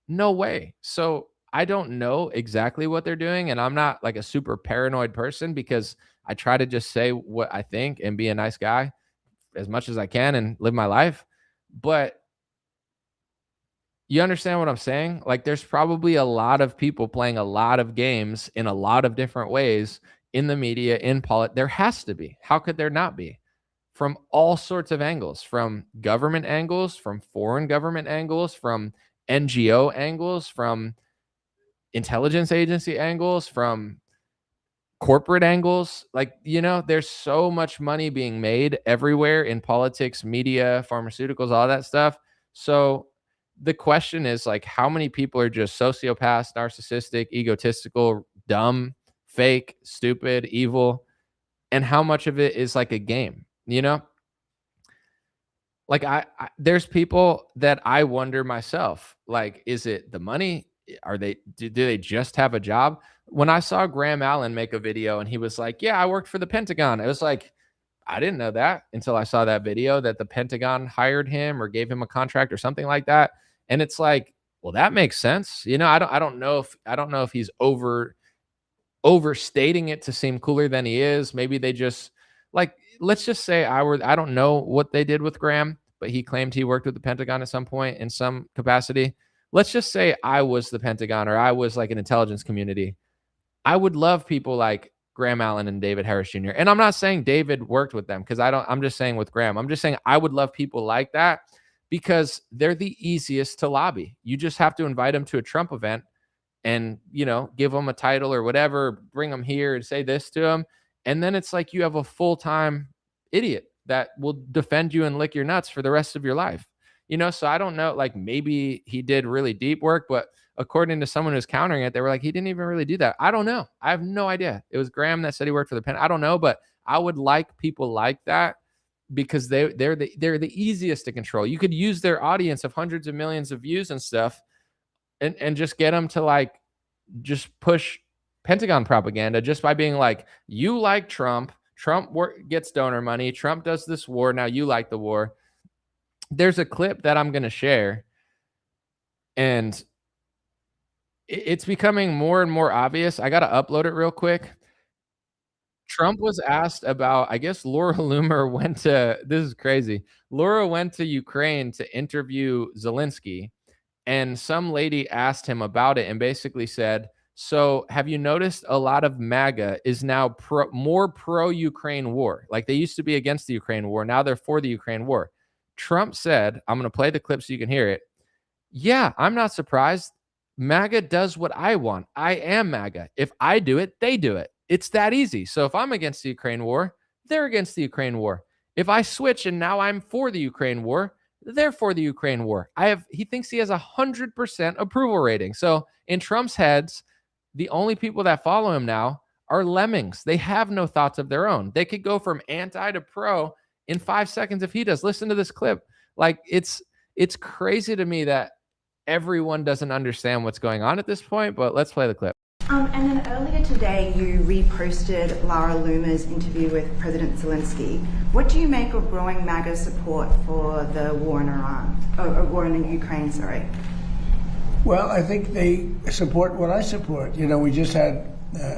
Speaker 5: No way. So I don't know exactly what they're doing. And I'm not like a super paranoid person because I try to just say what I think and be a nice guy as much as I can and live my life. But you understand what I'm saying? Like there's probably a lot of people playing a lot of games in a lot of different ways in the media, in politics. There has to be. How could there not be? From all sorts of angles, from government angles, from foreign government angles, from NGO angles, from intelligence agency angles, from corporate angles. Like, there's so much money being made everywhere in politics, media, pharmaceuticals, all that stuff. So the question is like, how many people are just sociopaths, narcissistic, egotistical, dumb, fake, stupid, evil, and how much of it is like a game, Like there's people that I wonder myself, like, is it the money? Do they just have a job? When I saw Graham Allen make a video and he was like, yeah, I worked for the Pentagon. It was like, I didn't know that until I saw that video that the Pentagon hired him or gave him a contract or something like that. And it's like, well, that makes sense. I don't know if he's overstating it to seem cooler than he is. Maybe they just like, let's just say I don't know what they did with Graham, but he claimed he worked with the Pentagon at some point in some capacity. Let's just say I was the Pentagon or I was like an intelligence community. I would love people like Graham Allen and David Harris Jr. And I'm not saying David worked with them because I'm just saying with Graham, I'm just saying I would love people like that because they're the easiest to lobby. You just have to invite them to a Trump event and, give them a title or whatever, bring them here and say this to them. And then it's like you have a full-time idiot that will defend you and lick your nuts for the rest of your life. So I don't know, like maybe he did really deep work, but according to someone who's countering it, they were like, he didn't even really do that. I don't know. I have no idea. It was Graham that said he worked for the Pentagon. I don't know, but I would like people like that because they're the easiest to control. You could use their audience of hundreds of millions of views and stuff and just get them to like, just push Pentagon propaganda just by being like, you like Trump gets donor money. Trump does this war. Now you like the war. There's a clip that I'm going to share and it's becoming more and more obvious. I got to upload it real quick. Trump was asked about, I guess Laura Loomer this is crazy. Laura went to Ukraine to interview Zelensky and some lady asked him about it and basically said, so have you noticed a lot of MAGA is now more pro-Ukraine war? Like they used to be against the Ukraine war. Now they're for the Ukraine war. Trump said, I'm going to play the clip so you can hear it. Yeah, I'm not surprised. MAGA does what I want. I am MAGA. If I do it, they do it. It's that easy. So if I'm against the Ukraine war, they're against the Ukraine war. If I switch and now I'm for the Ukraine war, they're for the Ukraine war. He thinks he has 100% approval rating. So in Trump's heads, the only people that follow him now are lemmings. They have no thoughts of their own. They could go from anti to pro in 5 seconds if he does. Listen to this clip. Like it's crazy to me that everyone doesn't understand what's going on at this point, but let's play the clip.
Speaker 12: And then earlier today, you reposted Laura Loomer's interview with President Zelensky. What do you make of growing MAGA support for the war in war in Ukraine, sorry?
Speaker 13: Well, I think they support what I support. We just had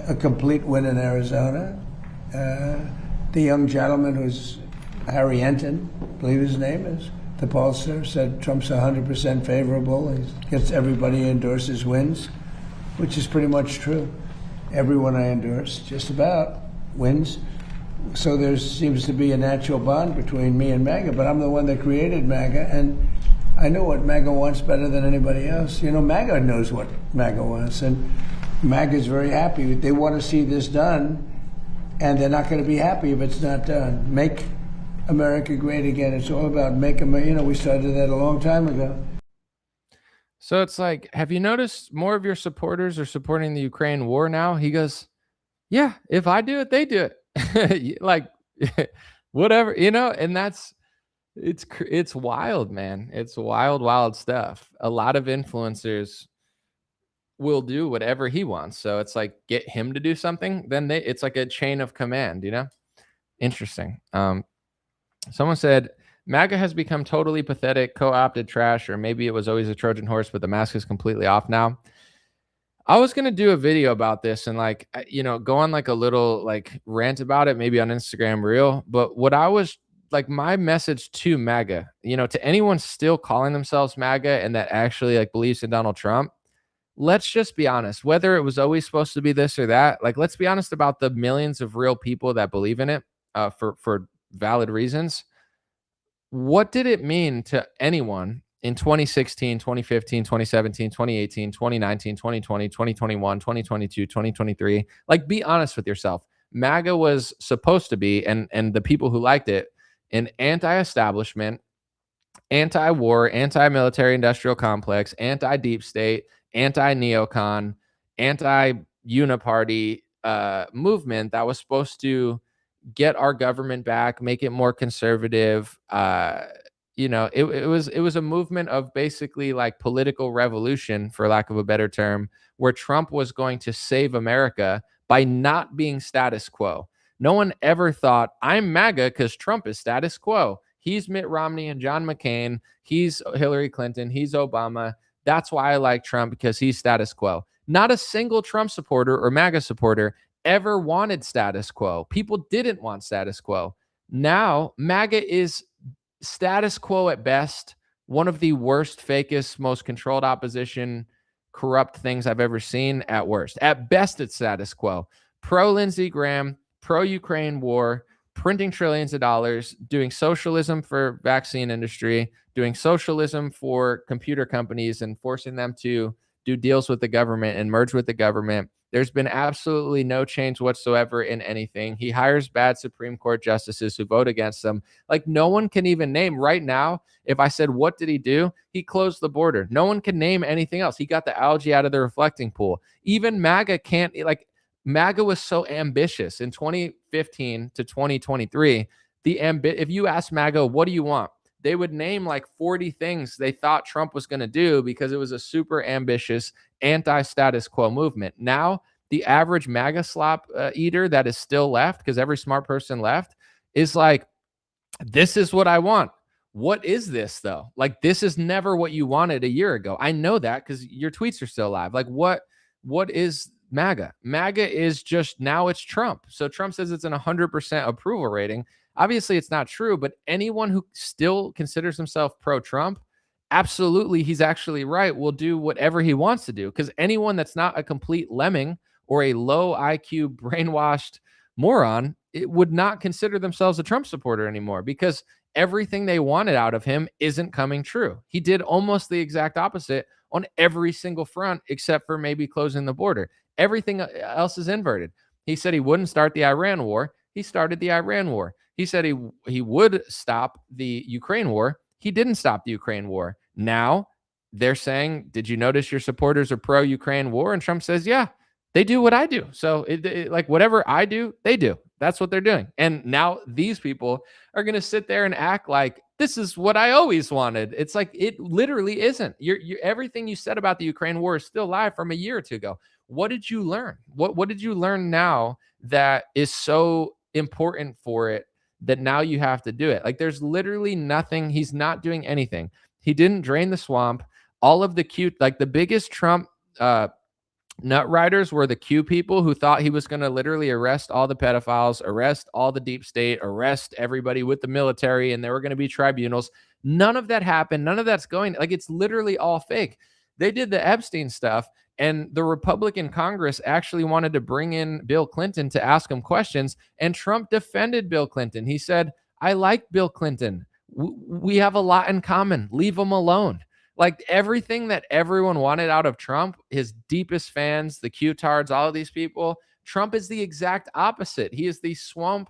Speaker 13: a complete win in Arizona. The young gentleman who's Harry Enton, I believe his name is, the pollster, said Trump's 100% favorable. He gets everybody endorses wins, which is pretty much true. Everyone I endorse, just about. wins. So there seems to be a natural bond between me and MAGA, but I'm the one that created MAGA, and I know what MAGA wants better than anybody else. You know, MAGA knows what MAGA wants, and MAGA is very happy. They want to see this done, and they're not going to be happy if it's not done. Make America great again. It's all about make America. You know, we started that a long time ago.
Speaker 5: So it's like, have you noticed more of your supporters are supporting the Ukraine war now? He goes, yeah, if I do it, they do it. Like, whatever, you know, and it's wild, man. It's wild stuff. A lot of influencers will do whatever he wants. So it's like, get him to do something, then it's like a chain of command, you know? Interesting. Someone said, MAGA has become totally pathetic, co-opted trash, or maybe it was always a Trojan horse, but the mask is completely off now. I was going to do a video about this and like, you know, go on like a little like rant about it, maybe on Instagram Reel. But what I was like, my message to MAGA, you know, to anyone still calling themselves MAGA and that actually like believes in Donald Trump, let's just be honest, whether it was always supposed to be this or that, like, let's be honest about the millions of real people that believe in it for valid reasons. What did it mean to anyone in 2016, 2015, 2017, 2018, 2019, 2020, 2021, 2022, 2023? Like, be honest with yourself. MAGA was supposed to be, and the people who liked it, an anti-establishment, anti-war, anti-military industrial complex, anti-deep state, anti-neocon, anti-uniparty movement that was supposed to get our government back, make it more conservative. You know, it was a movement of basically like political revolution, for lack of a better term, where Trump was going to save America by not being status quo. No one ever thought, I'm MAGA because Trump is status quo. He's Mitt Romney and John McCain. He's Hillary Clinton. He's Obama. That's why I like Trump, because he's status quo. Not a single Trump supporter or MAGA supporter ever wanted status quo. People didn't want status quo. Now, MAGA is status quo at best, one of the worst, fakest, most controlled opposition, corrupt things I've ever seen at worst. At best, it's status quo. Pro Lindsey Graham, pro Ukraine war, printing trillions of dollars, doing socialism for vaccine industry, doing socialism for computer companies and forcing them to do deals with the government and merge with the government. There's been absolutely no change whatsoever in anything. He hires bad Supreme Court justices who vote against him. Like, no one can even name right now. If I said, what did he do? He closed the border. No one can name anything else. He got the algae out of the reflecting pool. Even MAGA can't, like, MAGA was so ambitious in 2015 to 2023. If you ask MAGA, what do you want? They would name like 40 things they thought Trump was going to do because it was a super ambitious anti-status quo movement. Now, the average MAGA slop eater that is still left, because every smart person left, is like, this is what I want. What is this, though? Like, this is never what you wanted a year ago. I know that because your tweets are still alive. Like, what is MAGA? MAGA is just, now it's Trump. So Trump says it's an 100% approval rating. Obviously, it's not true, but anyone who still considers himself pro-Trump, absolutely, he's actually right, will do whatever he wants to do, because anyone that's not a complete lemming or a low IQ brainwashed moron, it would not consider themselves a Trump supporter anymore, because everything they wanted out of him isn't coming true. He did almost the exact opposite on every single front, except for maybe closing the border. Everything else is inverted. He said he wouldn't start the Iran war. He started the Iran war. He said he would stop the Ukraine war. He didn't stop the Ukraine war. Now they're saying, did you notice your supporters are pro-Ukraine war? And Trump says, yeah, they do what I do. So like whatever I do, they do. That's what they're doing. And now these people are going to sit there and act like this is what I always wanted. It's like, it literally isn't. Everything you said about the Ukraine war is still live from a year or two ago. What did you learn? What did you learn now that is so important for it that now you have to do it? Like, there's literally nothing. He's not doing anything. He didn't drain the swamp. All of the cute, like the biggest Trump nut riders were the Q people who thought he was going to literally arrest all the pedophiles, arrest all the deep state, arrest everybody with the military, and there were going to be tribunals. None of that happened. None of that's going, like, it's literally all fake. They did the Epstein stuff, And the Republican Congress actually wanted to bring in Bill Clinton to ask him questions. And Trump defended Bill Clinton. He said, I like Bill Clinton. We have a lot in common. Leave him alone. Like everything that everyone wanted out of Trump, his deepest fans, the Q-tards, all of these people, Trump is the exact opposite. He is the swamp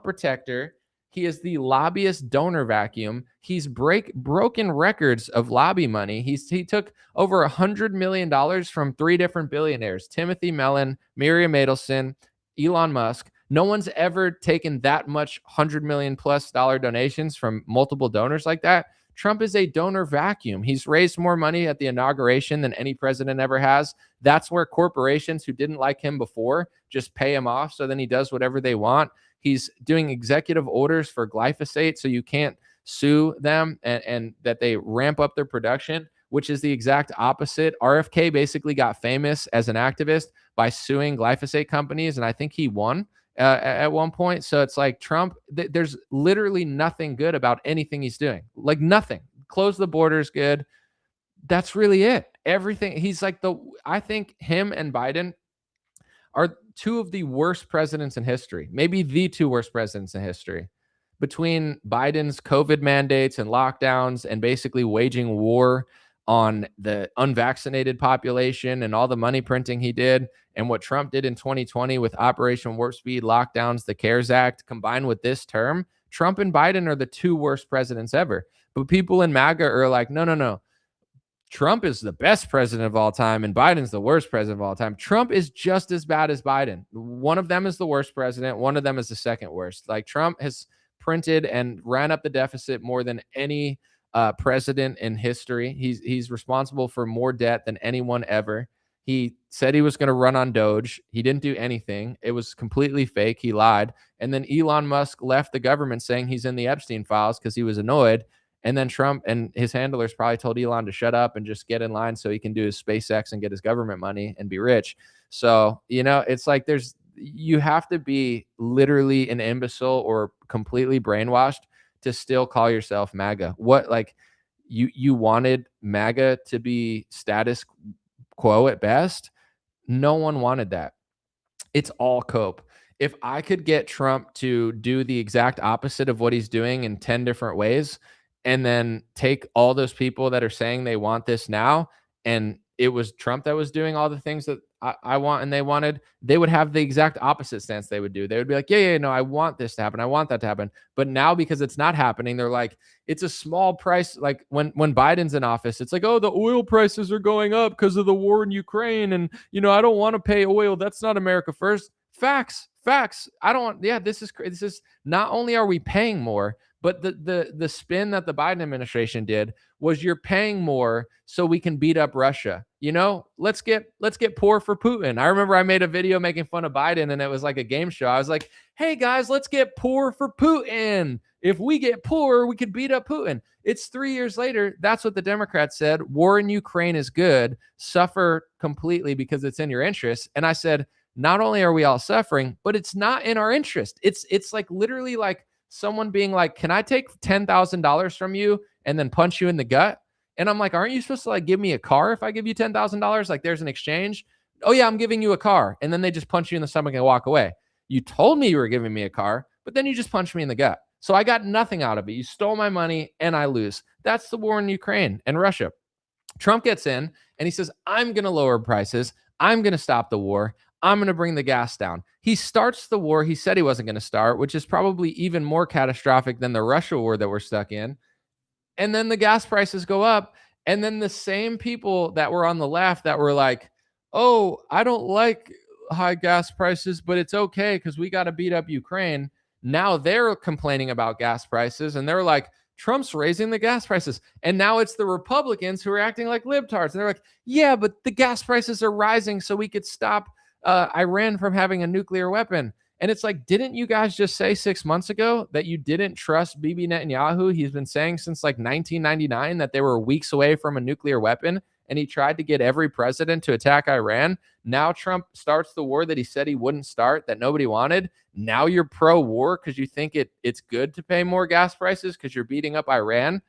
Speaker 5: protector. He is the lobbyist donor vacuum. He's broken records of lobby money. He took over $100 million from 3 different billionaires: Timothy Mellon, Miriam Adelson, Elon Musk. No one's ever taken that much $100 million plus donations from multiple donors like that. Trump is a donor vacuum. He's raised more money at the inauguration than any president ever has. That's where corporations who didn't like him before just pay him off, so then he does whatever they want. He's doing executive orders for glyphosate so you can't sue them, and that they ramp up their production, which is the exact opposite. RFK basically got famous as an activist by suing glyphosate companies, and I think he won at one point. So it's like Trump, there's literally nothing good about anything he's doing. Like nothing. Close the borders, good. That's really it. Everything. He's like I think him and Biden are 2 of the worst presidents in history, maybe the 2 worst presidents in history. Between Biden's COVID mandates and lockdowns and basically waging war on the unvaccinated population and all the money printing he did, and what Trump did in 2020 with Operation Warp Speed, lockdowns, the CARES Act, combined with this term, Trump and Biden are the 2 worst presidents ever. But people in MAGA are like, no. Trump is the best president of all time and Biden's the worst president of all time. Trump is just as bad as Biden. One of them is the worst president. One of them is the second worst. Like Trump has printed and ran up the deficit more than any president in history. He's responsible for more debt than anyone ever. He said he was going to run on Doge. He didn't do anything. It was completely fake. He lied. And then Elon Musk left the government saying he's in the Epstein files because he was annoyed. And then Trump and his handlers probably told Elon to shut up and just get in line so he can do his SpaceX and get his government money and be rich. So, it's like you have to be literally an imbecile or completely brainwashed to still call yourself MAGA. What, like, you wanted MAGA to be status quo at best? No one wanted that. It's all cope. If I could get Trump to do the exact opposite of what he's doing in 10 different ways, and then take all those people that are saying they want this now, and it was Trump that was doing all the things that I want and they wanted, they would have the exact opposite stance they would do. They would be like, yeah, no, I want this to happen. I want that to happen. But now, because it's not happening, they're like, it's a small price. Like when Biden's in office, it's like, oh, the oil prices are going up because of the war in Ukraine. And, I don't want to pay oil. That's not America first. Facts. I don't want, this is not only are we paying more, but the spin that the Biden administration did was you're paying more so we can beat up Russia. Let's get poor for Putin. I remember I made a video making fun of Biden, and it was like a game show. I was like, hey guys, let's get poor for Putin. If we get poor, we could beat up Putin. It's 3 years later. That's what the Democrats said. War in Ukraine is good. Suffer completely because it's in your interest. And I said, not only are we all suffering, but it's not in our interest. It's like literally like someone being like, can I take $10,000 from you and then punch you in the gut? And I'm like, aren't you supposed to like give me a car if I give you $10,000? Like there's an exchange. Oh yeah, I'm giving you a car. And then they just punch you in the stomach and walk away. You told me you were giving me a car, but then you just punched me in the gut. So I got nothing out of it. You stole my money and I lose. That's the war in Ukraine and Russia. Trump gets in and he says, I'm going to lower prices. I'm going to stop the war. I'm going to bring the gas down. He starts the war he said he wasn't going to start, which is probably even more catastrophic than the Russia war that we're stuck in. And then the gas prices go up. And then the same people that were on the left that were like, oh, I don't like high gas prices, but it's okay because we got to beat up Ukraine. Now they're complaining about gas prices and they're like, Trump's raising the gas prices. And now it's the Republicans who are acting like libtards. And they're like, yeah, but the gas prices are rising so we could stop Iran from having a nuclear weapon. And it's like, didn't you guys just say 6 months ago that you didn't trust Bibi Netanyahu? He's been saying since like 1999 that they were weeks away from a nuclear weapon, and he tried to get every president to attack Iran. Now Trump starts the war that he said he wouldn't start, that nobody wanted. Now you're pro-war because you think it's good to pay more gas prices because you're beating up Iran.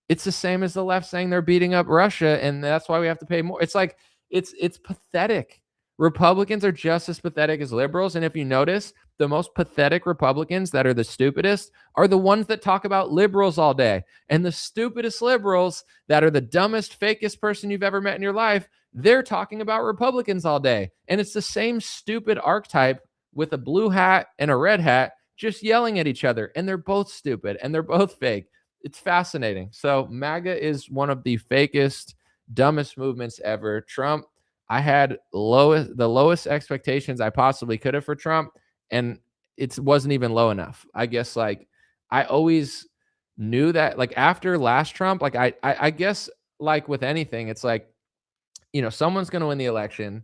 Speaker 5: It's the same as the left saying they're beating up Russia, and that's why we have to pay more. It's like, It's pathetic. Republicans are just as pathetic as liberals. And if you notice, the most pathetic Republicans that are the stupidest are the ones that talk about liberals all day. And the stupidest liberals that are the dumbest, fakest person you've ever met in your life, they're talking about Republicans all day. And it's the same stupid archetype with a blue hat and a red hat just yelling at each other. And they're both stupid and they're both fake. It's fascinating. So MAGA is one of the fakest, dumbest movements ever. Trump, I had the lowest expectations I possibly could have for Trump, and it wasn't even low enough. I guess like I always knew that like after last Trump, like I guess like with anything, it's like, someone's going to win the election.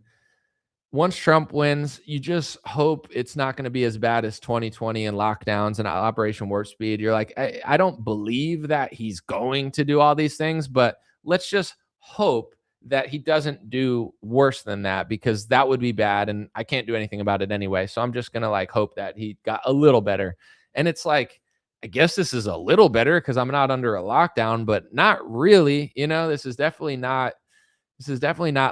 Speaker 5: Once Trump wins, you just hope it's not going to be as bad as 2020 and lockdowns and Operation Warp Speed. You're like, I don't believe that he's going to do all these things, but let's just hope that he doesn't do worse than that, because that would be bad and I can't do anything about it anyway. So I'm just going to like hope that he got a little better. And it's like, I guess this is a little better because I'm not under a lockdown, but not really. This is definitely not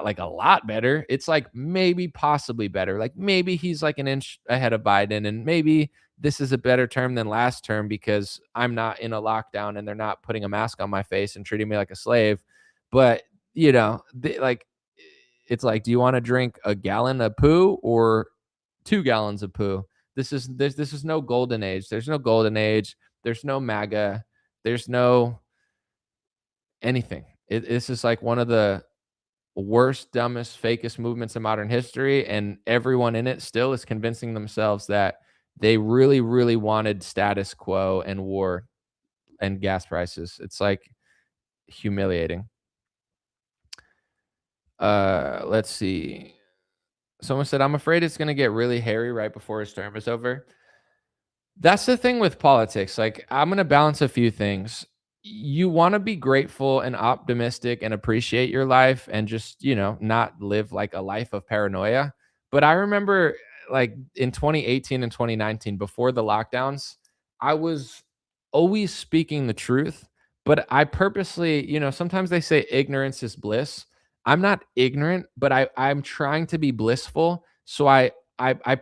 Speaker 5: like a lot better. It's like maybe possibly better. Like maybe he's like an inch ahead of Biden, and maybe this is a better term than last term because I'm not in a lockdown and they're not putting a mask on my face and treating me like a slave. But like it's like, do you want to drink a gallon of poo or 2 gallons of poo? This is no golden age. There's no golden age. There's no MAGA. There's no anything. This is like one of the worst, dumbest, fakest movements in modern history, and everyone in it still is convincing themselves that they really, really wanted status quo and war and gas prices. It's like humiliating. Let's see. Someone said, I'm afraid it's going to get really hairy right before his term is over. That's the thing with politics. Like, I'm going to balance a few things. You want to be grateful and optimistic and appreciate your life and just, not live like a life of paranoia. But I remember like in 2018 and 2019, before the lockdowns, I was always speaking the truth, but I purposely, sometimes they say ignorance is bliss. I'm not ignorant, but I'm trying to be blissful. So I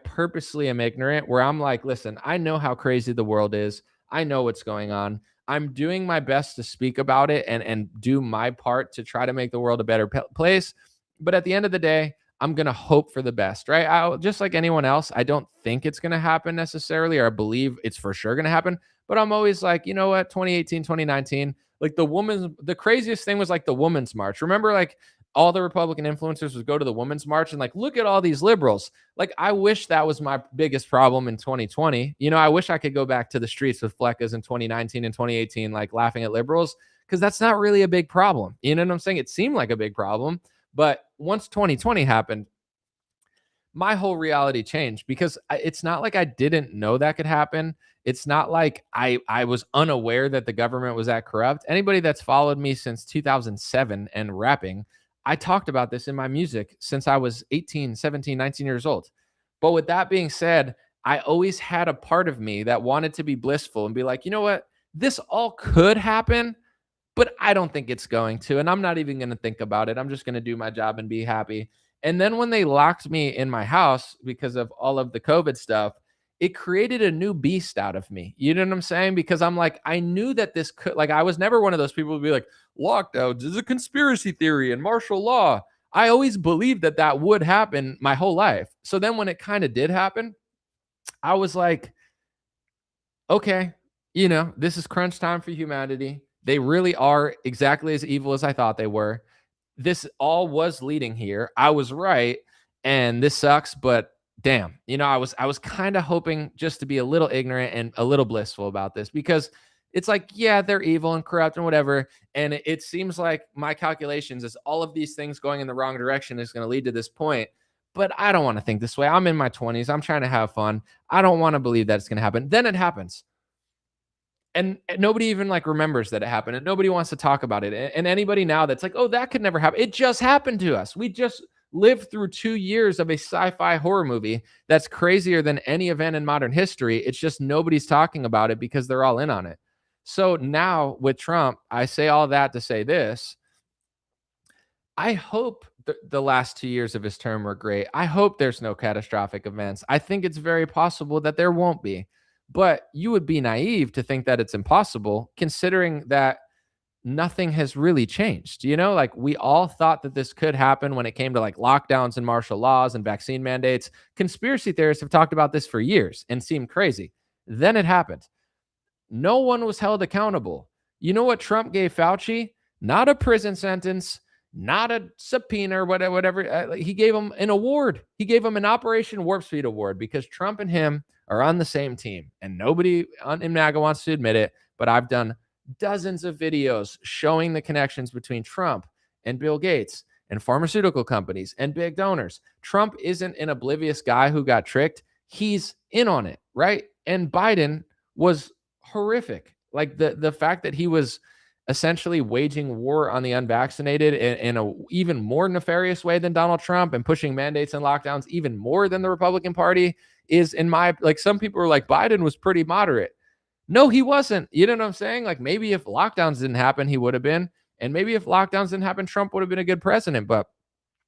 Speaker 5: purposely am ignorant, where I'm like, listen, I know how crazy the world is. I know what's going on. I'm doing my best to speak about it and do my part to try to make the world a better place. But at the end of the day, I'm going to hope for the best, right? Just like anyone else, I don't think it's going to happen necessarily, or I believe it's for sure going to happen. But I'm always like, you know what, 2018, 2019, like the craziest thing was like the Women's March. Remember, like all the Republican influencers would go to the Women's March and like, look at all these liberals. Like, I wish that was my biggest problem in 2020. I wish I could go back to the streets with fleckas in 2019 and 2018, like laughing at liberals, because that's not really a big problem. You know what I'm saying? It seemed like a big problem. But once 2020 happened, my whole reality changed, because it's not like I didn't know that could happen. It's not like I was unaware that the government was that corrupt. Anybody that's followed me since 2007 and rapping, I talked about this in my music since I was 18, 17, 19 years old. But with that being said, I always had a part of me that wanted to be blissful and be like, you know what? This all could happen, but I don't think it's going to. And I'm not even going to think about it. I'm just going to do my job and be happy. And then when they locked me in my house because of all of the COVID stuff, it created a new beast out of me. You know what I'm saying? Because I'm like, I knew that this could, like, I was never one of those people who would be like, lockdowns is a conspiracy theory and martial law. I always believed that that would happen my whole life. So then when it kind of did happen, I was like, okay, this is crunch time for humanity. They really are exactly as evil as I thought they were. This all was leading here. I was right. And this sucks, but damn, I was kind of hoping just to be a little ignorant and a little blissful about this, because it's like, yeah, they're evil and corrupt and whatever. And it seems like my calculations is all of these things going in the wrong direction is going to lead to this point. But I don't want to think this way. I'm in my 20s. I'm trying to have fun. I don't want to believe that it's going to happen. Then it happens. And nobody even like remembers that it happened, and nobody wants to talk about it. And anybody now that's like, oh, that could never happen. It just happened to us. We just lived through 2 years of a sci-fi horror movie that's crazier than any event in modern history. It's just nobody's talking about it because they're all in on it. So now with Trump, I say all that to say this. I hope the last 2 years of his term were great. I hope there's no catastrophic events. I think it's very possible that there won't be. But you would be naive to think that it's impossible, considering that nothing has really changed. Like we all thought that this could happen when it came to like lockdowns and martial laws and vaccine mandates. Conspiracy theorists have talked about this for years and seemed crazy. Then it happened. No one was held accountable. You know what Trump gave Fauci? Not a prison sentence, not a subpoena or whatever. He gave him an award. He gave him an Operation Warp Speed award because Trump and him are on the same team. And nobody in MAGA wants to admit it, but I've done dozens of videos showing the connections between Trump and Bill Gates and pharmaceutical companies and big donors. Trump isn't an oblivious guy who got tricked. He's in on it, right? And Biden was horrific. Like the fact that he was essentially waging war on the unvaccinated in a even more nefarious way than Donald Trump and pushing mandates and lockdowns even more than the Republican Party is, in my, like, some people are like, Biden was pretty moderate. No, he wasn't. You know what I'm saying? Like, maybe if lockdowns didn't happen, he would have been. And maybe if lockdowns didn't happen, Trump would have been a good president. But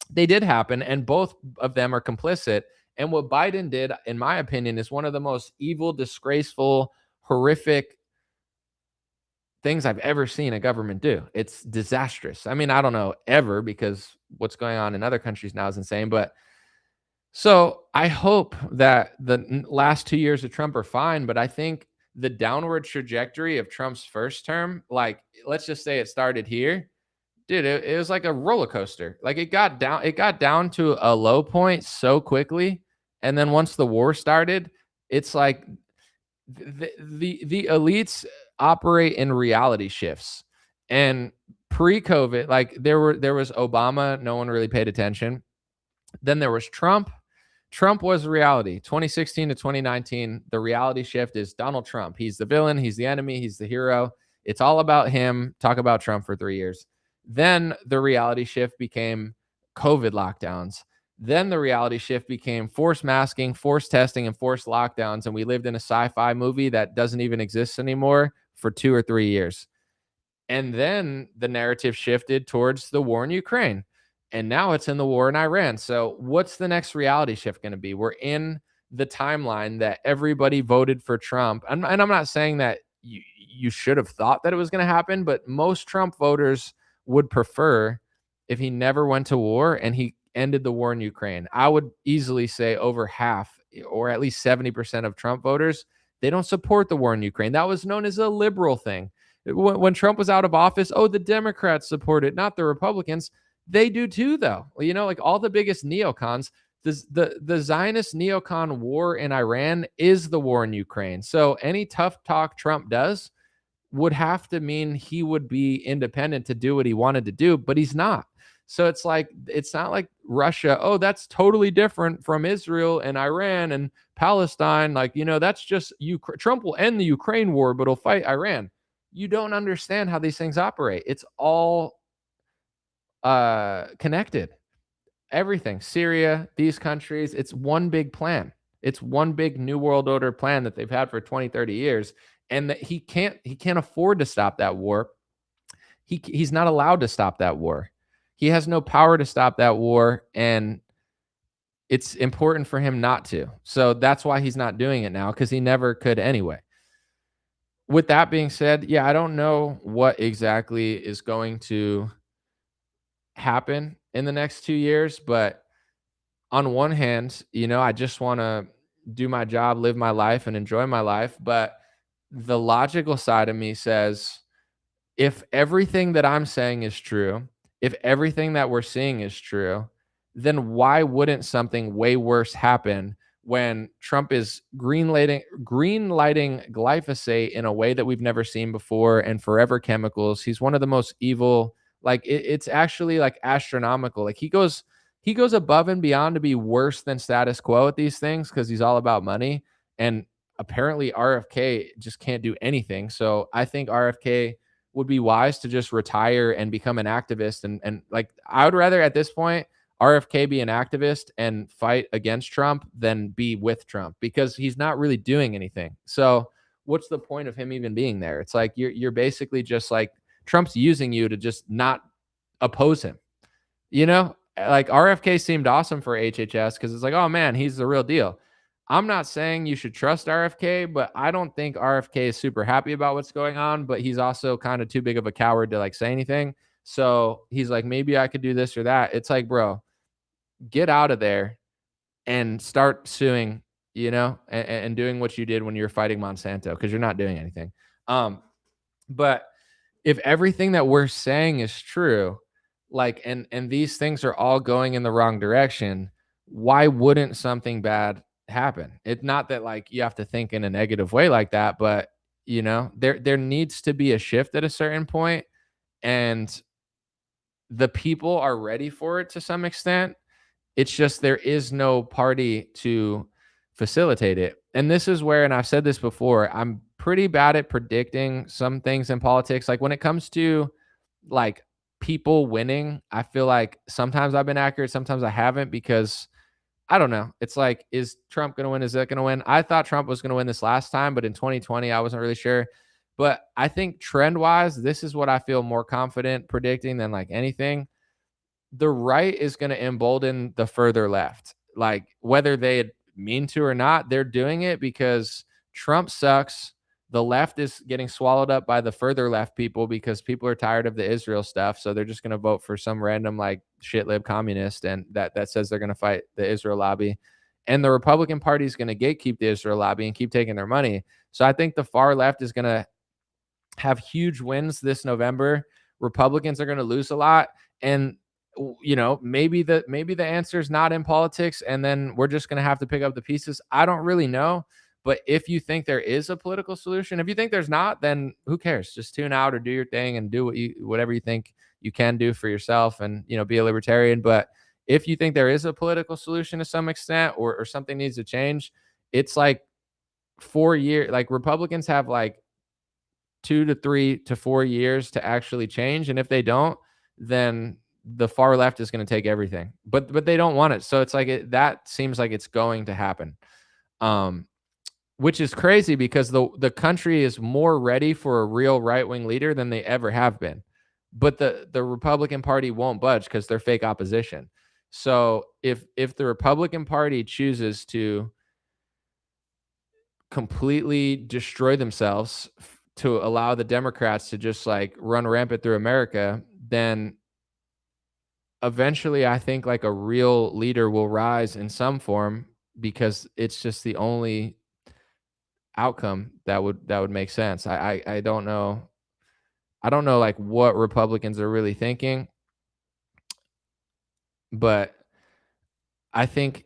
Speaker 5: they did happen, and both of them are complicit. And what Biden did, in my opinion, is one of the most evil, disgraceful, horrific things I've ever seen a government do. It's disastrous. I mean, I don't know ever, because what's going on in other countries now is insane. But so I hope that the last 2 years of Trump are fine, but I think the downward trajectory of Trump's first term, like, let's just say it started here, dude, it was like a roller coaster. Like it got down to a low point so quickly. And then once the war started, it's like the elites operate in reality shifts. And pre-COVID, like there was Obama, no one really paid attention. Then there was Trump. Trump was reality. 2016 to 2019, the reality shift is Donald Trump. He's the villain, he's the enemy, he's the hero. It's all about him. Talk about Trump for 3 years. Then the reality shift became COVID lockdowns. Then the reality shift became forced masking, forced testing, and forced lockdowns. And we lived in a sci-fi movie that doesn't even exist anymore for 2 or 3 years. And then the narrative shifted towards the war in Ukraine. And now it's in the war in Iran. So what's the next reality shift going to be? We're in the timeline that everybody voted for Trump. And I'm not saying that you should have thought that it was going to happen, but most Trump voters would prefer if he never went to war and he ended the war in Ukraine. I would easily say over half, or at least 70% of Trump voters, they don't support the war in Ukraine. That was known as a liberal thing. When Trump was out of office, the Democrats support it, not the Republicans. They do too, though. Like all the biggest neocons, the Zionist neocon war in Iran is the war in Ukraine. So any tough talk Trump does would have to mean he would be independent to do what he wanted to do, but he's not. So it's like, it's not like Russia, that's totally different from Israel and Iran and Palestine. Like, that's just Trump will end the Ukraine war, but he'll fight Iran. You don't understand how these things operate. It's all connected. Everything, Syria, these countries, it's one big plan. It's one big New World Order plan that they've had for 20, 30 years. And that he can't afford to stop that war. He's not allowed to stop that war. He has no power to stop that war. And it's important for him not to. So that's why he's not doing it now, because he never could anyway. With that being said, I don't know what exactly is going to happen in the next 2 years, but on one hand, I just want to do my job, live my life, and enjoy my life. But the logical side of me says, if everything that I'm saying is true, if everything that we're seeing is true, then why wouldn't something way worse happen when Trump is greenlighting glyphosate in a way that we've never seen before, and forever chemicals? He's one of the most evil. Like it's actually like astronomical. Like he goes above and beyond to be worse than status quo at these things, because he's all about money. And apparently RFK just can't do anything. So I think RFK would be wise to just retire and become an activist. And like, I would rather at this point RFK be an activist and fight against Trump than be with Trump, because he's not really doing anything. So what's the point of him even being there? It's like you're basically just like, Trump's using you to just not oppose him, like RFK seemed awesome for HHS because it's like, oh man, he's the real deal. I'm not saying you should trust RFK, but I don't think RFK is super happy about what's going on, but he's also kind of too big of a coward to like say anything. So he's like, maybe I could do this or that. It's like, bro, get out of there and start suing, and doing what you did when you were fighting Monsanto, because you're not doing anything. But if everything that we're saying is true, like, and these things are all going in the wrong direction, why wouldn't something bad happen? It's not that like you have to think in a negative way like that, but there needs to be a shift at a certain point, and the people are ready for it to some extent. It's just there is no party to facilitate it. And this is where, and I've said this before, I'm pretty bad at predicting some things in politics. Like when it comes to like people winning, I feel like sometimes I've been accurate, sometimes I haven't, because I don't know. It's like, is Trump going to win? Is that going to win? I thought Trump was going to win this last time, but in 2020, I wasn't really sure. But I think trend wise, this is what I feel more confident predicting than like anything. The right is going to embolden the further left. Like whether they mean to or not, they're doing it because Trump sucks. The left is getting swallowed up by the further left people because people are tired of the Israel stuff. So they're just going to vote for some random like shitlib communist and that says they're going to fight the Israel lobby. And the Republican Party is going to gatekeep the Israel lobby and keep taking their money. So I think the far left is going to have huge wins this November. Republicans are going to lose a lot. And maybe the answer is not in politics, and then we're just going to have to pick up the pieces. I don't really know. But if you think there is a political solution, if you think there's not, then who cares? Just tune out or do your thing and do whatever you think you can do for yourself, and be a libertarian. But if you think there is a political solution to some extent, or something needs to change, it's like 4 years. Like Republicans have like 2 to 3 to 4 years to actually change, and if they don't, then the far left is going to take everything. But they don't want it, so it's like that seems like it's going to happen. Which is crazy because the country is more ready for a real right-wing leader than they ever have been. But the Republican Party won't budge because they're fake opposition. So if the Republican Party chooses to completely destroy themselves to allow the Democrats to just like run rampant through America, then eventually I think like a real leader will rise in some form, because it's just the only outcome that would make sense. I don't know. I don't know like what Republicans are really thinking, but I think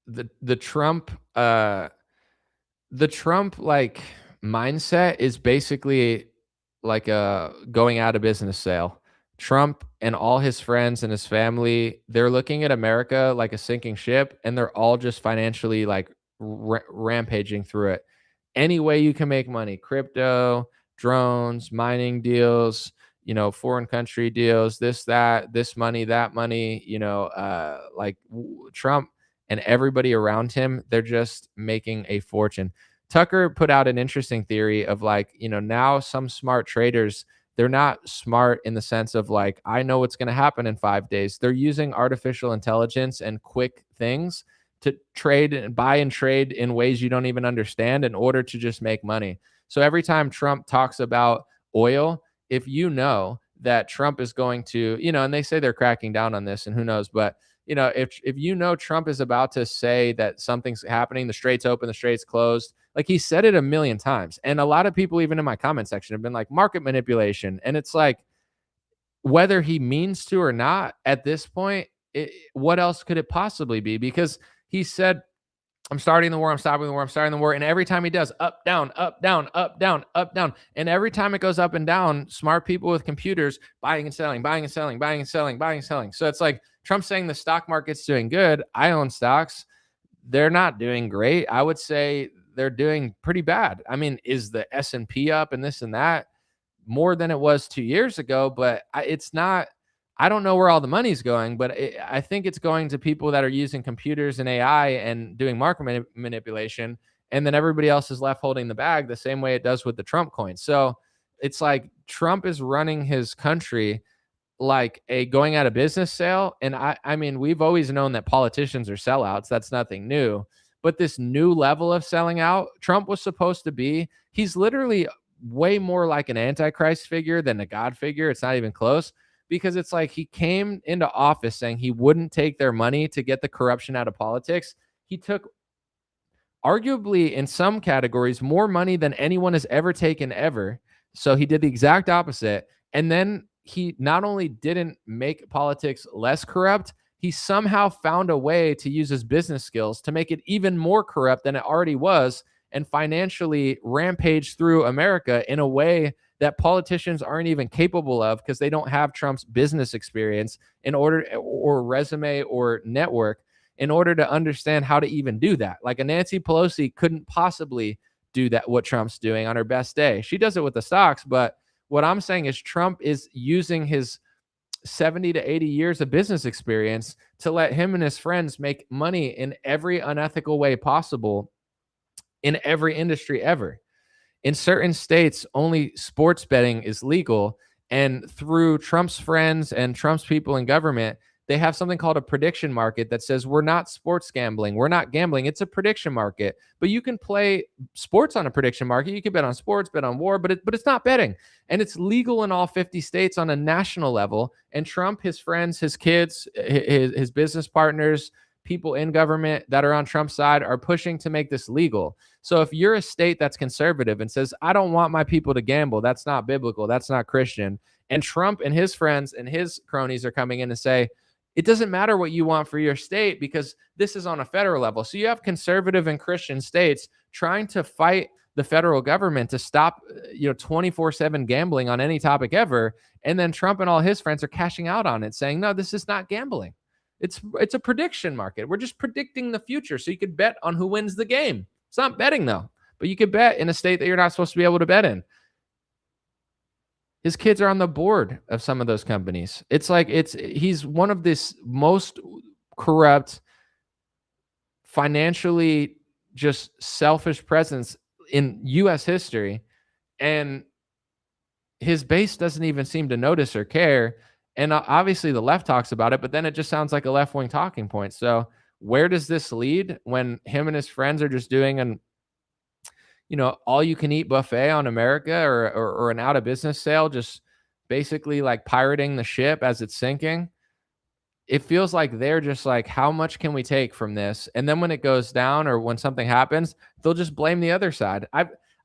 Speaker 5: the Trump like mindset is basically like a going out of business sale. Trump and all his friends and his family, they're looking at America like a sinking ship, and they're all just financially like rampaging through it. Any way you can make money, crypto, drones, mining deals, foreign country deals, this money, that money, Trump and everybody around him, they're just making a fortune. Tucker put out an interesting theory of like, now some smart traders, they're not smart in the sense of like, I know what's going to happen in 5 days. They're using artificial intelligence and quick things to trade and buy and trade in ways you don't even understand in order to just make money. So every time Trump talks about oil, if you know that Trump is going to, and they say they're cracking down on this and who knows, but if Trump is about to say that something's happening, the strait's open, the strait's closed, like he said it a million times. And a lot of people, even in my comment section, have been like market manipulation. And it's like, whether he means to or not at this point, what else could it possibly be? Because he said, I'm starting the war, I'm stopping the war, I'm starting the war. And every time he does, up, down, up, down, up, down, up, down. And every time it goes up and down, smart people with computers buying and selling, buying and selling, buying and selling, buying and selling. So it's like Trump saying the stock market's doing good. I own stocks. They're not doing great. I would say they're doing pretty bad. I mean, is the S&P up and this and that? More than it was 2 years ago, but it's not. I don't know where all the money's going, but I think it's going to people that are using computers and AI and doing market manipulation, and then everybody else is left holding the bag the same way it does with the Trump coin. So it's like Trump is running his country like a going out of business sale. And I mean, we've always known that politicians are sellouts. That's nothing new. But this new level of selling out, Trump was supposed to be, he's literally way more like an antichrist figure than a God figure. It's not even close, because it's like he came into office saying he wouldn't take their money to get the corruption out of politics. He took, arguably in some categories, more money than anyone has ever taken ever. So he did the exact opposite. And then he not only didn't make politics less corrupt, he somehow found a way to use his business skills to make it even more corrupt than it already was, and financially rampage through America in a way that politicians aren't even capable of, because they don't have Trump's business experience in order, or resume or network, in order to understand how to even do that. Like a Nancy Pelosi couldn't possibly do that, what Trump's doing on her best day. She does it with the stocks, but what I'm saying is Trump is using his 70 to 80 years of business experience to let him and his friends make money in every unethical way possible in every industry ever. In certain states, only sports betting is legal. And through Trump's friends and Trump's people in government, they have something called a prediction market that says we're not sports gambling. We're not gambling. It's a prediction market. But you can play sports on a prediction market. You can bet on sports, bet on war, but it's not betting. And it's legal in all 50 states on a national level. And Trump, his friends, his kids, his business partners, people in government that are on Trump's side are pushing to make this legal. So if you're a state that's conservative and says, I don't want my people to gamble, that's not biblical, that's not Christian, and Trump and his friends and his cronies are coming in and say, it doesn't matter what you want for your state because this is on a federal level. So you have conservative and Christian states trying to fight the federal government to stop 24/7 gambling on any topic ever. And then Trump and all his friends are cashing out on it, saying, no, this is not gambling. It's a prediction market. We're just predicting the future. So you could bet on who wins the game. It's not betting though, but you could bet in a state that you're not supposed to be able to bet in. His kids are on the board of some of those companies. It's like he's one of this most corrupt, financially just selfish presence in US history. And his base doesn't even seem to notice or care. And obviously the left talks about it, but then it just sounds like a left-wing talking point. So where does this lead when him and his friends are just doing an all-you-can-eat buffet on America, or an out-of-business sale, just basically like pirating the ship as it's sinking? It feels like they're just like, how much can we take from this? And then when it goes down or when something happens, they'll just blame the other side.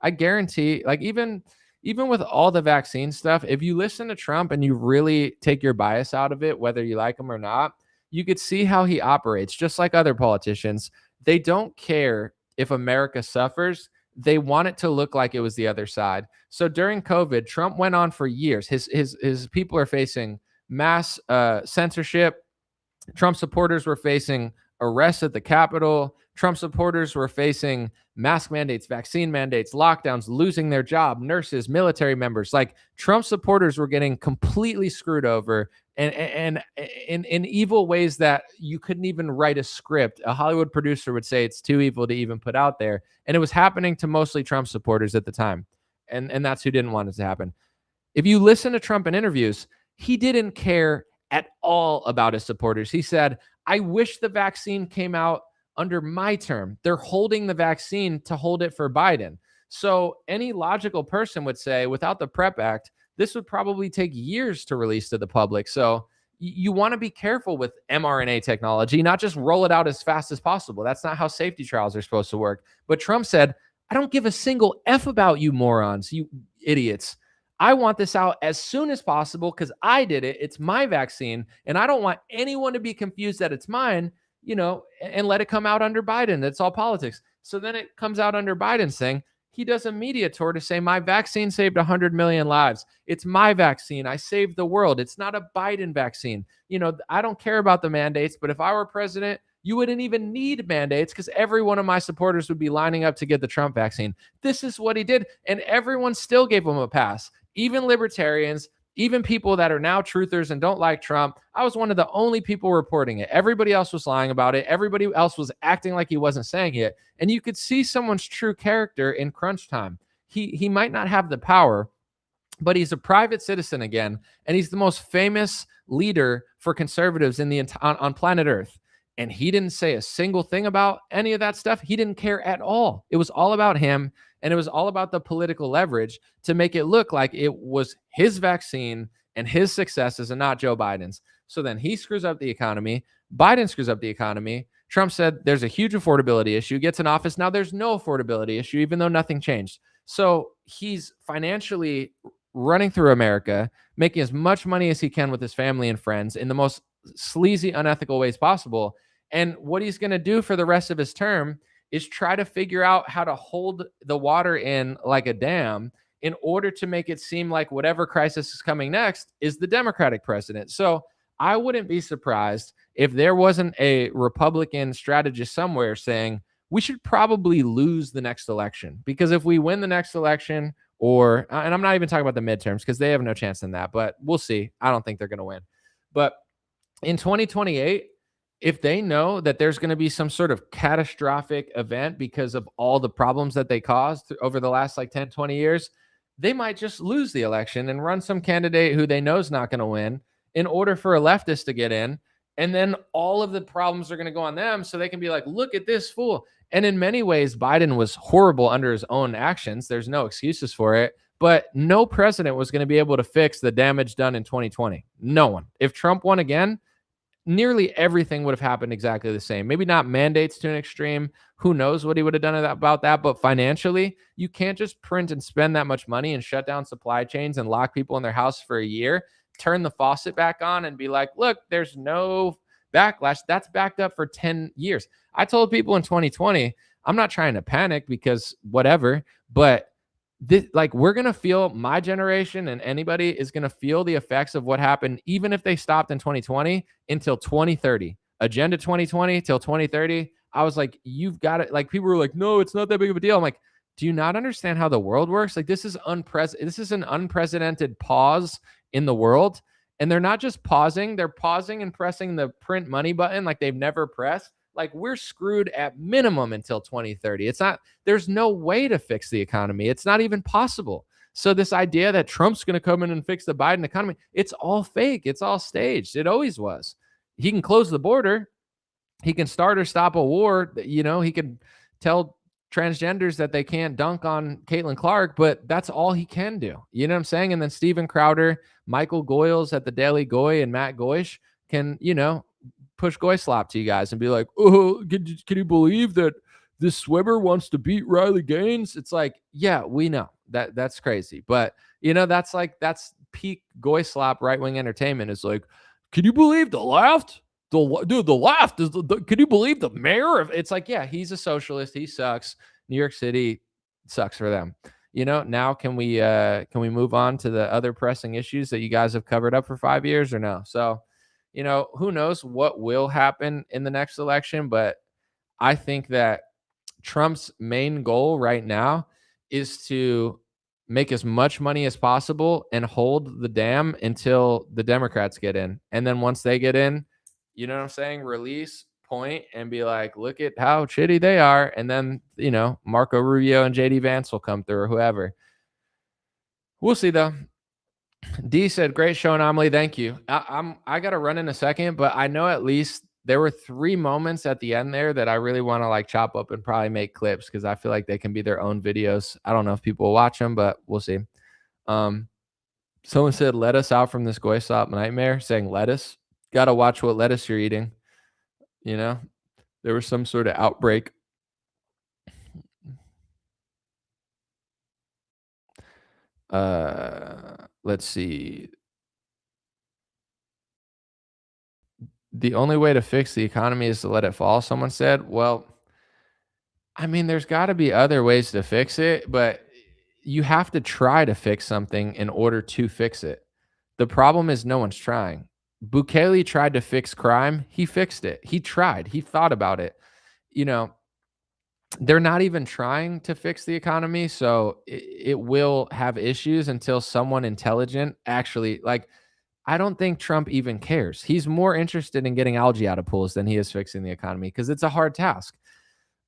Speaker 5: I guarantee, like even with all the vaccine stuff, if you listen to Trump and you really take your bias out of it, whether you like him or not, you could see how he operates, just like other politicians. They don't care if America suffers. They want it to look like it was the other side. So during COVID, Trump went on for years. His people are facing mass censorship. Trump supporters were facing arrests at the Capitol. Trump supporters were facing mask mandates, vaccine mandates, lockdowns, losing their job, nurses, military members. Like Trump supporters were getting completely screwed over, and in evil ways that you couldn't even write a script. A Hollywood producer would say it's too evil to even put out there. And it was happening to mostly Trump supporters at the time. And that's who didn't want it to happen. If you listen to Trump in interviews, he didn't care at all about his supporters. He said, I wish the vaccine came out under my term. They're holding the vaccine to hold it for Biden. So any logical person would say, without the PrEP Act, this would probably take years to release to the public. So you want to be careful with mRNA technology, not just roll it out as fast as possible. That's not how safety trials are supposed to work. But Trump said, I don't give a single F about you morons, you idiots. I want this out as soon as possible because I did it. It's my vaccine. And I don't want anyone to be confused that it's mine, and let it come out under Biden. That's all politics. So then it comes out under Biden's thing. He does a media tour to say, my vaccine saved 100 million lives. It's my vaccine. I saved the world. It's not a Biden vaccine. I don't care about the mandates, but if I were president, you wouldn't even need mandates because every one of my supporters would be lining up to get the Trump vaccine. This is what he did. And everyone still gave him a pass. Even libertarians, even people that are now truthers and don't like Trump. I was one of the only people reporting it. Everybody else was lying about it. Everybody else was acting like he wasn't saying it. And you could see someone's true character in crunch time. He might not have the power, but he's a private citizen again, and he's the most famous leader for conservatives in the on planet Earth. And he didn't say a single thing about any of that stuff. He didn't care at all. It was all about him, and it was all about the political leverage to make it look like it was his vaccine and his successes and not Joe Biden's. So then he screws up the economy. Biden screws up the economy. Trump said there's a huge affordability issue, gets in office. Now there's no affordability issue, even though nothing changed. So he's financially running through America, making as much money as he can with his family and friends in the most sleazy, unethical ways possible. And what he's going to do for the rest of his term is try to figure out how to hold the water in like a dam in order to make it seem like whatever crisis is coming next is the Democratic president. So I wouldn't be surprised if there wasn't a Republican strategist somewhere saying we should probably lose the next election, because if we win the next election, or, and I'm not even talking about the midterms because they have no chance in that, but we'll see. I don't think they're going to win. But in 2028, if they know that there's going to be some sort of catastrophic event because of all the problems that they caused over the last like 10, 20 years, they might just lose the election and run some candidate who they know is not going to win in order for a leftist to get in. And then all of the problems are going to go on them, so they can be like, look at this fool. And in many ways, Biden was horrible under his own actions. There's no excuses for it. But no president was going to be able to fix the damage done in 2020. No one. If Trump won again, nearly everything would have happened exactly the same. Maybe not mandates to an extreme. Who knows what he would have done about that? But financially, you can't just print and spend that much money and shut down supply chains and lock people in their house for a year, turn the faucet back on and be like, look, there's no backlash. That's backed up for 10 years. I told people in 2020, I'm not trying to panic because whatever, but like we're going to feel, my generation and anybody is going to feel the effects of what happened, even if they stopped in 2020 until 2030. Agenda 2020 till 2030. I was like, you've got it. Like people were like, no, it's not that big of a deal. I'm like, do you not understand how the world works? Like this is This is an unprecedented pause in the world. And they're not just pausing, they're pausing and pressing the print money button like they've never pressed. Like we're screwed at minimum until 2030. There's no way to fix the economy. It's not even possible. So this idea that Trump's going to come in and fix the Biden economy, it's all fake. It's all staged. It always was. He can close the border. He can start or stop a war. You know, he can tell transgenders that they can't dunk on Caitlin Clark, but that's all he can do. You know what I'm saying? And then Steven Crowder, Michael Goyles at the Daily Goy, and Matt Goysh can, push Goy slop to you guys and be like, oh, can you believe that this swimmer wants to beat Riley Gaines? It's like, yeah, we know that's crazy. But, that's peak Goy slop right-wing entertainment is like, can you believe the left? The left is can you believe the mayor of it's like, yeah, he's a socialist. He sucks. New York City sucks for them. Now can we move on to the other pressing issues that you guys have covered up for 5 years or no? So, who knows what will happen in the next election, but I think that Trump's main goal right now is to make as much money as possible and hold the dam until the Democrats get in. And then once they get in, you know what I'm saying? Release, point, and be like, look at how shitty they are. And then, Marco Rubio and JD Vance will come through or whoever. We'll see though. D said, great show, Anomaly. Thank you. I got to run in a second, but I know at least there were 3 moments at the end there that I really want to chop up and probably make clips because I feel like they can be their own videos. I don't know if people will watch them, but we'll see. Someone said, let us out from this Goy slop nightmare, saying lettuce. Got to watch what lettuce you're eating. There was some sort of outbreak. Let's see. The only way to fix the economy is to let it fall, someone said. Well, I mean, there's got to be other ways to fix it, but you have to try to fix something in order to fix it. The problem is no one's trying. Bukele tried to fix crime. He fixed it. He tried. He thought about it. They're not even trying to fix the economy, so it will have issues until someone intelligent actually, I don't think Trump even cares. He's more interested in getting algae out of pools than he is fixing the economy because it's a hard task.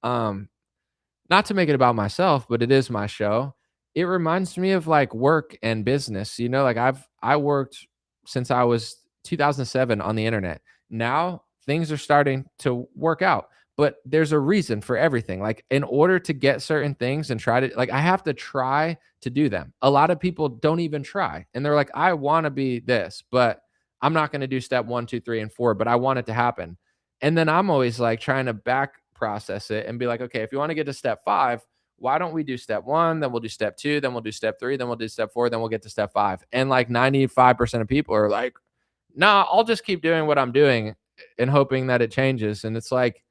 Speaker 5: Not to make it about myself, but it is my show. it reminds me of like work and business. You know, like I worked since I was 2007 on the internet. Now things are starting to work out, but there's a reason for everything. Like in order to get certain things and try to like I have to try to do them. A lot of people don't even try. And they're like, I want to be this, but I'm not going to do step 1, 2, 3, and 4, but I want it to happen. And then I'm always like trying to back process it and be like, okay, if you want to get to step 5, why don't we do step 1, then we'll do step 2, then we'll do step 3, then we'll do step 4, then we'll get to step 5. And like 95% of people are like, nah, I'll just keep doing what I'm doing and hoping that it changes. And it's like,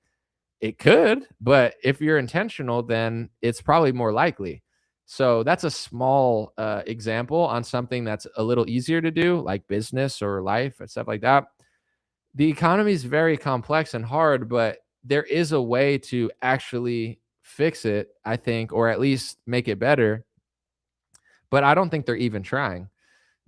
Speaker 5: it could, but if you're intentional, then it's probably more likely. So that's a small example on something that's a little easier to do, like business or life and stuff like that. The economy is very complex and hard, but there is a way to actually fix it, I think, or at least make it better. But I don't think they're even trying.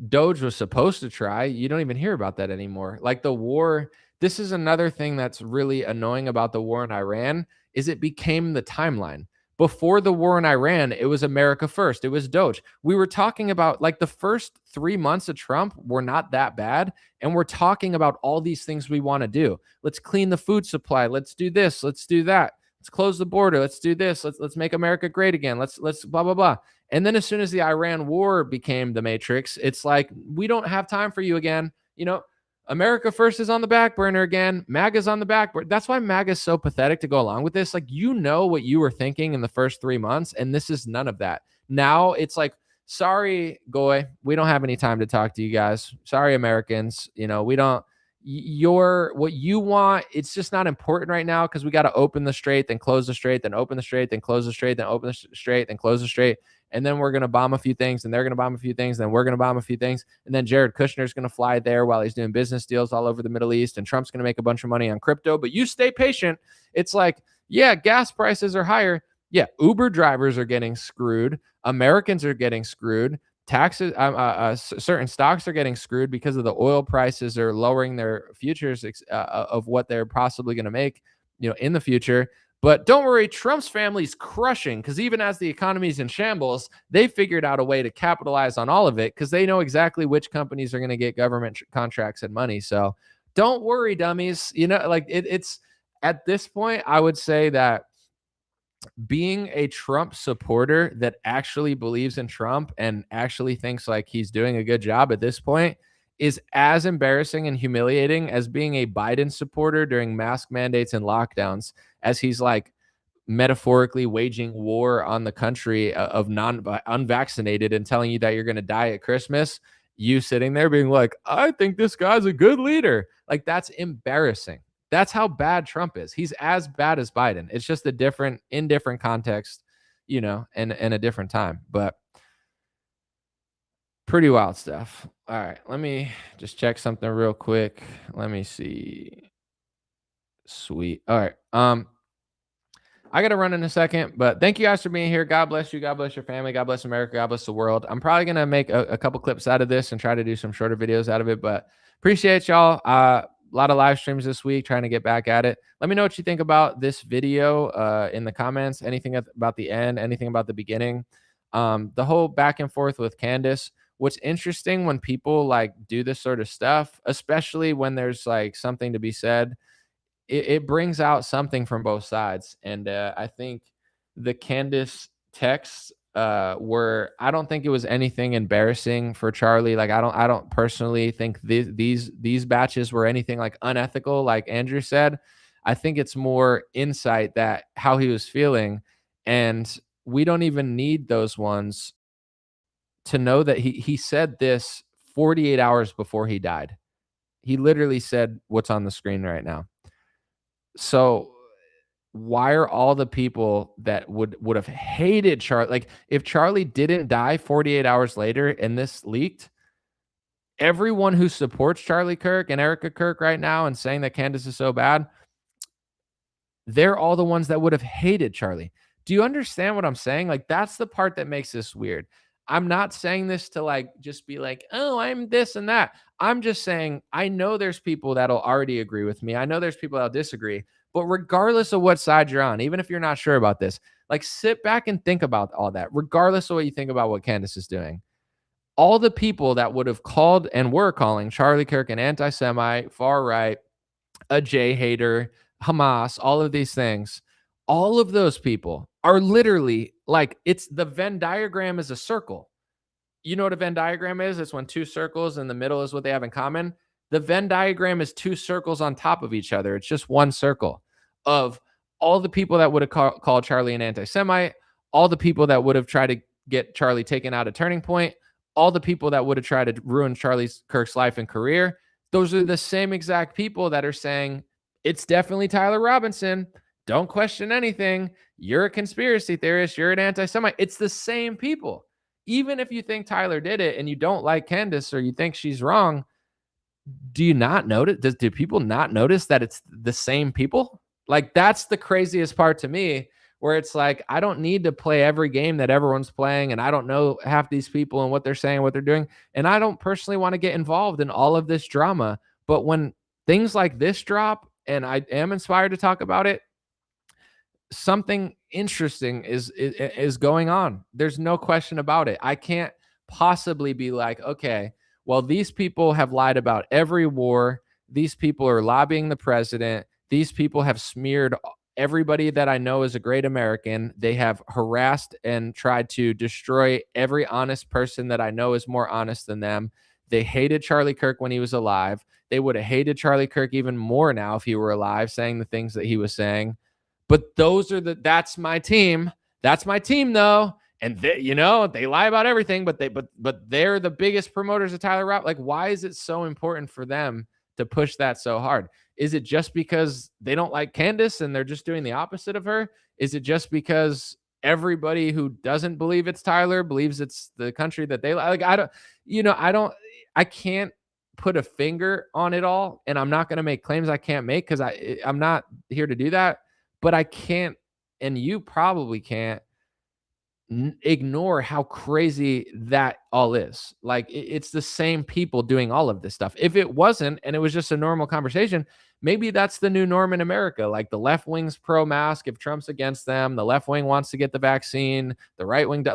Speaker 5: Doge was supposed to try. You don't even hear about that anymore. Like the war, this is another thing that's really annoying about the war in Iran is it became the timeline. Before the war in Iran, it was America first. It was Doge. We were talking about like the first 3 months of Trump were not that bad. And we're talking about all these things we want to do. Let's clean the food supply. Let's do this. Let's do that. Let's close the border. Let's do this. Let's make America great again. Let's blah, blah, blah. And then as soon as the Iran war became the matrix, it's like, we don't have time for you again. You know, America first is on the back burner again. MAGA's on the back burner. That's why MAGA is so pathetic to go along with this. Like, you know what you were thinking in the first 3 months, and this is none of that. Now it's like, sorry, Goy, we don't have any time to talk to you guys. Sorry, Americans. You know, we don't, what you want, it's just not important right now because we got to open the strait, then close the strait, then open the strait, then close the strait, then open the strait, then close the strait. And then we're going to bomb a few things, and they're going to bomb a few things, and then we're going to bomb a few things. And then Jared Kushner's going to fly there while he's doing business deals all over the Middle East, and Trump's going to make a bunch of money on crypto. But you stay patient. It's like, yeah, gas prices are higher. Yeah, Uber drivers are getting screwed. Americans are getting screwed. Taxes, certain stocks are getting screwed because of the oil prices are lowering their futures of what they're possibly going to make, you know, in the future. But don't worry, Trump's family's crushing because even as the economy's in shambles, they figured out a way to capitalize on all of it because they know exactly which companies are going to get government contracts and money. So don't worry, dummies. You know, like it's at this point, I would say that being a Trump supporter that actually believes in Trump and actually thinks like he's doing a good job at this point is as embarrassing and humiliating as being a Biden supporter during mask mandates and lockdowns, as he's like metaphorically waging war on the country of unvaccinated and telling you that you're going to die at Christmas. You sitting there being like, I think this guy's a good leader. Like, that's embarrassing. That's how bad Trump is. He's as bad as Biden. It's just in different context, you know, and a different time. But pretty wild stuff. All right, let me just check something real quick. Let me see. Sweet. All right. I got to run in a second, but thank you guys for being here. God bless you. God bless your family. God bless America. God bless the world. I'm probably going to make a couple clips out of this and try to do some shorter videos out of it, but appreciate y'all. A lot of live streams this week, trying to get back at it. Let me know what you think about this video in the comments. Anything about the end, anything about the beginning. The whole back and forth with Candace. What's interesting when people like do this sort of stuff, especially when there's like something to be said, it brings out something from both sides. And I think the Candace texts were, I don't think it was anything embarrassing for Charlie. Like, I don't personally think these batches were anything like unethical, like Andrew said. I think it's more insight that how he was feeling. And we don't even need those ones to know that he said this 48 hours before he died. He literally said what's on the screen right now. So why are all the people that would have hated Charlie, like if Charlie didn't die 48 hours later and this leaked, everyone who supports Charlie Kirk and Erica Kirk right now and saying that Candace is so bad, they're all the ones that would have hated Charlie. Do you understand what I'm saying? Like, that's the part that makes this weird. I'm not saying this to like just be like, oh, I'm this and that. I'm just saying, I know there's people that'll already agree with me. I know there's people that'll disagree. But regardless of what side you're on, even if you're not sure about this, Like, sit back and think about all that, regardless of what you think about what Candace is doing. All the people that would have called and were calling Charlie Kirk an anti-Semite, far right, a J hater, Hamas, all of these things, all of those people are literally like, it's the Venn diagram is a circle. You know what a Venn diagram is? It's when two circles in the middle is what they have in common. The Venn diagram is two circles on top of each other. It's just one circle of all the people that would have called Charlie an anti-Semite, all the people that would have tried to get Charlie taken out of Turning Point, all the people that would have tried to ruin Charlie Kirk's life and career. Those are the same exact people that are saying, it's definitely Tyler Robinson. Don't question anything. You're a conspiracy theorist. You're an anti-Semite. It's the same people. Even if you think Tyler did it and you don't like Candace or you think she's wrong, do you not notice? Do people not notice that it's the same people? Like, that's the craziest part to me, where it's like, I don't need to play every game that everyone's playing, and I don't know half these people and what they're saying, what they're doing. And I don't personally want to get involved in all of this drama. But when things like this drop, and I am inspired to talk about it, something interesting is going on. There's no question about it. I can't possibly be like, okay, well, these people have lied about every war. These people are lobbying the president. These people have smeared everybody that I know is a great American. They have harassed and tried to destroy every honest person that I know is more honest than them. They hated Charlie Kirk when he was alive. They would have hated Charlie Kirk even more now if he were alive, saying the things that he was saying. But that's my team. That's my team, though. And they lie about everything, but they're the biggest promoters of Tyler Robb. Like, why is it so important for them to push that so hard? Is it just because they don't like Candace and they're just doing the opposite of her? Is it just because everybody who doesn't believe it's Tyler believes it's the country that they like? I can't put a finger on it all, and I'm not going to make claims I can't make, because I'm not here to do that. But I can't, and you probably can't, ignore how crazy that all is. Like, it's the same people doing all of this stuff. If it wasn't, and it was just a normal conversation, maybe that's the new norm in America. Like, the left wing's pro-mask if Trump's against them. The left wing wants to get the vaccine. The right wing,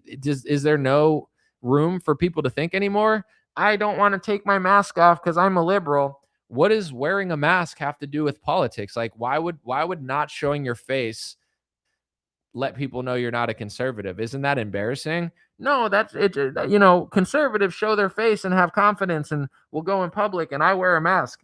Speaker 5: is there no room for people to think anymore? I don't want to take my mask off because I'm a liberal. What does wearing a mask have to do with politics? Like, why would not showing your face let people know you're not a conservative? Isn't that embarrassing? No, that's it. Conservatives show their face and have confidence and will go in public, and I wear a mask.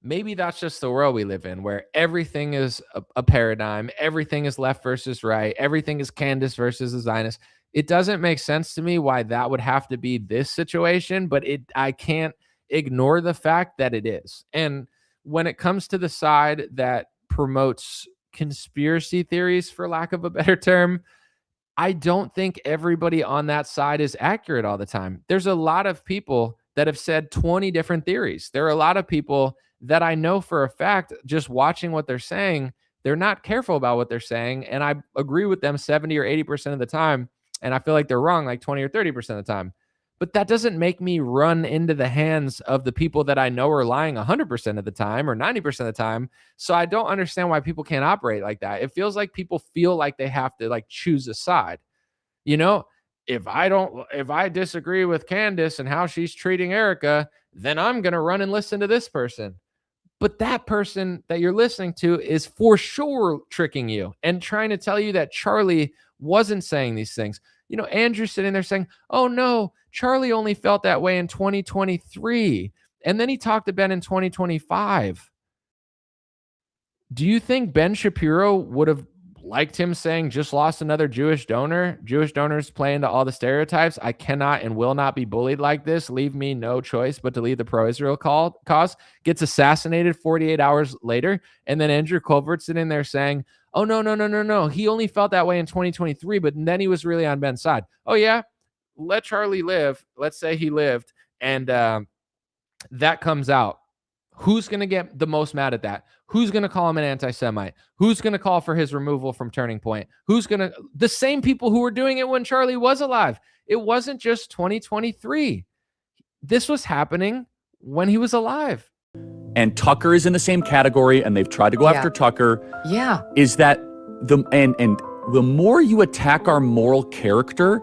Speaker 5: Maybe that's just the world we live in, where everything is a paradigm. Everything is left versus right. Everything is Candace versus the Zionist. It doesn't make sense to me why that would have to be this situation, but I can't ignore the fact that it is. And when it comes to the side that promotes conspiracy theories, for lack of a better term, I don't think everybody on that side is accurate all the time. There's a lot of people that have said 20 different theories. There are a lot of people that I know for a fact, just watching what they're saying, they're not careful about what they're saying. And I agree with them 70 or 80% of the time. And I feel like they're wrong like 20 or 30% of the time. But that doesn't make me run into the hands of the people that I know are lying 100% of the time or 90% of the time. So I don't understand why people can't operate like that. It feels like people feel like they have to like choose a side. If I disagree with Candace and how she's treating Erica, then I'm going to run and listen to this person. But that person that you're listening to is for sure tricking you and trying to tell you that Charlie wasn't saying these things. Andrew's sitting there saying, oh no, Charlie only felt that way in 2023. And then he talked to Ben in 2025. Do you think Ben Shapiro would have liked him saying, just lost another Jewish donor? Jewish donors play into all the stereotypes. I cannot and will not be bullied like this. Leave me no choice but to lead the pro-Israel cause. Gets assassinated 48 hours later. And then Andrew Kolvet sitting there saying, oh, no. He only felt that way in 2023, but then he was really on Ben's side. Oh, yeah? Let Charlie live. Let's say he lived, and that comes out. Who's going to get the most mad at that? Who's going to call him an anti-Semite? Who's going to call for his removal from Turning Point? The same people who were doing it when Charlie was alive. It wasn't just 2023. This was happening when he was alive.
Speaker 3: And Tucker is in the same category, and they've tried to go after Tucker.
Speaker 14: Yeah.
Speaker 3: Is that the more you attack our moral character,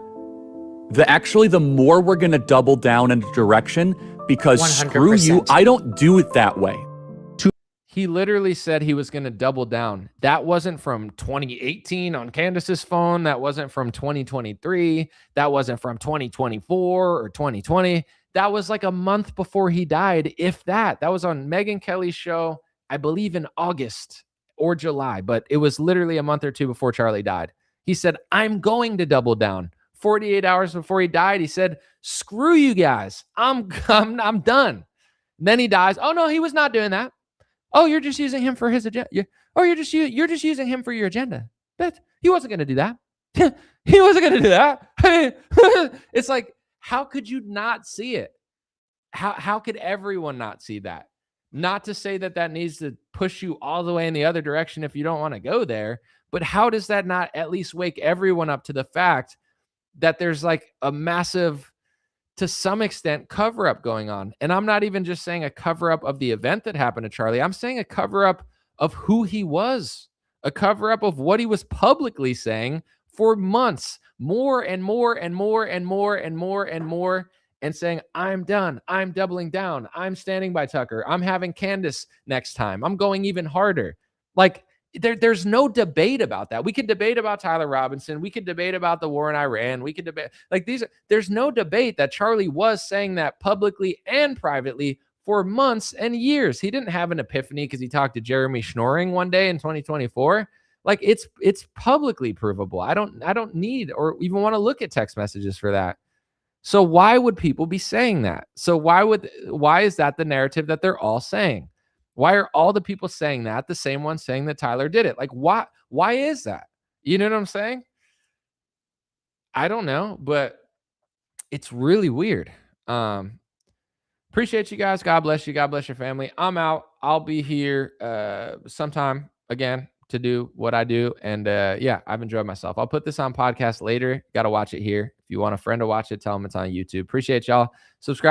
Speaker 3: the more we're going to double down in a direction, because
Speaker 1: 100%.
Speaker 3: screw you, I don't do it that way.
Speaker 5: He literally said he was going to double down. That wasn't from 2018 on Candace's phone. That wasn't from 2023. That wasn't from 2024 or 2020. That was like a month before he died, if that. That was on Megyn Kelly's show, I believe in August or July, but it was literally a month or two before Charlie died. He said, I'm going to double down. 48 hours before he died, he said, screw you guys. I'm done. Then he dies. Oh, no, he was not doing that. Oh, you're just using him for his agenda. Oh, you're just using him for your agenda. But he wasn't going to do that. He wasn't going to do that. I mean, it's like, how could you not see it? How could everyone not see that? Not to say that needs to push you all the way in the other direction if you don't want to go there, but how does that not at least wake everyone up to the fact that there's like a massive, to some extent, cover-up going on? And I'm not even just saying a cover-up of the event that happened to Charlie. I'm saying a cover-up of who he was, a cover-up of what he was publicly saying for months, more and more and more and more and more and more, and saying, I'm done. I'm doubling down. I'm standing by Tucker. I'm having Candace next time. I'm going even harder. Like, there's no debate about that. We could debate about Tyler Robinson. We could debate about the war in Iran. We could debate there's no debate that Charlie was saying that publicly and privately for months and years. He didn't have an epiphany because he talked to Jeremy Schnoring one day in 2024. Like, it's publicly provable. I don't need or even want to look at text messages for that. So why would people be saying that? So why is that the narrative that they're all saying? Why are all the people saying that the same ones saying that Tyler did it? Like, why is that? You know what I'm saying? I don't know, but it's really weird. Appreciate you guys. God bless you. God bless your family. I'm out. I'll be here sometime again to do what I do. And yeah, I've enjoyed myself. I'll put this on podcast later. Got to watch it here. If you want a friend to watch it, tell them it's on YouTube. Appreciate y'all. Subscribe.